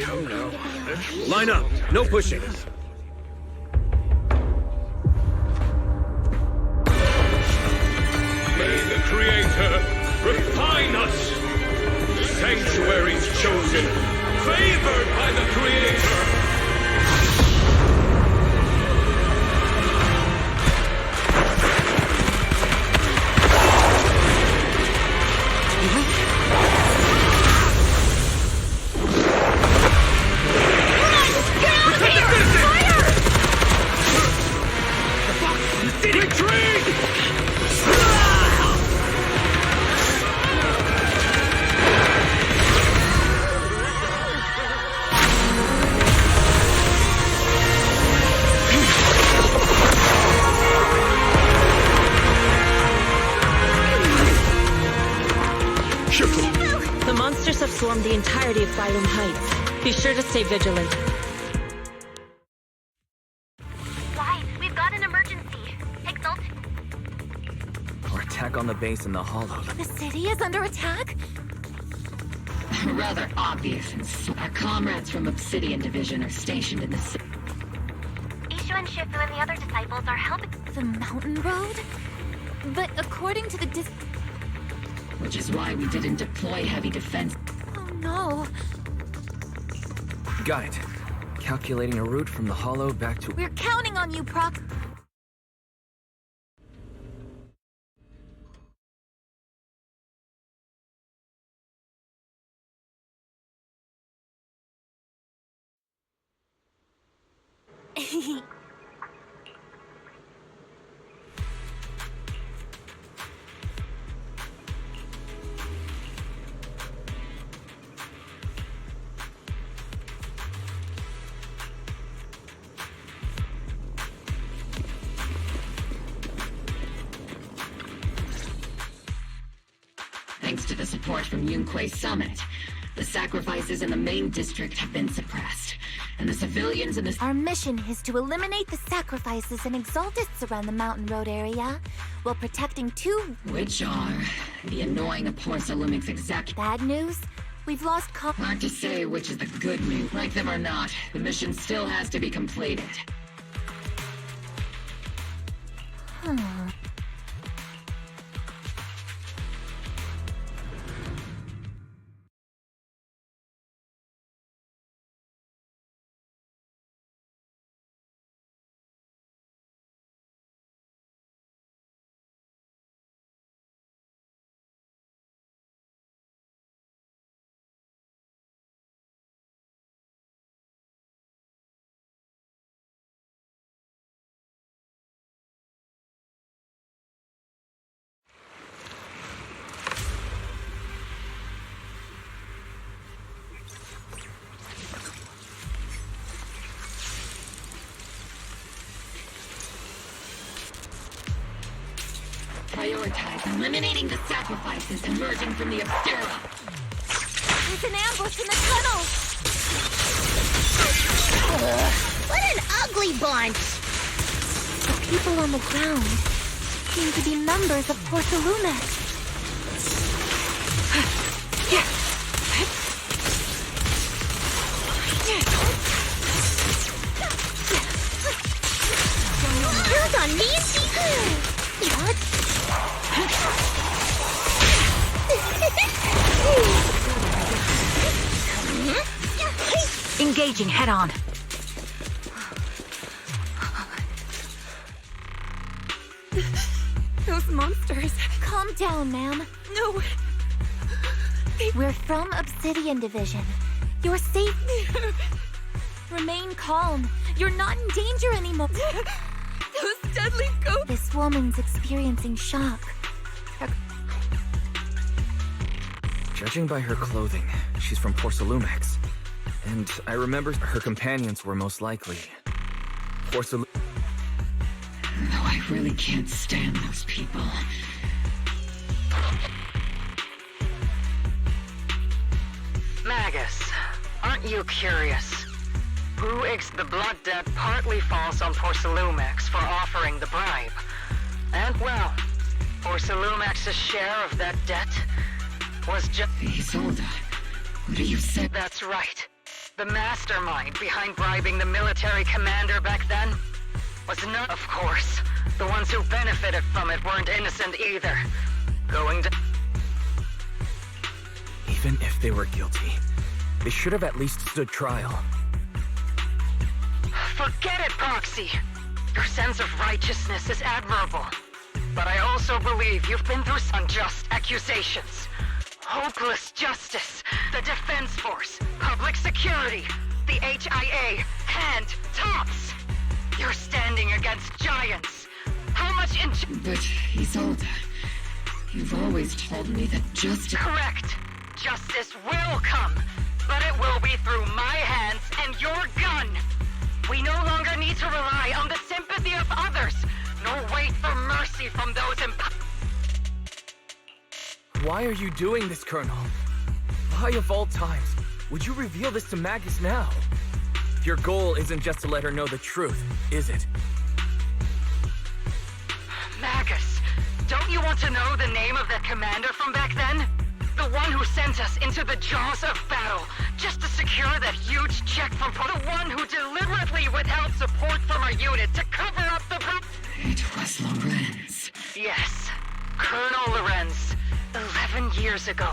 Speaker 22: Come now. Line up. No pushing. May the Creator favored by the Creator!
Speaker 4: The monsters have swarmed the entirety of Phylum Heights. Be sure to stay vigilant.
Speaker 6: Guys, we've got an emergency. Exalt.
Speaker 5: Or attack on the base in the hollow.
Speaker 2: The city is under attack?
Speaker 11: Rather obvious. Our comrades from Obsidian Division are stationed in the city.
Speaker 6: Ishu and Shifu and the other disciples are helping.
Speaker 2: The mountain road? But according to the
Speaker 11: Which is why we didn't deploy heavy defense.
Speaker 2: Oh no.
Speaker 5: Guide. Calculating a route from the hollow back to...
Speaker 2: We're counting on you, Proc.
Speaker 11: Thanks to the support from Yunquay Summit, the sacrifices in the main district have been suppressed, and the civilians in the...
Speaker 2: Our mission is to eliminate the sacrifices and exaltists around the mountain road area, while protecting two...
Speaker 11: Which are the annoying 𝒄 exact...
Speaker 2: Bad news? We've lost
Speaker 11: Hard to say which is the good news. Like them or not, the mission still has to be completed. Prioritize eliminating the sacrifices emerging from the Obscura.
Speaker 2: There's an ambush in the tunnel!
Speaker 17: What an ugly bunch!
Speaker 2: The people on the ground seem to be members of 𝒄⁴
Speaker 17: Hold on, Nancy! What?
Speaker 12: Engaging head-on.
Speaker 10: Those monsters.
Speaker 2: Calm down, ma'am.
Speaker 10: No.
Speaker 2: We're from Obsidian Division. You're safe. Remain calm. You're not in danger anymore.
Speaker 10: Those deadly ghosts.
Speaker 2: This woman's experiencing shock.
Speaker 5: Judging by her clothing, she's from 𝒄⁴. And I remember her companions were most likely 𝒄⁴.
Speaker 11: Though I really can't stand those people.
Speaker 13: Magus, aren't you curious? The blood debt partly falls on 𝒄⁴ for offering the bribe. And well, 𝒄⁴'s share of that debt was just...
Speaker 11: Isolde, what do you say?
Speaker 13: That's right. The mastermind behind bribing the military commander back then was not, of course. The ones who benefited from it weren't innocent either. Going to...
Speaker 5: Even if they were guilty, They should have at least stood trial.
Speaker 13: Forget it, Proxy. Your sense of righteousness is admirable. But I also believe you've been through some unjust accusations. Hopeless justice, the Defense Force, public security, the HIA, and TOPS. You're standing against giants. How much
Speaker 11: But, Isolde, you've always told me that justice...
Speaker 13: Correct. Justice will come, but it will be through my hands and your gun. We no longer need to rely on the sympathy of others, nor wait for mercy from those
Speaker 5: Why are you doing this, Colonel? Why of all times would you reveal this to Magus now? Your goal isn't just to let her know the truth, is it?
Speaker 13: Magus, don't you want to know the name of that commander from back then? The one who sent us into the jaws of battle, just to secure that huge check from the one who deliberately withheld support from our unit to cover up the...
Speaker 11: It was Lorenz.
Speaker 13: Yes, Colonel Lorenz, 11 years ago.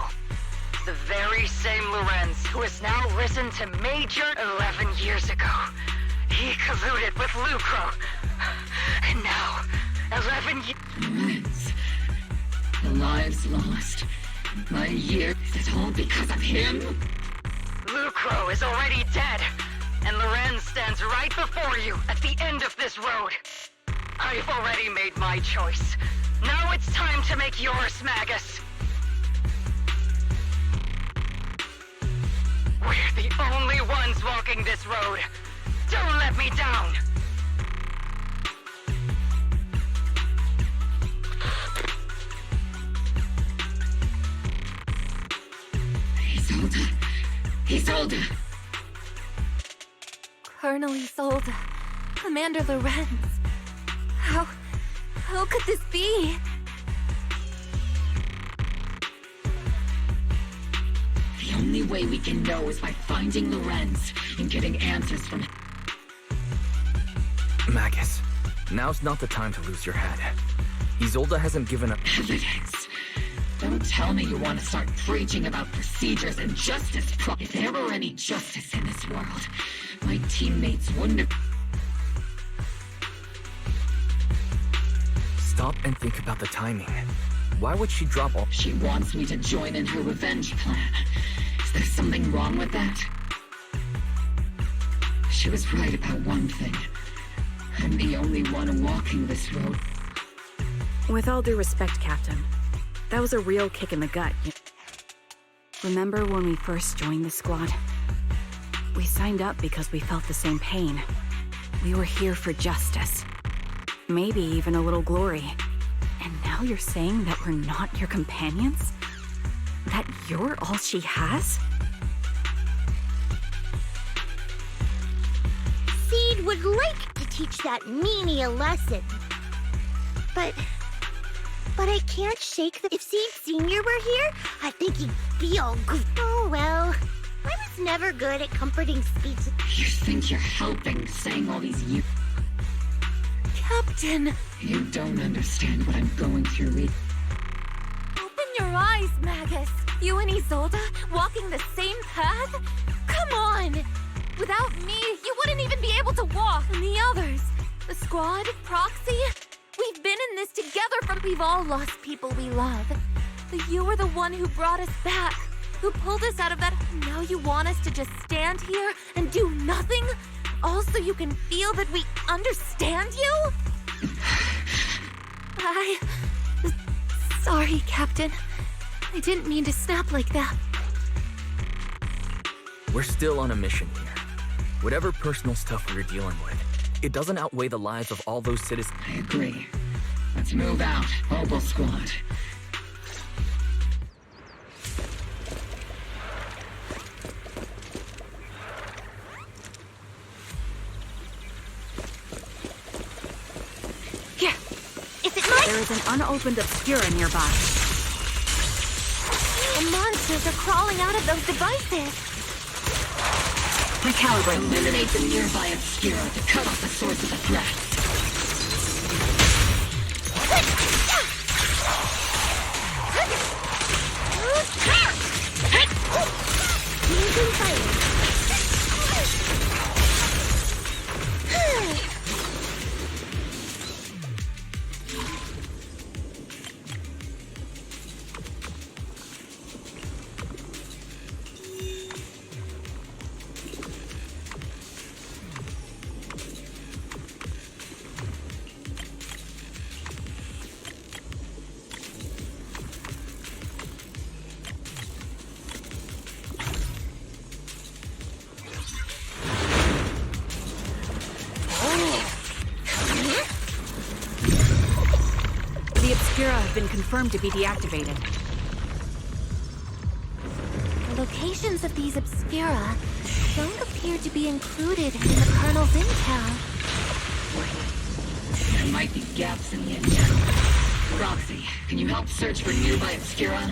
Speaker 13: The very same Lorenz who has now risen to Major 11 years ago. He colluded with Lucro. And now, 11 years...
Speaker 11: Lorenz. The lives lost. My year. Is it all because of him?
Speaker 13: Lucro is already dead. And Lorenz stands right before you at the end of this road. I've already made my choice. Now it's time to make yours, Magus. We're the only ones walking this road. Don't let me down.
Speaker 11: Isolde!
Speaker 2: Colonel Isolde, Commander Lorenz. How could this be?
Speaker 11: The only way we can know is by finding Lorenz and getting answers from him.
Speaker 5: Magus, now's not the time to lose your head. Isolde hasn't given up...
Speaker 11: Evidence. Don't tell me you want to start preaching about procedures and justice. If there were any justice in this world, my teammates wouldn't have...
Speaker 5: Stop and think about the timing. Why would she drop all...
Speaker 11: She wants me to join in her revenge plan. Is there something wrong with that? She was right about one thing. I'm the only one walking this road.
Speaker 12: With all due respect, Captain, that was a real kick in the gut. Remember when we first joined the squad? We signed up because we felt the same pain. We were here for justice. Maybe even a little glory. And now you're saying that we're not your companions? That you're all she has?
Speaker 17: Seed would like to teach that meanie a lesson. But I can't shake the... If Seed Sr. were here, I think he'd be all good. Oh well, I was never good at comforting speech.
Speaker 11: You think you're helping saying all these you...
Speaker 2: Captain!
Speaker 11: You don't understand what I'm going through.
Speaker 2: Open your eyes, Magus. You and Isolde walking the same path? Come on! Without me, you wouldn't even be able to walk. And the others, the squad, Proxy, we've been in this together we've all lost people we love. But you were the one who brought us back, who pulled us out of that. Now you want us to just stand here and do nothing? All so you can feel that we understand you? Sorry, Captain. I didn't mean to snap like that.
Speaker 5: We're still on a mission here. Whatever personal stuff we're dealing with, it doesn't outweigh the lives of all those citizens.
Speaker 11: I agree. Let's move out, Opal Squad.
Speaker 2: Here. Is it mine?
Speaker 12: There is an unopened Obscura nearby.
Speaker 2: The monsters are crawling out of those devices.
Speaker 11: Recalibrate. Eliminate the nearby Obscura to cut off the source of the threat.
Speaker 17: Using fire.
Speaker 12: Obscura have been confirmed to be deactivated.
Speaker 2: The locations of these Obscura don't appear to be included in the Colonel's intel.
Speaker 11: There might be gaps in the intel. Roxy, can you help search for nearby Obscura?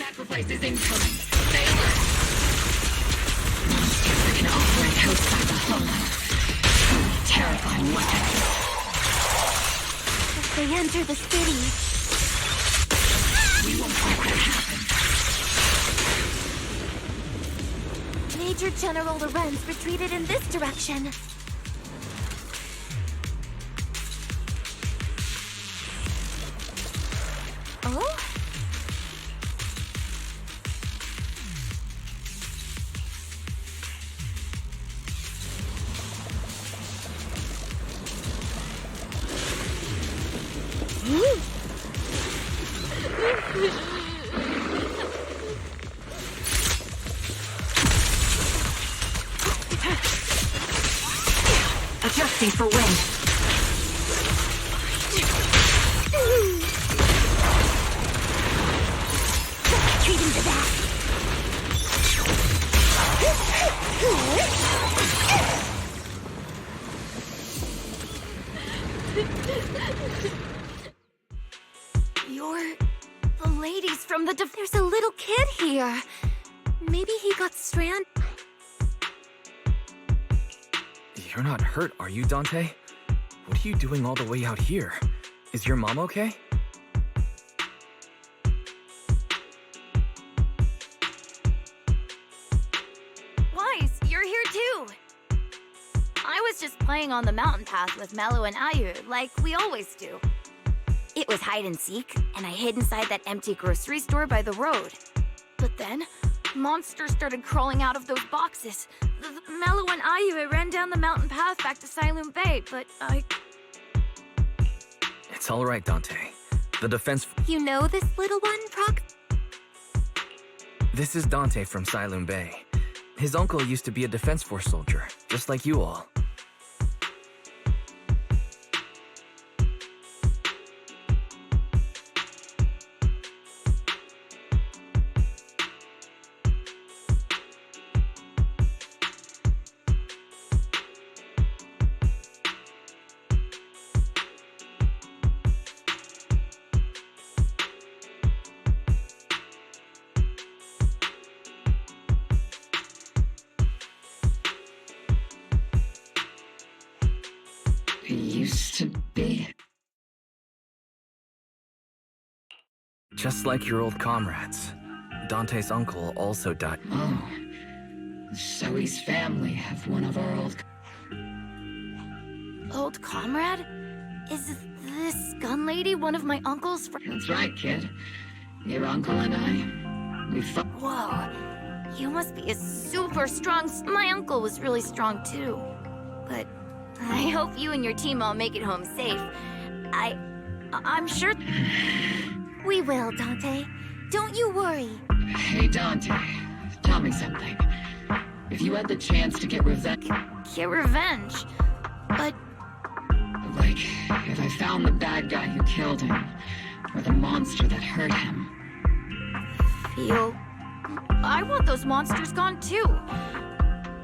Speaker 11: sacrifice is incoming. Stay alert. Monsters that can operate outside the hollow. Truly terrifying weapons.
Speaker 2: If they enter the city,
Speaker 11: we won't let that happen.
Speaker 2: Major General 𝕲𝖊𝖓 retreated in this direction. Oh?
Speaker 14: Adjusting for wind.
Speaker 17: Treat him to that.
Speaker 2: You're the ladies from the There's a little kid here. Maybe he got stranded.
Speaker 5: You're not hurt, are you, Dante? What are you doing all the way out here? Is your mom okay?
Speaker 10: Wise, you're here too. I was just playing on the mountain path with 𝕗𝑤𝑛'𱟒 like we always do. It was hide and seek, and I hid inside that empty grocery store by the road. But then, monsters started crawling out of those boxes. The 𝕗𝑤𝑛'𱟒 ran down the mountain path back to ʃᵒલેᵈ, but I...
Speaker 5: It's all right, Dante. The defense...
Speaker 2: You know this little one, Proc?
Speaker 5: This is Dante from ʃᵒલેᵈ. His uncle used to be a defense force soldier, just like you all. Just like your old comrades. Dante's uncle also died.
Speaker 11: Oh. Zoe's family have one of our old...
Speaker 10: Old comrade? Is this gun lady one of my uncle's friends?
Speaker 11: That's right, kid. Your uncle and I, we fought...
Speaker 10: Whoa. You must be a super strong... My uncle was really strong too. But I hope you and your team all make it home safe. I'm sure...
Speaker 2: We will, Dante. Don't you worry.
Speaker 11: Hey, Dante. Tell me something. If you had the chance to get revenge...
Speaker 10: Get revenge? But...
Speaker 11: Like, if I found the bad guy who killed him, or the monster that hurt him...
Speaker 10: I want those monsters gone too.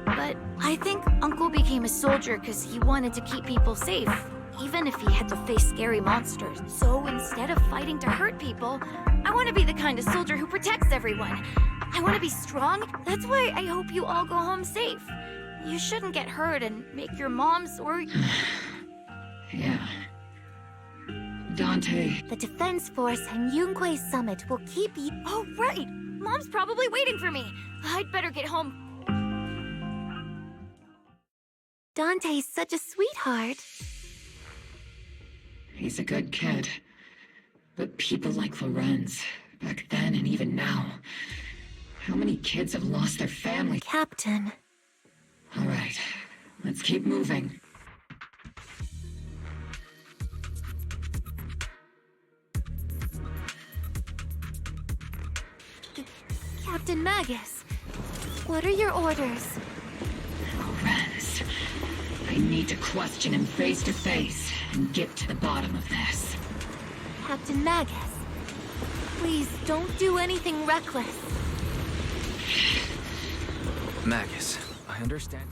Speaker 10: But I think Uncle became a soldier because he wanted to keep people safe. Even if he had to face scary monsters. So instead of fighting to hurt people, I want to be the kind of soldier who protects everyone. I want to be strong. That's why I hope you all go home safe. You shouldn't get hurt and make your moms or...
Speaker 11: Yeah. Dante...
Speaker 2: The Defense Force and ഡᴇy Summit will keep you...
Speaker 10: Oh, right! Mom's probably waiting for me. I'd better get home.
Speaker 2: Dante's such a sweetheart.
Speaker 11: He's a good kid. But people like 𝕲𝖓, back then and even now, how many kids have lost their family?
Speaker 2: Captain.
Speaker 11: All right, let's keep moving.
Speaker 2: Captain Magus, what are your orders?
Speaker 11: 𝕲𝖓, I need to question him face to face and get to the bottom of this.
Speaker 2: Captain Magus, please don't do anything reckless.
Speaker 5: Magus, I understand.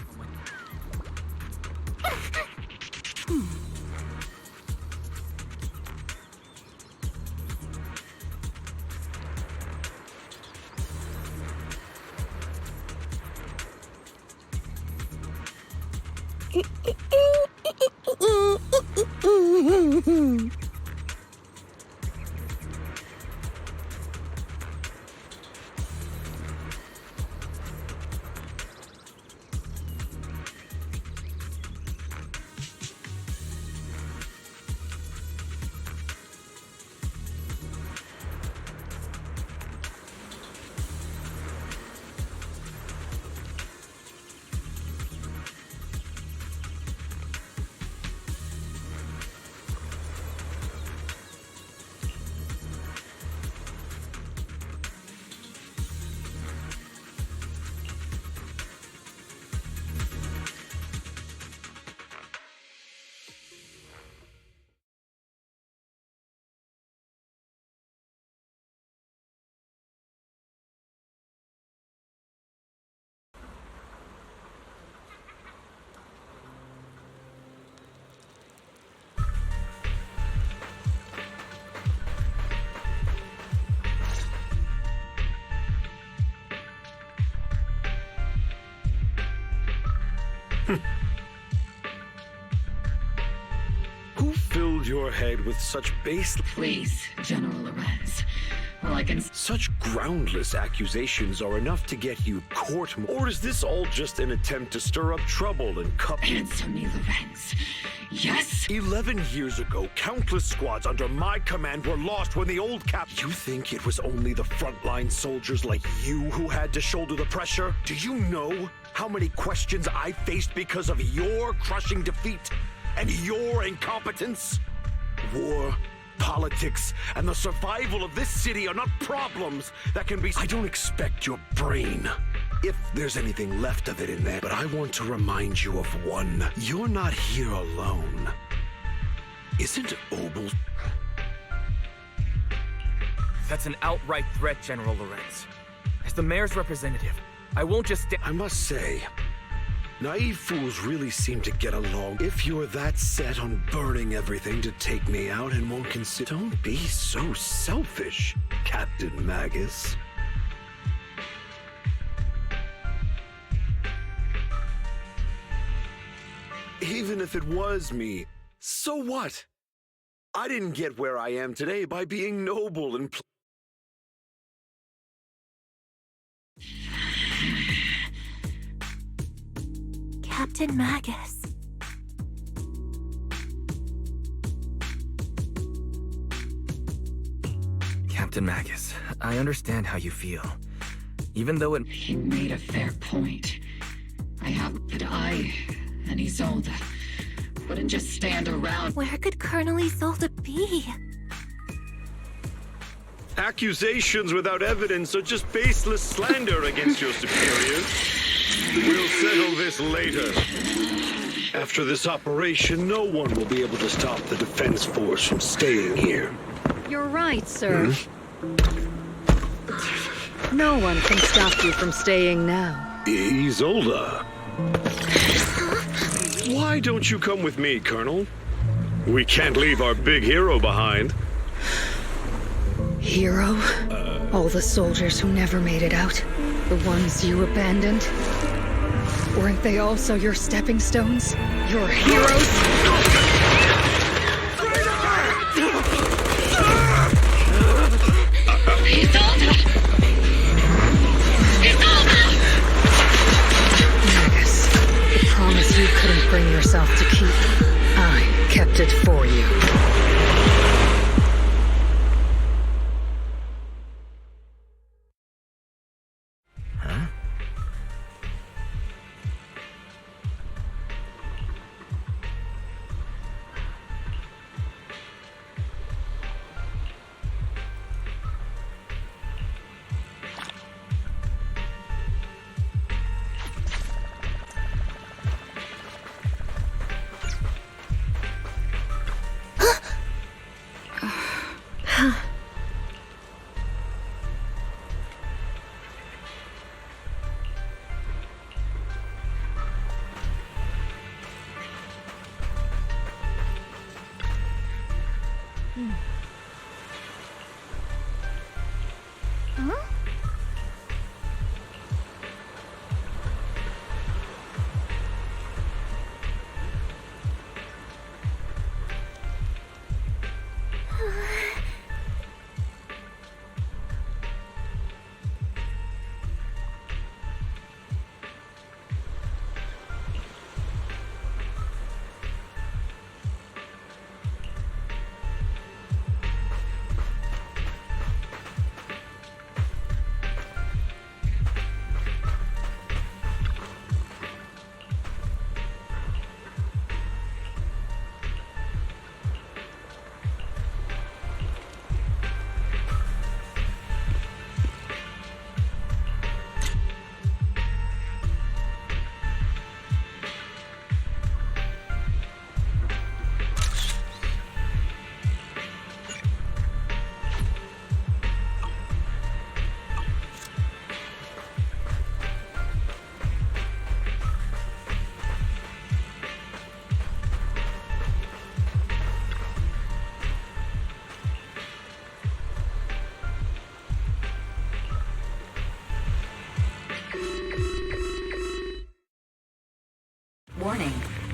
Speaker 19: Who filled your head with such base...
Speaker 11: Please, General Lorenz. Well, I can...
Speaker 19: Such groundless accusations are enough to get you court... Or is this all just an attempt to stir up trouble and cup...
Speaker 11: Answer me, Lorenz. Yes?
Speaker 19: 11 years ago, countless squads under my command were lost when the old cap... You think it was only the frontline soldiers like you who had to shoulder the pressure? Do you know how many questions I faced because of your crushing defeat and your incompetence? War, politics, and the survival of this city are not problems that can be... I don't expect your brain, if there's anything left of it in there, but I want to remind you of one. You're not here alone. Isn't Obel...
Speaker 5: That's an outright threat, General Lorenz. As the mayor's representative, I won't just
Speaker 19: I must say, naive fools really seem to get along. If you're that set on burning everything to take me out and won't consider... Don't be so selfish, Captain Magus. Even if it was me, so what? I didn't get where I am today by being noble and...
Speaker 2: Captain Magus.
Speaker 5: Captain Magus, I understand how you feel. Even though it...
Speaker 11: He made a fair point. I have that I and Isolde wouldn't just stand around.
Speaker 2: Where could Colonel Isolde be?
Speaker 19: Accusations without evidence are just baseless slander against your superiors. We'll settle this later. After this operation, no one will be able to stop the Defense Force from staying here.
Speaker 7: You're right, sir. No one can stop you from staying now.
Speaker 19: Isolde. Why don't you come with me, Colonel? We can't leave our big hero behind.
Speaker 7: Hero? All the soldiers who never made it out? The ones you abandoned? Weren't they also your stepping stones? Your heroes? Magus, the promise you couldn't bring yourself to keep. I kept it for you.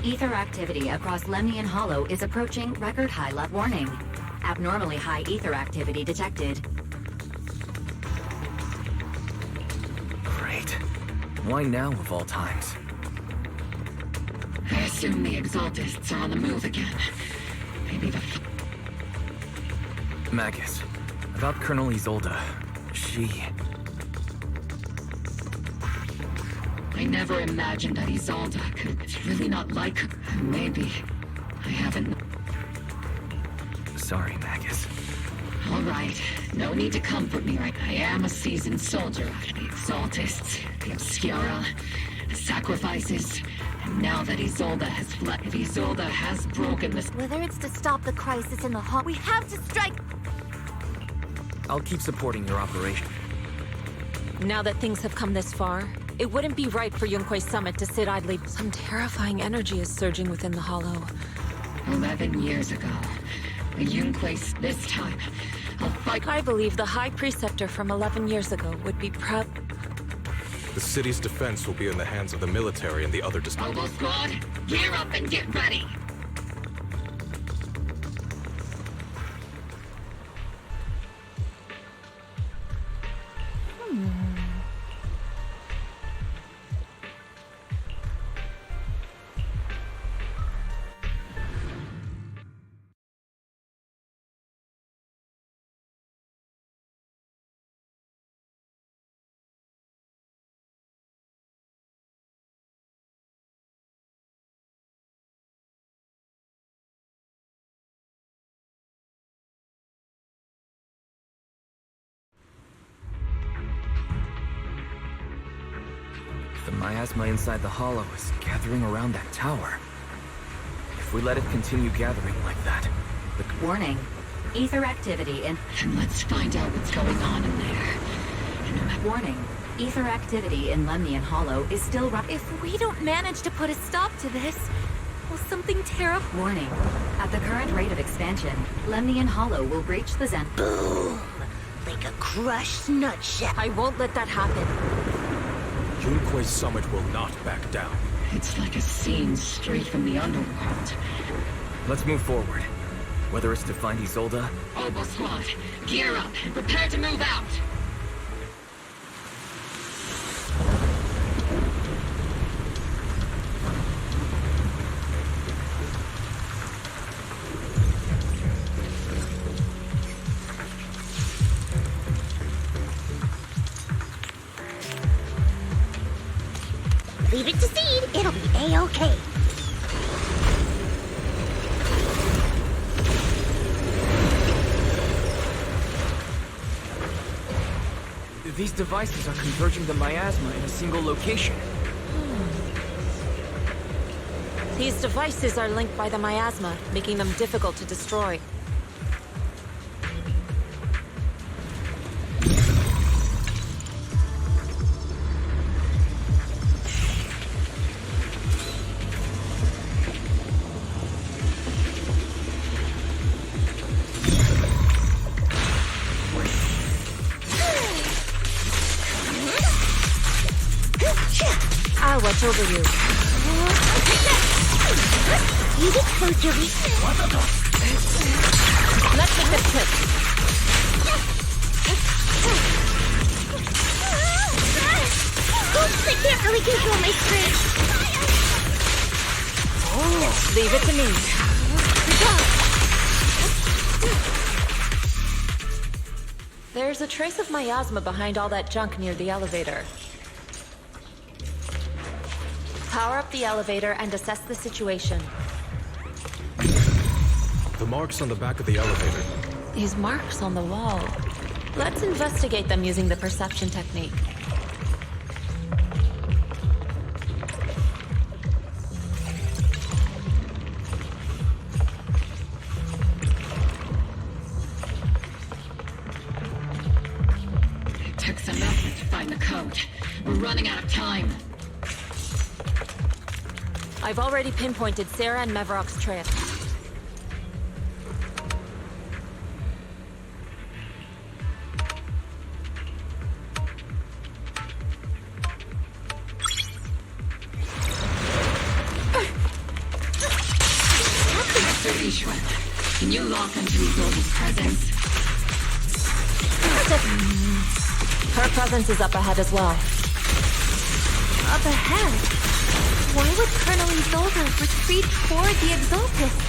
Speaker 14: Ether activity across Lemnian Hollow is approaching record high level. Warning. Abnormally high ether activity detected.
Speaker 5: Great. Why now of all times?
Speaker 11: I assume the Exaltists are on the move again. Maybe the...
Speaker 5: Magus, about Colonel Isolde.
Speaker 11: I never imagined that Isolde could... It's really not like her. Maybe. I haven't...
Speaker 5: Sorry, Magus.
Speaker 11: All right. No need to comfort me, right? I am a seasoned soldier. The Exaltists, the Obscura, the sacrifices... And now that Isolde has fled... If Isolde has broken this...
Speaker 2: Whether it's to stop the crisis in the hall, we have to strike...
Speaker 5: I'll keep supporting your operation.
Speaker 4: Now that things have come this far, it wouldn't be right for Yunque's summit to sit idly. Some terrifying energy is surging within the Hollow.
Speaker 11: 11 years ago, the Yunque's this time. I'll fight.
Speaker 4: I believe the High Preceptor from 11 years ago would be proud.
Speaker 9: The city's defense will be in the hands of the military and the other
Speaker 11: Mobile squad, gear up and get ready!
Speaker 5: The miasma inside the Hollow is gathering around that tower. If we let it continue gathering like that...
Speaker 14: Warning. Ether activity in...
Speaker 11: And let's find out what's going on in there.
Speaker 14: Warning. Ether activity in Lemnian Hollow is still...
Speaker 2: If we don't manage to put a stop to this, will something terrible...
Speaker 14: Warning. At the current rate of expansion, Lemnian Hollow will breach the Zen...
Speaker 17: Boom! Like a crushed nutshell.
Speaker 4: I won't let that happen.
Speaker 9: Yunque's summit will not back down.
Speaker 11: It's like a scene straight from the underworld.
Speaker 5: Let's move forward. Whether it's to find Isolde...
Speaker 11: Mobile squad, gear up and prepare to move out!
Speaker 17: Leave it to Seed, it'll be A-okay.
Speaker 5: These devices are converging the miasma in a single location.
Speaker 4: These devices are linked by the miasma, making them difficult to destroy. I'll watch over you.
Speaker 17: You get closer.
Speaker 4: Let's make this quick.
Speaker 17: Oops, I can't really control my strength.
Speaker 4: Oh, leave it to me. There's a trace of miasma behind all that junk near the elevator. Power up the elevator and assess the situation.
Speaker 9: The marks on the back of the elevator.
Speaker 4: These marks on the wall. Let's investigate them using the perception technique.
Speaker 11: It took some effort to find the code. We're running out of time.
Speaker 4: I've already pinpointed Sarah and Mevrock's trail.
Speaker 11: welcome to Isolde's presence.
Speaker 4: Her presence is up ahead as well.
Speaker 2: Up ahead? Why would Colonel Isolde retreat toward the Exaltis?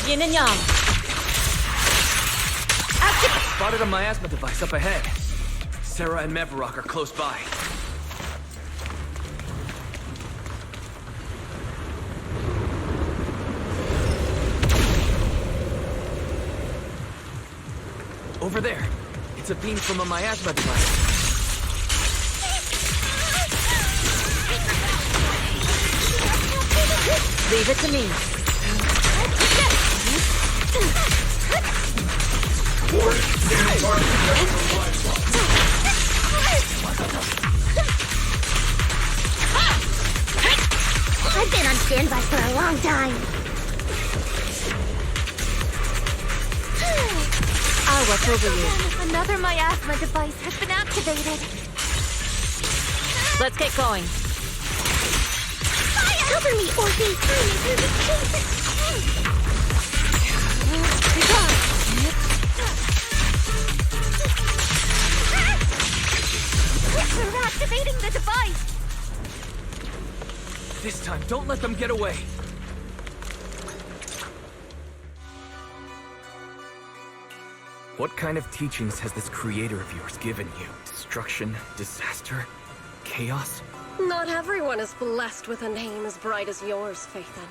Speaker 4: Yin and yang.
Speaker 5: Spotted a miasma device up ahead. Sarah and Mevarok are close by. Over there. It's a beam from a miasma device.
Speaker 4: Leave it to me.
Speaker 17: I've been on standby for a long time.
Speaker 4: I'll watch over you.
Speaker 2: Another miasma device has been activated.
Speaker 4: Let's get going.
Speaker 17: Cover me, Orphe!
Speaker 2: They're activating the device!
Speaker 5: This time, don't let them get away. What kind of teachings has this creator of yours given you? Destruction, disaster, chaos?
Speaker 1: Not everyone is blessed with a name as bright as yours, Phaethon.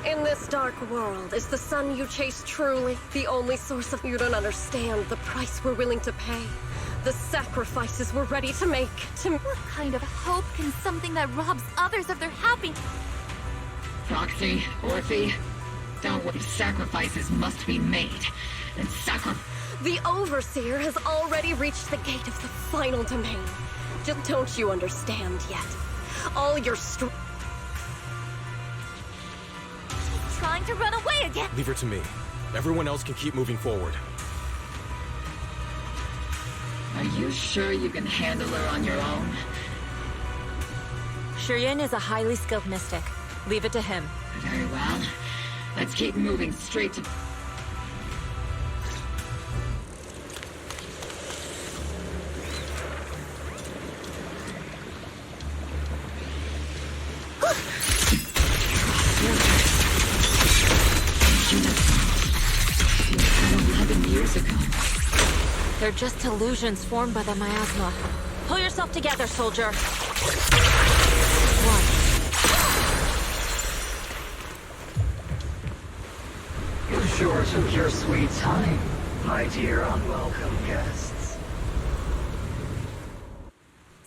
Speaker 1: In this dark world, is the sun you chase truly the only source of... You don't understand the price we're willing to pay. The sacrifices we're ready to make to...
Speaker 2: What kind of hope can something that robs others of their happiness...
Speaker 11: Proxy, Orphe, don't worry. Sacrifices must be made. And
Speaker 1: The Overseer has already reached the gate of the final domain. Just don't you understand yet? All your
Speaker 2: trying to run away again!
Speaker 9: Leave her to me. Everyone else can keep moving forward.
Speaker 11: Are you sure you can handle her on your own?
Speaker 4: Shireen is a highly skilled mystic. Leave it to him.
Speaker 11: Very well. Let's keep moving straight to...
Speaker 4: They're just illusions formed by the miasma. Pull yourself together, soldier. 1,
Speaker 13: sure took your sweet time, my dear unwelcome guests.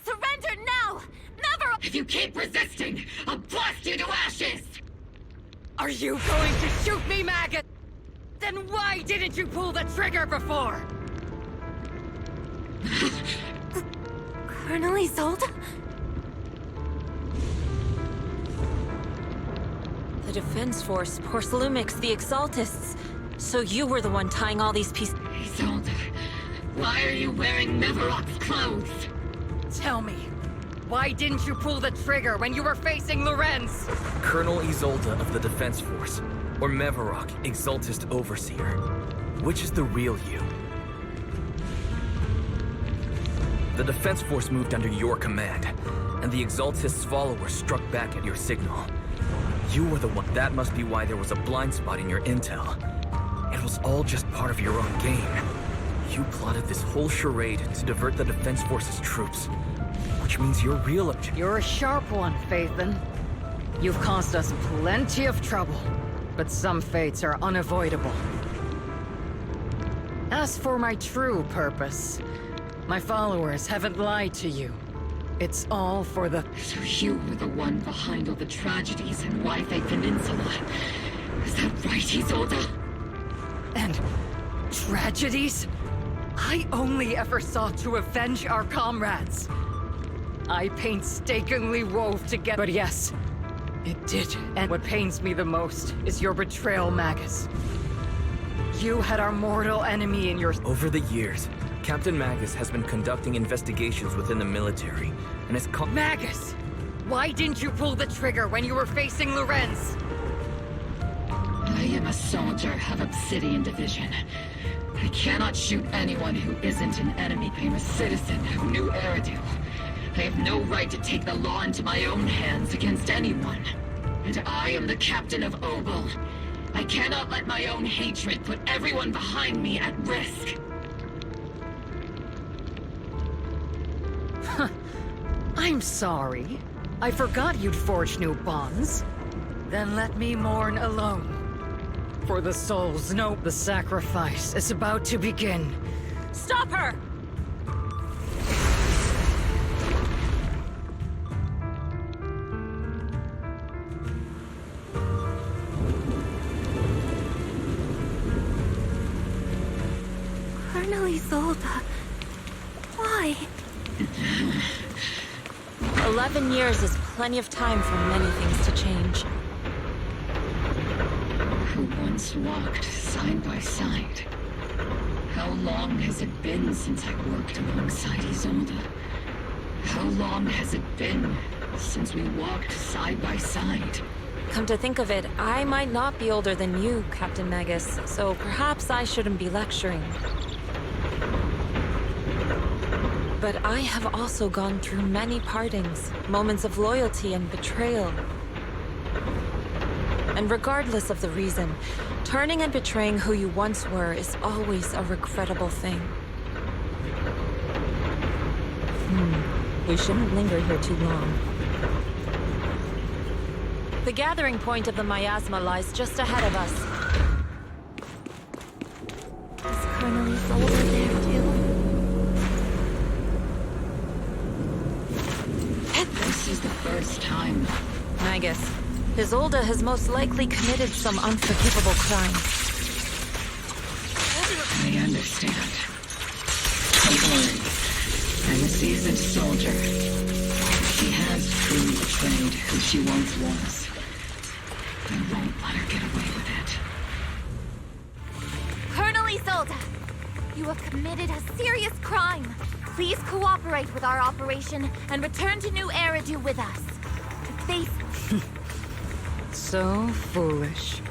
Speaker 10: Surrender now! Never!
Speaker 11: If you keep resisting, I'll blast you to ashes!
Speaker 7: Are you going to shoot me, maggot? Then why didn't you pull the trigger before?
Speaker 2: Colonel Isolde?
Speaker 4: The Defense Force, 𝖡╗ the Exaltists. So you were the one tying all these pieces.
Speaker 11: Isolde, why are you wearing Mevrock's clothes?
Speaker 7: Tell me, why didn't you pull the trigger when you were facing Lorenz?
Speaker 5: Colonel Isolde of the Defense Force, or Mevrock, Exaltist Overseer. Which is the real you? The Defense Force moved under your command, and the Exaltist's followers struck back at your signal. You were the one. That must be why there was a blind spot in your intel. It was all just part of your own game. You plotted this whole charade to divert the Defense Force's troops, which means your real objective.
Speaker 7: You're a sharp one, Phaethon. You've caused us plenty of trouble, but some fates are unavoidable. As for my true purpose, my followers haven't lied to you. It's all for the...
Speaker 11: So you were the one behind all the tragedies in 𝕋▃ Peninsula. Is that right, Isolde?
Speaker 7: And tragedies? I only ever sought to avenge our comrades. I painstakingly wove together. But yes, it did. And what pains me the most is your betrayal, Magus. You had our mortal enemy in your...
Speaker 5: Over the years, Captain Magus has been conducting investigations within the military, and has come...
Speaker 7: Magus! Why didn't you pull the trigger when you were facing Lorenz?
Speaker 11: I am a soldier of Obsidian Division. I cannot shoot anyone who isn't an enemy. I am a citizen of 𝕝ᴏ. I have no right to take the law into my own hands against anyone. And I am the captain of Obel. I cannot let my own hatred put everyone behind me at risk.
Speaker 7: I'm sorry. I forgot you'd forged new bonds. Then let me mourn alone. For the souls know the sacrifice is about to begin.
Speaker 4: Stop her!
Speaker 2: Colonel Isolde, why?
Speaker 4: 11 years is plenty of time for many things to change.
Speaker 11: Who once walked side by side. How long has it been since I worked alongside Isolde? How long has it been since we walked side by side?
Speaker 4: Come to think of it, I might not be older than you, Captain Magus, so perhaps I shouldn't be lecturing. But I have also gone through many partings, moments of loyalty and betrayal. And regardless of the reason, turning and betraying who you once were is always a regrettable thing. We shouldn't linger here too long. The gathering point of the miasma lies just ahead of us.
Speaker 2: Is Colonel Isolde there too?
Speaker 11: This is the first time.
Speaker 4: Magus, Isolde has most likely committed some unforgivable crime.
Speaker 11: I understand. Don't worry. I'm a seasoned soldier. She has truly betrayed who she once was. I won't let her get away with it.
Speaker 2: Colonel Isolde, you have committed a serious crime. Please cooperate with our operation and return to 𝕝ᴏ with us. To face...
Speaker 7: So foolish.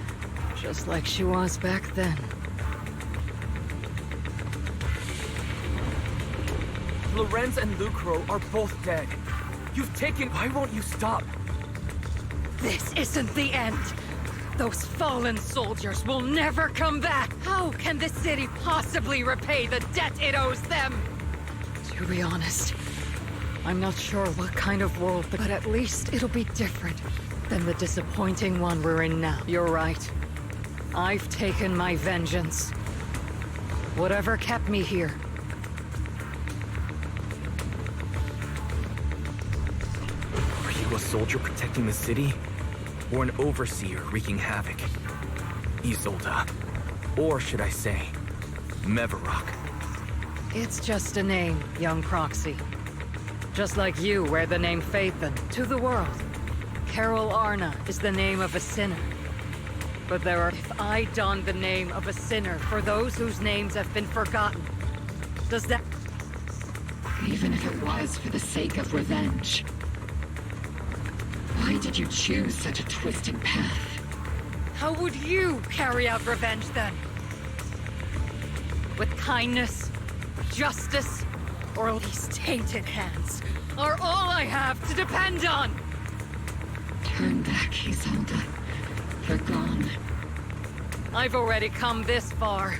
Speaker 7: Just like she was back then.
Speaker 5: Lorenz and łucro are both dead. You've taken... Why won't you stop?
Speaker 7: This isn't the end. Those fallen soldiers will never come back. How can the city possibly repay the debt it owes them? To be honest, I'm not sure what kind of world, but at least it'll be different than the disappointing one we're in now. You're right. I've taken my vengeance. Whatever kept me here.
Speaker 3: Are you a soldier protecting the city? Or an overseer wreaking havoc? Isolde. Or should I say, Mevarok.
Speaker 7: It's just a name, young proxy. Just like you wear the name Phaethon to the world. føl is the name of a sinner. But if I don the name of a sinner for those whose names have been forgotten, does that...
Speaker 11: Even if it was for the sake of revenge. Why did you choose such a twisted path?
Speaker 7: How would you carry out revenge then? With kindness, justice, or these tainted hands are all I have to depend on!
Speaker 11: Turn back, Isolde. They're gone.
Speaker 7: I've already come this far.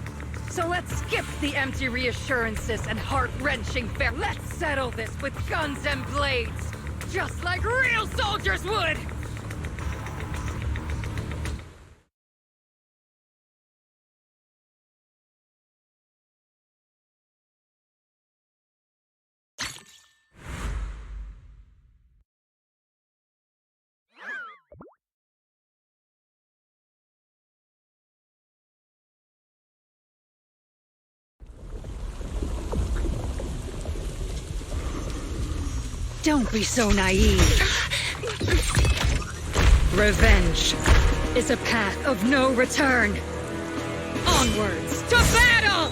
Speaker 7: So let's skip the empty reassurances and heart-wrenching fare. Let's settle this with guns and blades, just like real soldiers would! Don't be so naive. Revenge is a path of no return. Onwards to battle!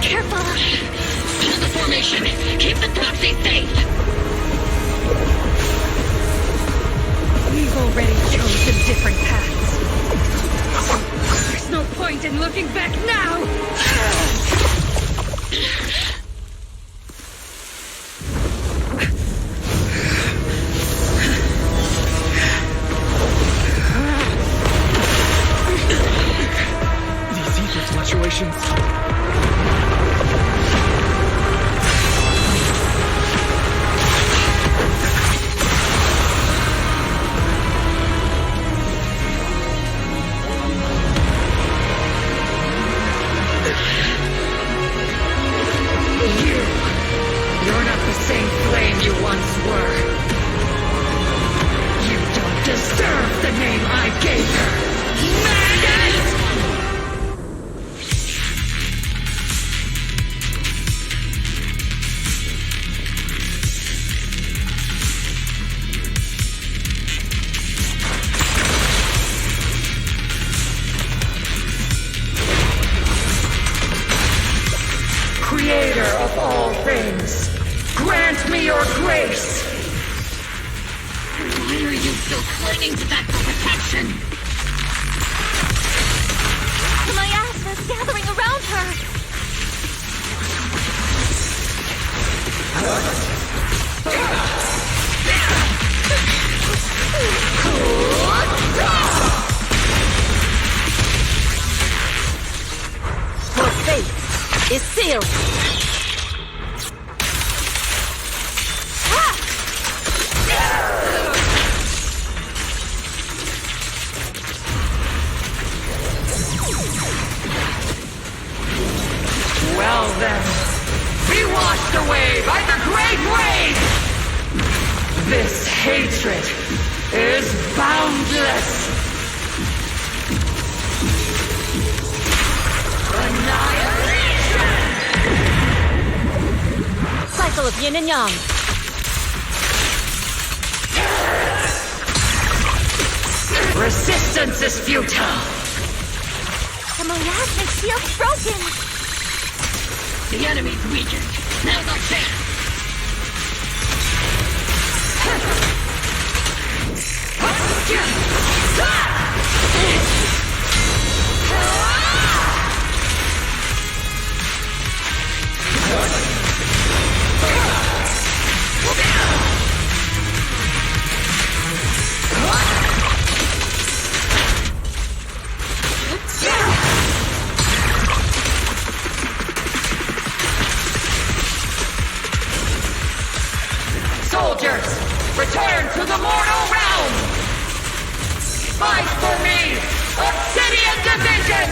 Speaker 11: Careful! Hold the formation! Keep the proxy safe!
Speaker 7: We've already chosen different paths. There's no point in looking back now!
Speaker 3: These ether fluctuations...
Speaker 7: You're not the same flame you once were. You don't deserve the name I gave her. Madness! Creator of all things, grant me your grace!
Speaker 11: Why are you still clinging to that for protection?
Speaker 2: 𝐼𝑒 is gathering around her!
Speaker 1: Your fate is sealed!
Speaker 7: Well then, be washed away by the great wave! This hatred is boundless!
Speaker 1: Cycle of yin and yang.
Speaker 7: Resistance is futile!
Speaker 2: The miasmic shield's broken!
Speaker 11: The enemy's weakened. Now's our chance!
Speaker 13: soldiers, return to the mortal realm! Fight for me! Obsidian Division!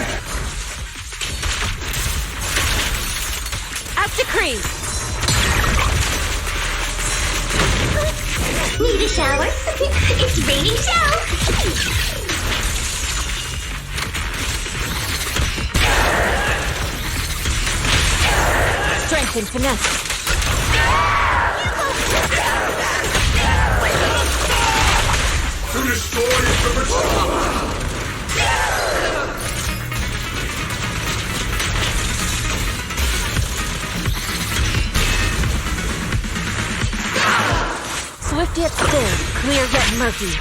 Speaker 4: As decreed!
Speaker 17: Need a shower? It's raining show!
Speaker 4: Strength and finesse.
Speaker 22: To destroy the
Speaker 4: Swift yet still, clear yet murky.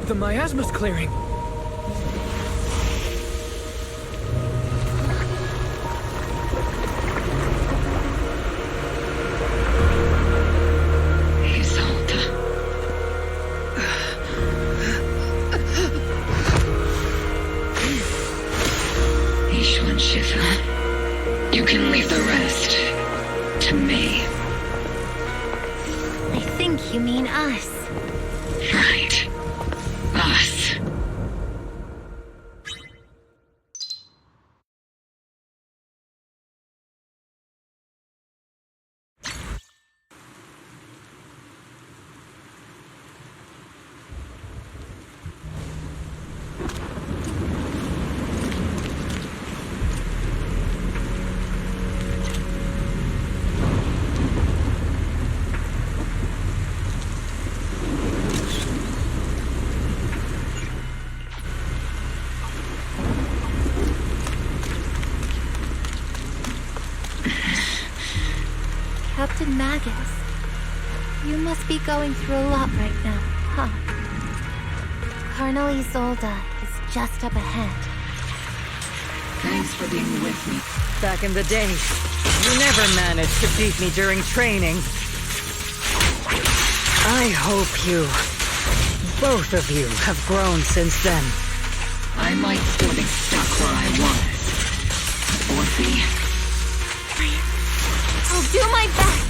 Speaker 3: The miasma's clearing.
Speaker 11: You can leave the rest to me.
Speaker 10: I think you mean us.
Speaker 11: Right. Us.
Speaker 2: Captain Magus, you must be going through a lot right now, huh? Colonel Isolde is just up ahead.
Speaker 11: Thanks for being with me.
Speaker 7: Back in the day, you never managed to beat me during training. I hope both of you, have grown since then.
Speaker 11: I might still be stuck where I was. We'll see.
Speaker 2: I'll do my best.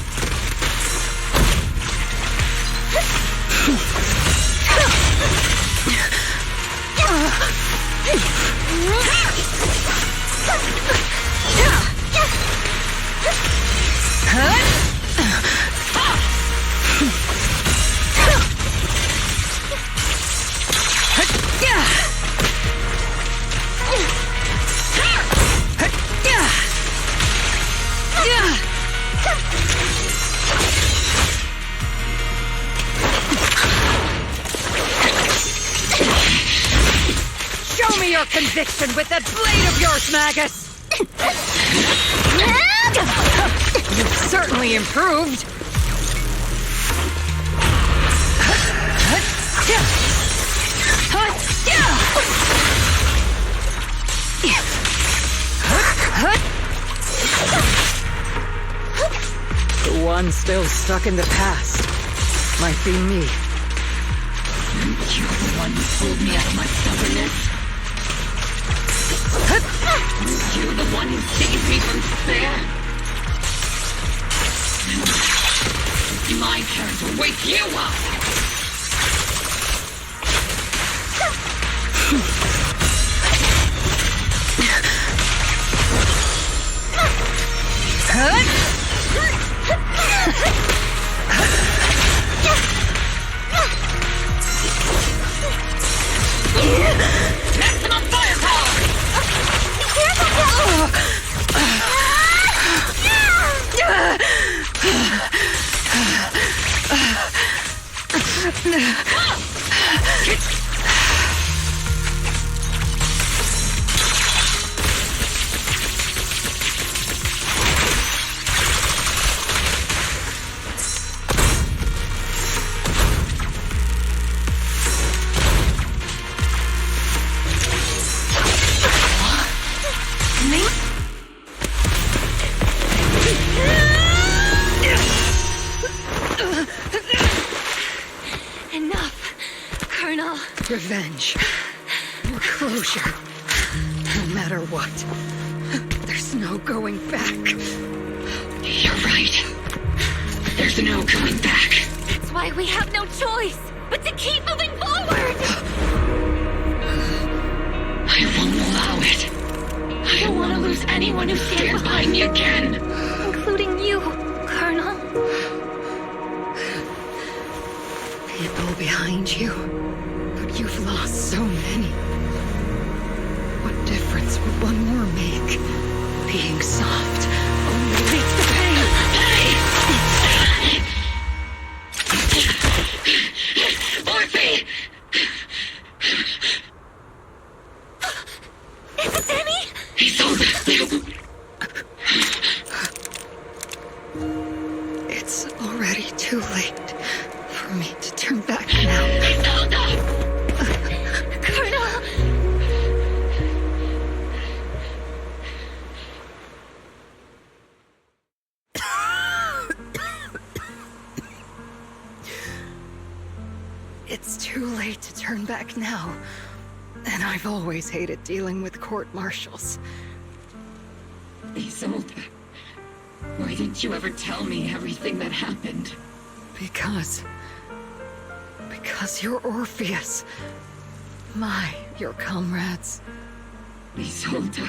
Speaker 7: Show me your conviction with that blade of yours, Magus! You've certainly improved. The one still stuck in the past might be me.
Speaker 11: You one who pulled me out of my stubbornness? Were you the one who saved me from despair? My turn to wake you up! Maximum firepower!
Speaker 17: Be careful,
Speaker 7: Enough, Colonel. Revenge. Or closure. No matter what. There's no going back.
Speaker 11: You're right. There's no going back.
Speaker 10: That's why we have no choice but to keep moving forward!
Speaker 11: I won't allow it. I don't want to lose anyone who stands by me again.
Speaker 10: Including you, Colonel.
Speaker 7: People behind you, but you've lost so many. What difference would one more make? Being soft only leads to pain.
Speaker 11: Orphe!
Speaker 10: Is it Danny?
Speaker 7: It's already too late for me to turn back now.
Speaker 10: Colonel!
Speaker 7: It's too late to turn back now. And I've always hated dealing with court-martials.
Speaker 11: Isolde, why didn't you ever tell me everything that happened?
Speaker 7: Because you're Orpheus. Your comrades.
Speaker 11: Isolde.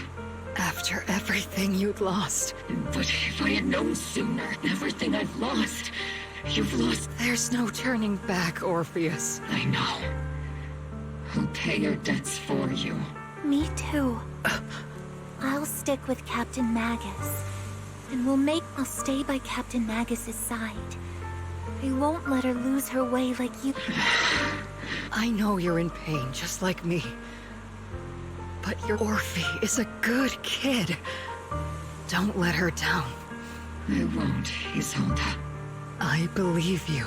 Speaker 7: After everything you'd lost.
Speaker 11: But if I had known sooner, everything I've lost, you've lost.
Speaker 7: There's no turning back, Orpheus.
Speaker 11: I know. I'll pay your debts for you.
Speaker 2: Me too. I'll stick with Captain Magus. And I'll stay by Captain Magus's side. I won't let her lose her way like you.
Speaker 7: I know you're in pain, just like me. But your Orphe is a good kid. Don't let her down.
Speaker 11: I won't, Isolde.
Speaker 7: I believe you.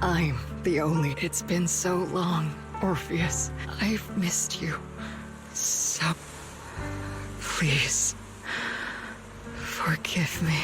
Speaker 7: I'm the only... It's been so long, Orpheus. I've missed you. So... please... forgive me.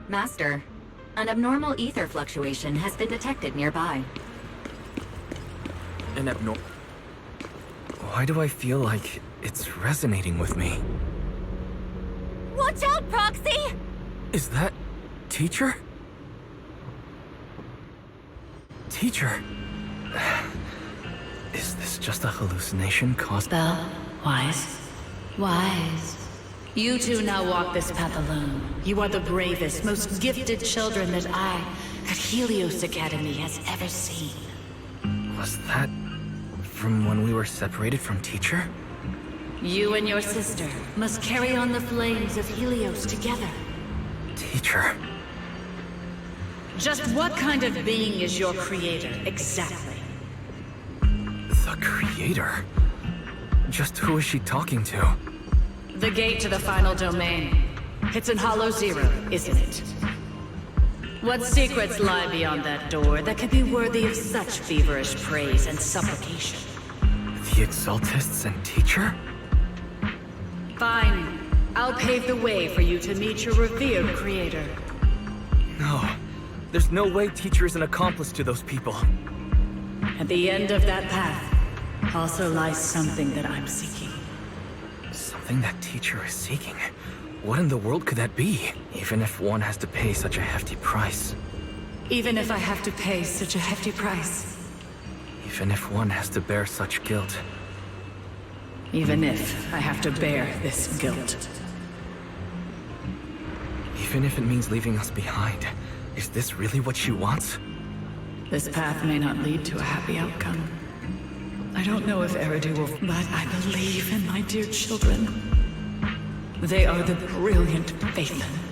Speaker 14: Master, an abnormal ether fluctuation has been detected nearby.
Speaker 3: An abnormal... Why do I feel like it's resonating with me?
Speaker 10: Watch out, Proxy!
Speaker 3: Is that... Teacher? Teacher? Is this just a hallucination caused...
Speaker 8: Belle, Wise. You two now walk this path alone. You are the bravest, most gifted children that I, at Helios Academy, has ever seen.
Speaker 3: Was that... From when we were separated from teacher?
Speaker 8: You and your sister must carry on the flames of Helios together.
Speaker 3: Teacher.
Speaker 8: Just what kind of being is your creator, exactly?
Speaker 3: The creator? Just who is she talking to?
Speaker 8: The gate to the final domain. It's in Hollow Zero, isn't it? What secrets lie beyond that door that can be worthy of such feverish praise and supplication?
Speaker 3: The Exaltists and teacher?
Speaker 8: Fine. I'll pave the way for you to meet your revered creator.
Speaker 3: No. There's no way teacher is an accomplice to those people.
Speaker 8: At the end of that path also lies something that I'm seeking.
Speaker 3: Something that teacher is seeking? What in the world could that be? Even if one has to pay such a hefty price.
Speaker 8: Even if I have to pay such a hefty price.
Speaker 3: Even if one has to bear such guilt.
Speaker 8: Even if I have to bear this guilt.
Speaker 3: Even if it means leaving us behind. Is this really what she wants?
Speaker 8: This path may not lead to a happy outcome. I don't know if Eridu will, but I believe in my dear children. They are the brilliant Phaethon.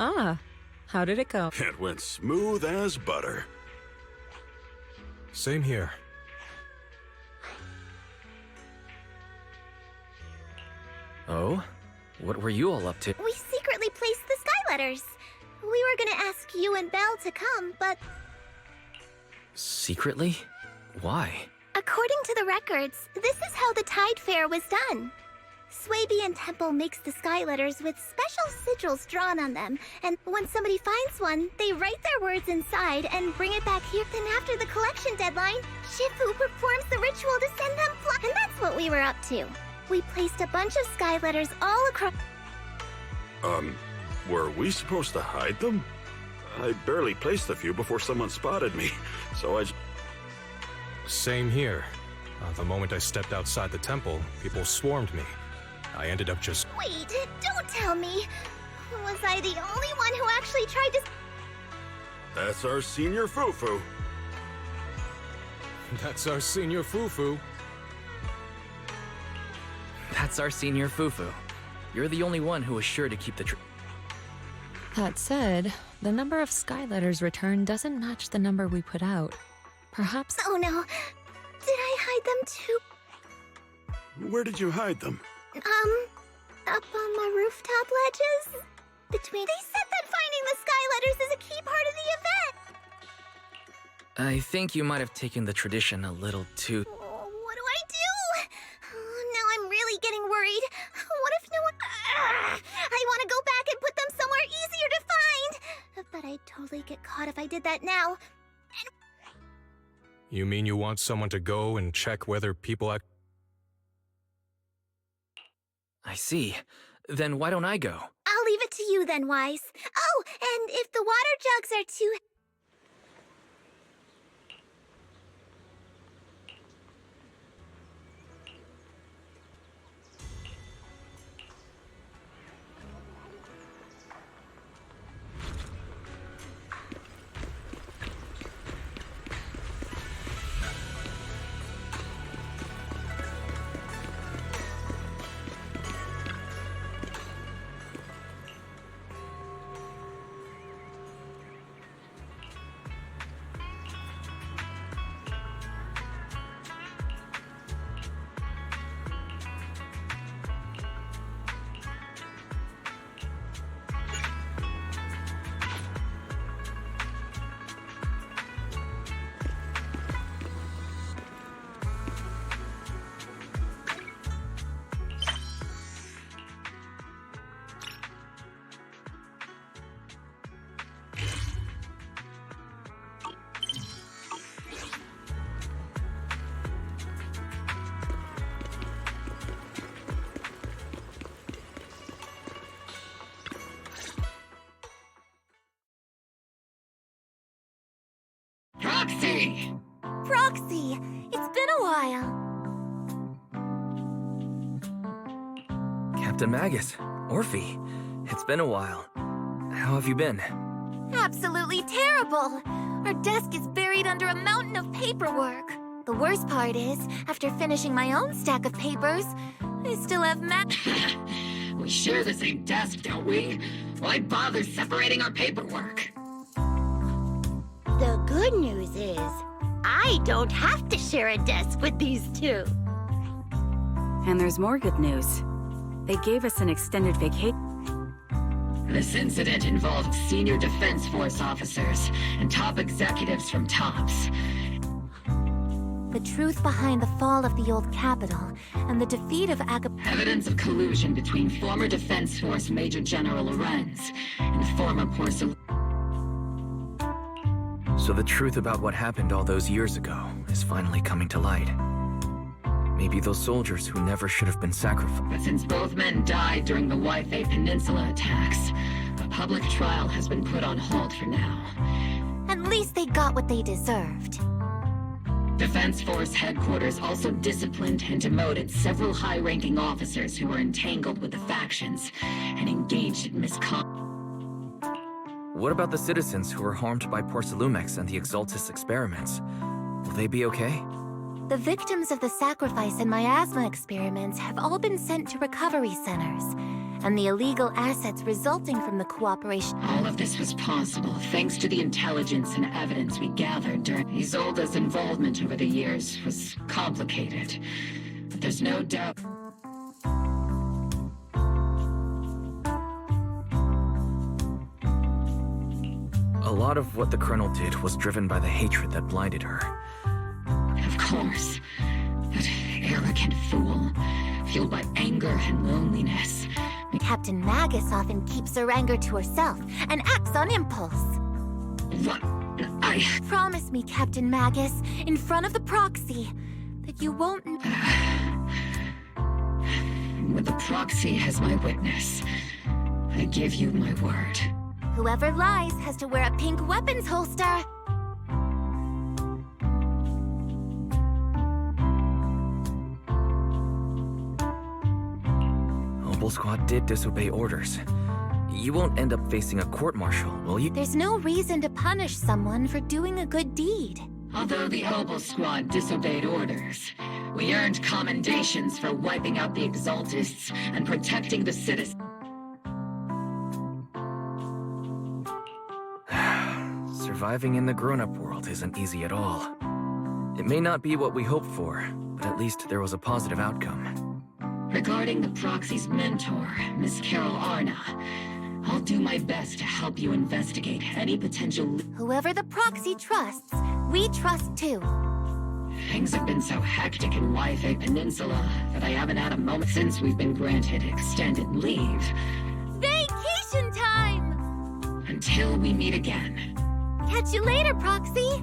Speaker 4: Ah, how did it go?
Speaker 22: It went smooth as butter.
Speaker 9: Same here.
Speaker 5: Oh? What were you all up to?
Speaker 17: We secretly placed the sky letters. We were gonna ask you and Belle to come, but
Speaker 5: Secretly? Why?
Speaker 17: according to the records, this is how the Tide Fair was done. 괡ᴜ Temple makes the sky letters with special sigils drawn on them, and when somebody finds one, they write their words inside and bring it back here. Then after the collection deadline, Shifu performs the ritual to send them and that's what we were up to. We placed a bunch of sky letters all across.
Speaker 22: Were we supposed to hide them? I barely placed a few before someone spotted me, so I...
Speaker 9: Same here. The moment I stepped outside the temple, people swarmed me. I ended up just...
Speaker 17: Wait, don't tell me. Was I the only one who actually tried to...
Speaker 22: That's our senior Fufu.
Speaker 9: That's our senior Fufu.
Speaker 5: That's our senior Fufu. You're the only one who was sure to keep the
Speaker 4: That said, the number of sky letters returned doesn't match the number we put out. Perhaps...
Speaker 17: Oh no. Did I hide them too?
Speaker 22: Where did you hide them?
Speaker 17: Up on the rooftop ledges? They said that finding the sky letters is a key part of the event!
Speaker 5: I think you might have taken the tradition a little too...
Speaker 17: What do I do? Now I'm really getting worried. What if no one... I want to go back and put them somewhere easier to find! But I'd totally get caught if I did that now.
Speaker 9: You mean you want someone to go and check whether people act...
Speaker 5: I see. Then why don't I go?
Speaker 17: I'll leave it to you then, Wise. Oh, and if the water jugs are too...
Speaker 11: Proxy!
Speaker 17: Proxy! It's been a while.
Speaker 5: Captain Magus, Orphe, it's been a while. How have you been?
Speaker 17: Absolutely terrible! Our desk is buried under a mountain of paperwork. The worst part is, after finishing my own stack of papers, I still have
Speaker 11: We share the same desk, don't we? Why bother separating our paperwork?
Speaker 17: The good news is, I don't have to share a desk with these two.
Speaker 12: And there's more good news. They gave us an extended vacation.
Speaker 11: This incident involved senior Defense Force officers and top executives from TOPS.
Speaker 2: The truth behind the fall of the old capital and the defeat of
Speaker 11: Evidence of collusion between former Defense Force Major General Lorenz and former Porcelain.
Speaker 5: So the truth about what happened all those years ago is finally coming to light. Maybe those soldiers who never should have been sacrificed.
Speaker 11: But since both men died during the Wiedź Peninsula attacks, a public trial has been put on hold for now.
Speaker 2: At least they got what they deserved.
Speaker 11: Defense Force headquarters also disciplined and demoted several high-ranking officers who were entangled with the factions and engaged in misconduct.
Speaker 5: What about the citizens who were harmed by 𝕗⁴ and the 𝕗 experiments? Will they be okay?
Speaker 2: The victims of the sacrifice and miasma experiments have all been sent to recovery centers. and the illegal assets resulting from the cooperation.
Speaker 11: All of this was possible thanks to the intelligence and evidence we gathered during Isolde's involvement over the years was complicated. But there's no doubt.
Speaker 3: A lot of what the Colonel did was driven by the hatred that blinded her.
Speaker 11: Of course. That arrogant fool, fueled by anger and loneliness.
Speaker 2: Captain Magus often keeps her anger to herself and acts on impulse.
Speaker 11: What?
Speaker 2: Promise me, Captain Magus, in front of the proxy, that you won't...
Speaker 11: With the proxy as my witness, I give you my word.
Speaker 2: Whoever lies has to wear a pink weapons holster.
Speaker 3: Obel Squad did disobey orders. You won't end up facing a court-martial, will you?
Speaker 2: There's no reason to punish someone for doing a good deed.
Speaker 11: Although the Obel Squad disobeyed orders, we earned commendations for wiping out the Exaltists and protecting the citizens.
Speaker 3: Surviving in the grown-up world isn't easy at all. It may not be what we hoped for, but at least there was a positive outcome.
Speaker 11: Regarding the proxy's mentor, Miss Carol Arna, I'll do my best to help you investigate any potential...
Speaker 2: Whoever the proxy trusts, we trust too.
Speaker 11: Things have been so hectic in ŷ Peninsula that I haven't had a moment since we've been granted extended leave.
Speaker 2: Vacation time!
Speaker 11: Until we meet again.
Speaker 2: Catch you later, Proxy!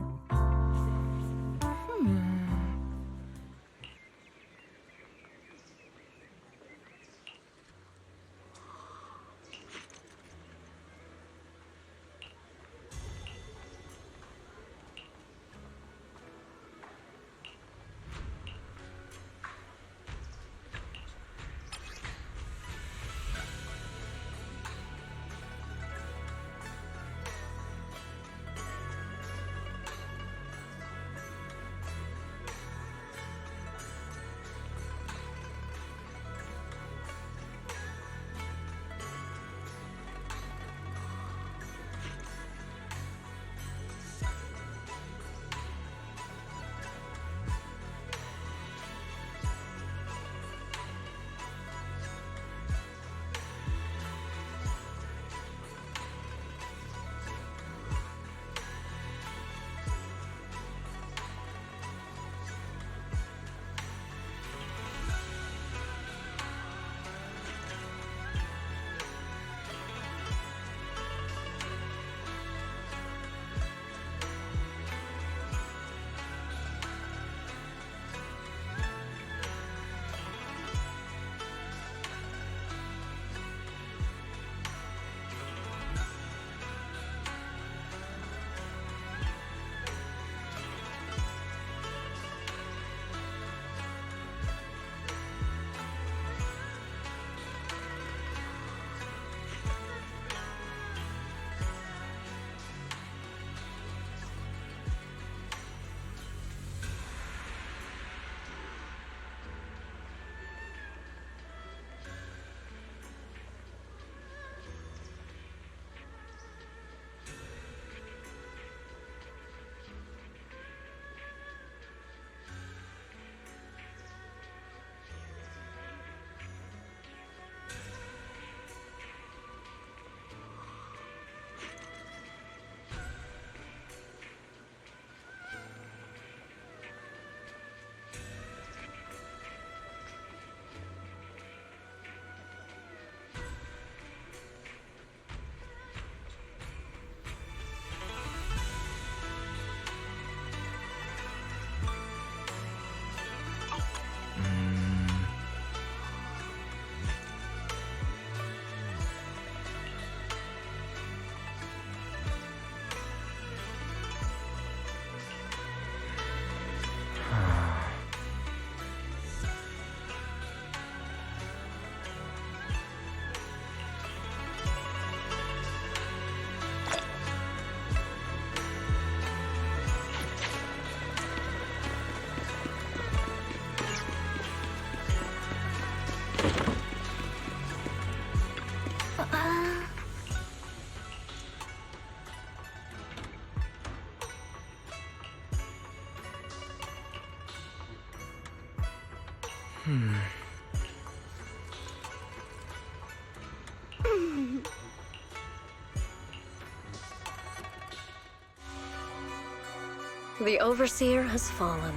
Speaker 1: The Overseer has fallen.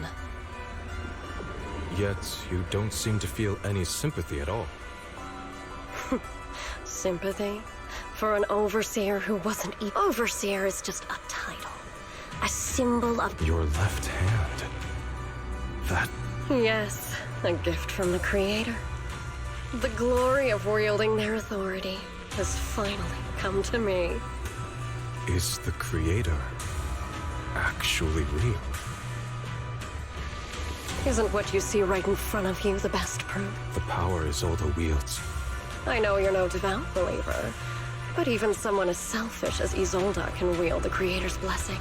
Speaker 9: Yet, you don't seem to feel any sympathy at all.
Speaker 1: Sympathy? For an Overseer who wasn't even... Overseer is just a title. A symbol of...
Speaker 9: Your left hand. That...
Speaker 1: Yes, a gift from the Creator. The glory of wielding their authority has finally come to me.
Speaker 9: Is the Creator actually real?
Speaker 1: Isn't what you see right in front of you the best proof?
Speaker 9: The power Isolde wields.
Speaker 1: I know you're no devout believer, but even someone as selfish as Isolde can wield the Creator's blessing.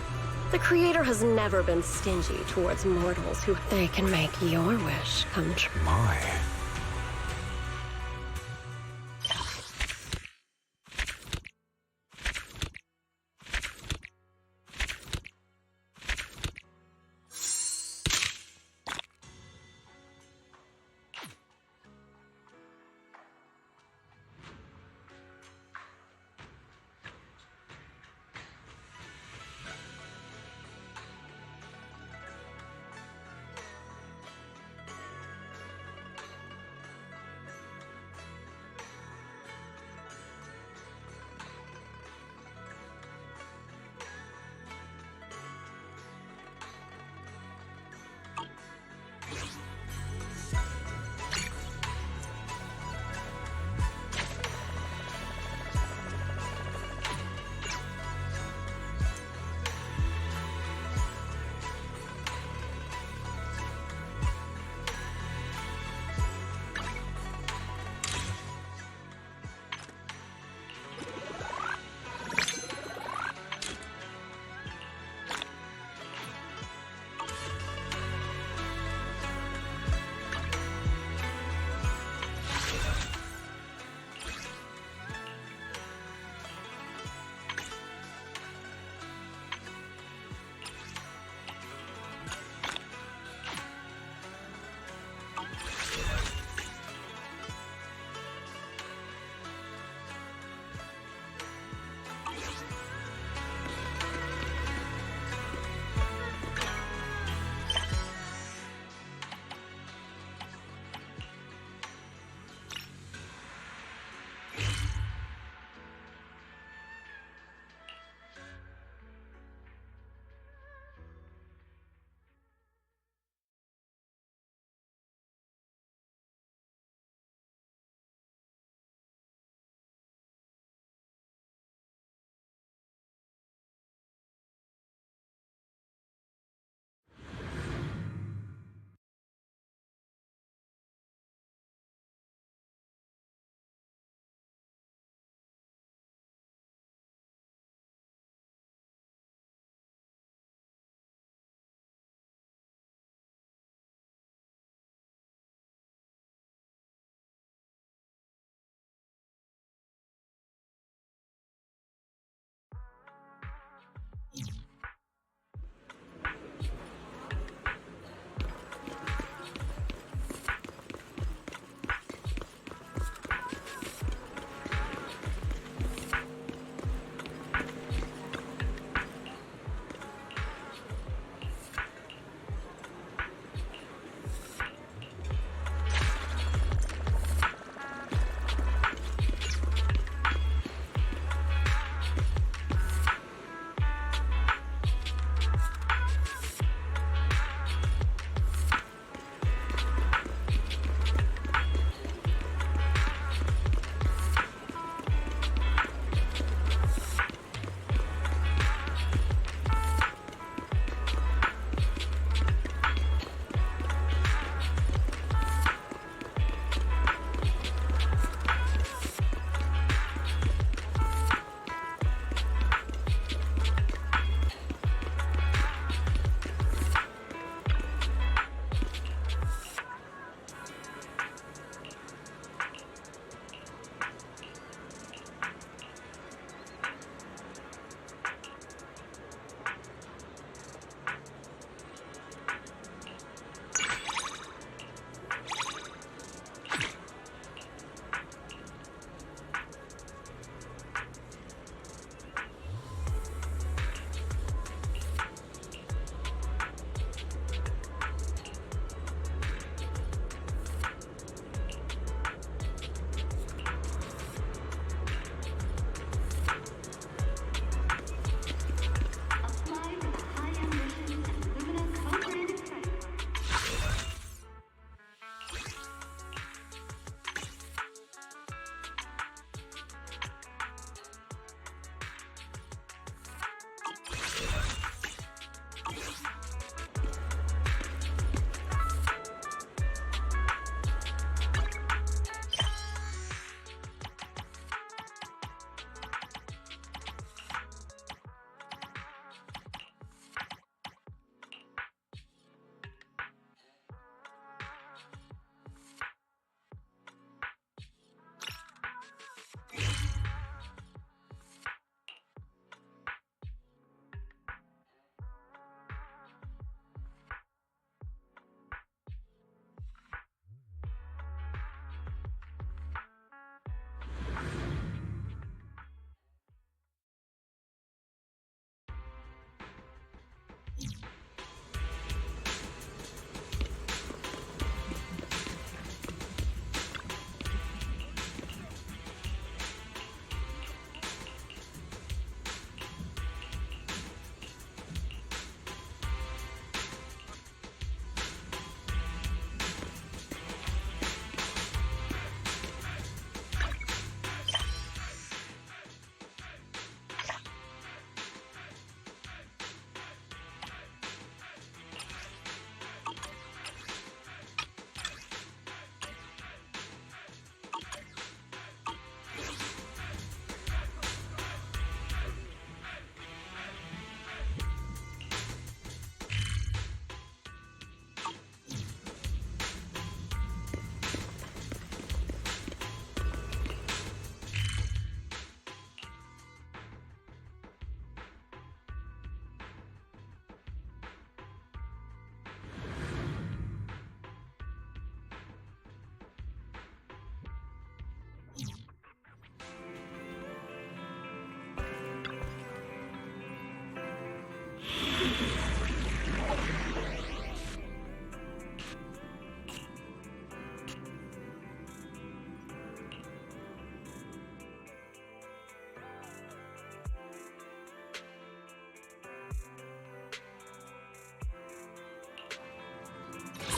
Speaker 1: The Creator has never been stingy towards mortals who they can make your wish come true.
Speaker 9: My.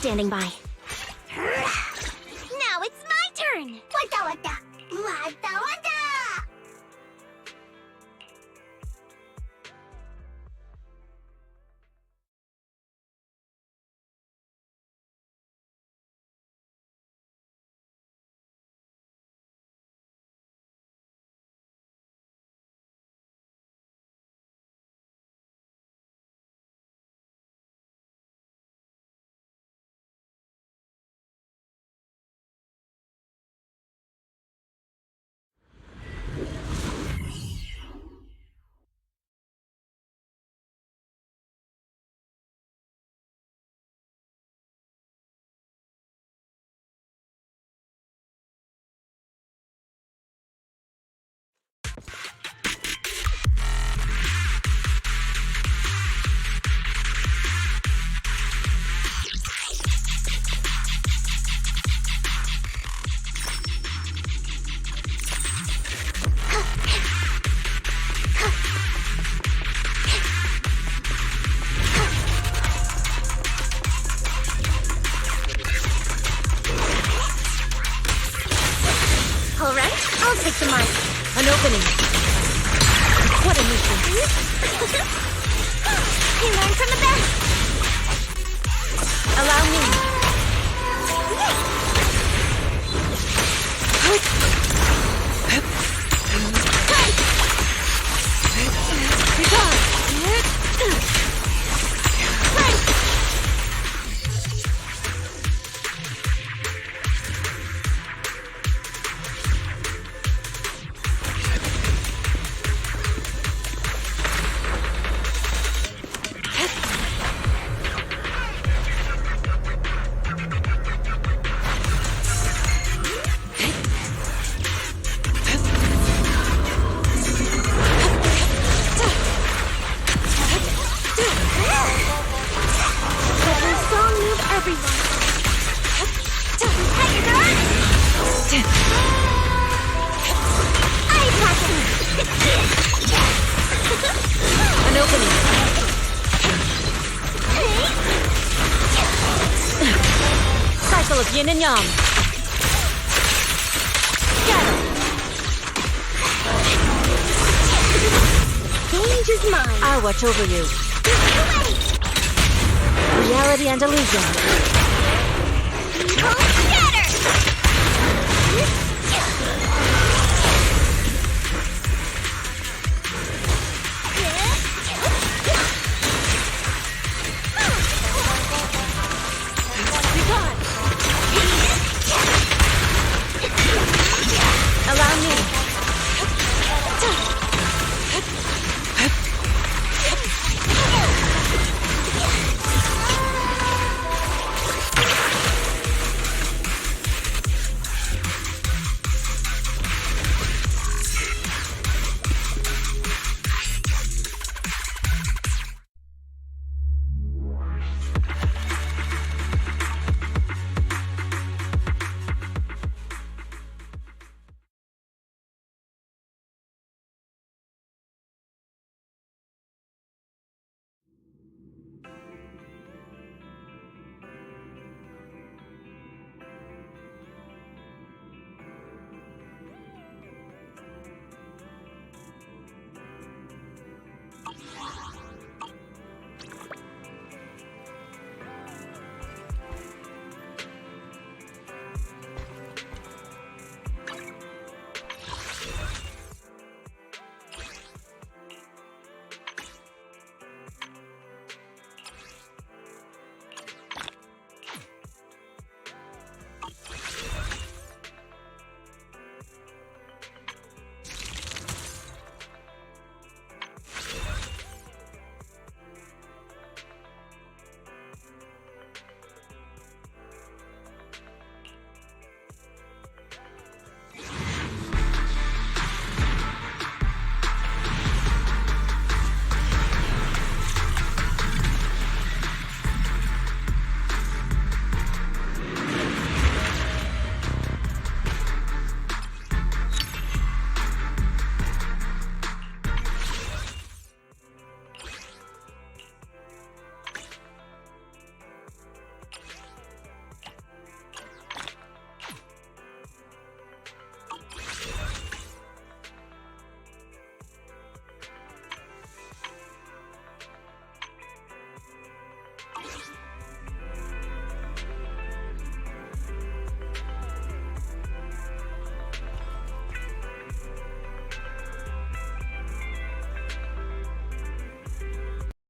Speaker 17: standing by. Now it's my turn! Wada! I'll take the mic.
Speaker 4: An opening. What a mission.
Speaker 17: You learn from the best.
Speaker 4: Allow me.
Speaker 17: An opening.
Speaker 4: Cycle of yin and yang.
Speaker 17: Change is mine.
Speaker 4: I'll watch over you. Reality and illusion.
Speaker 17: Scatter!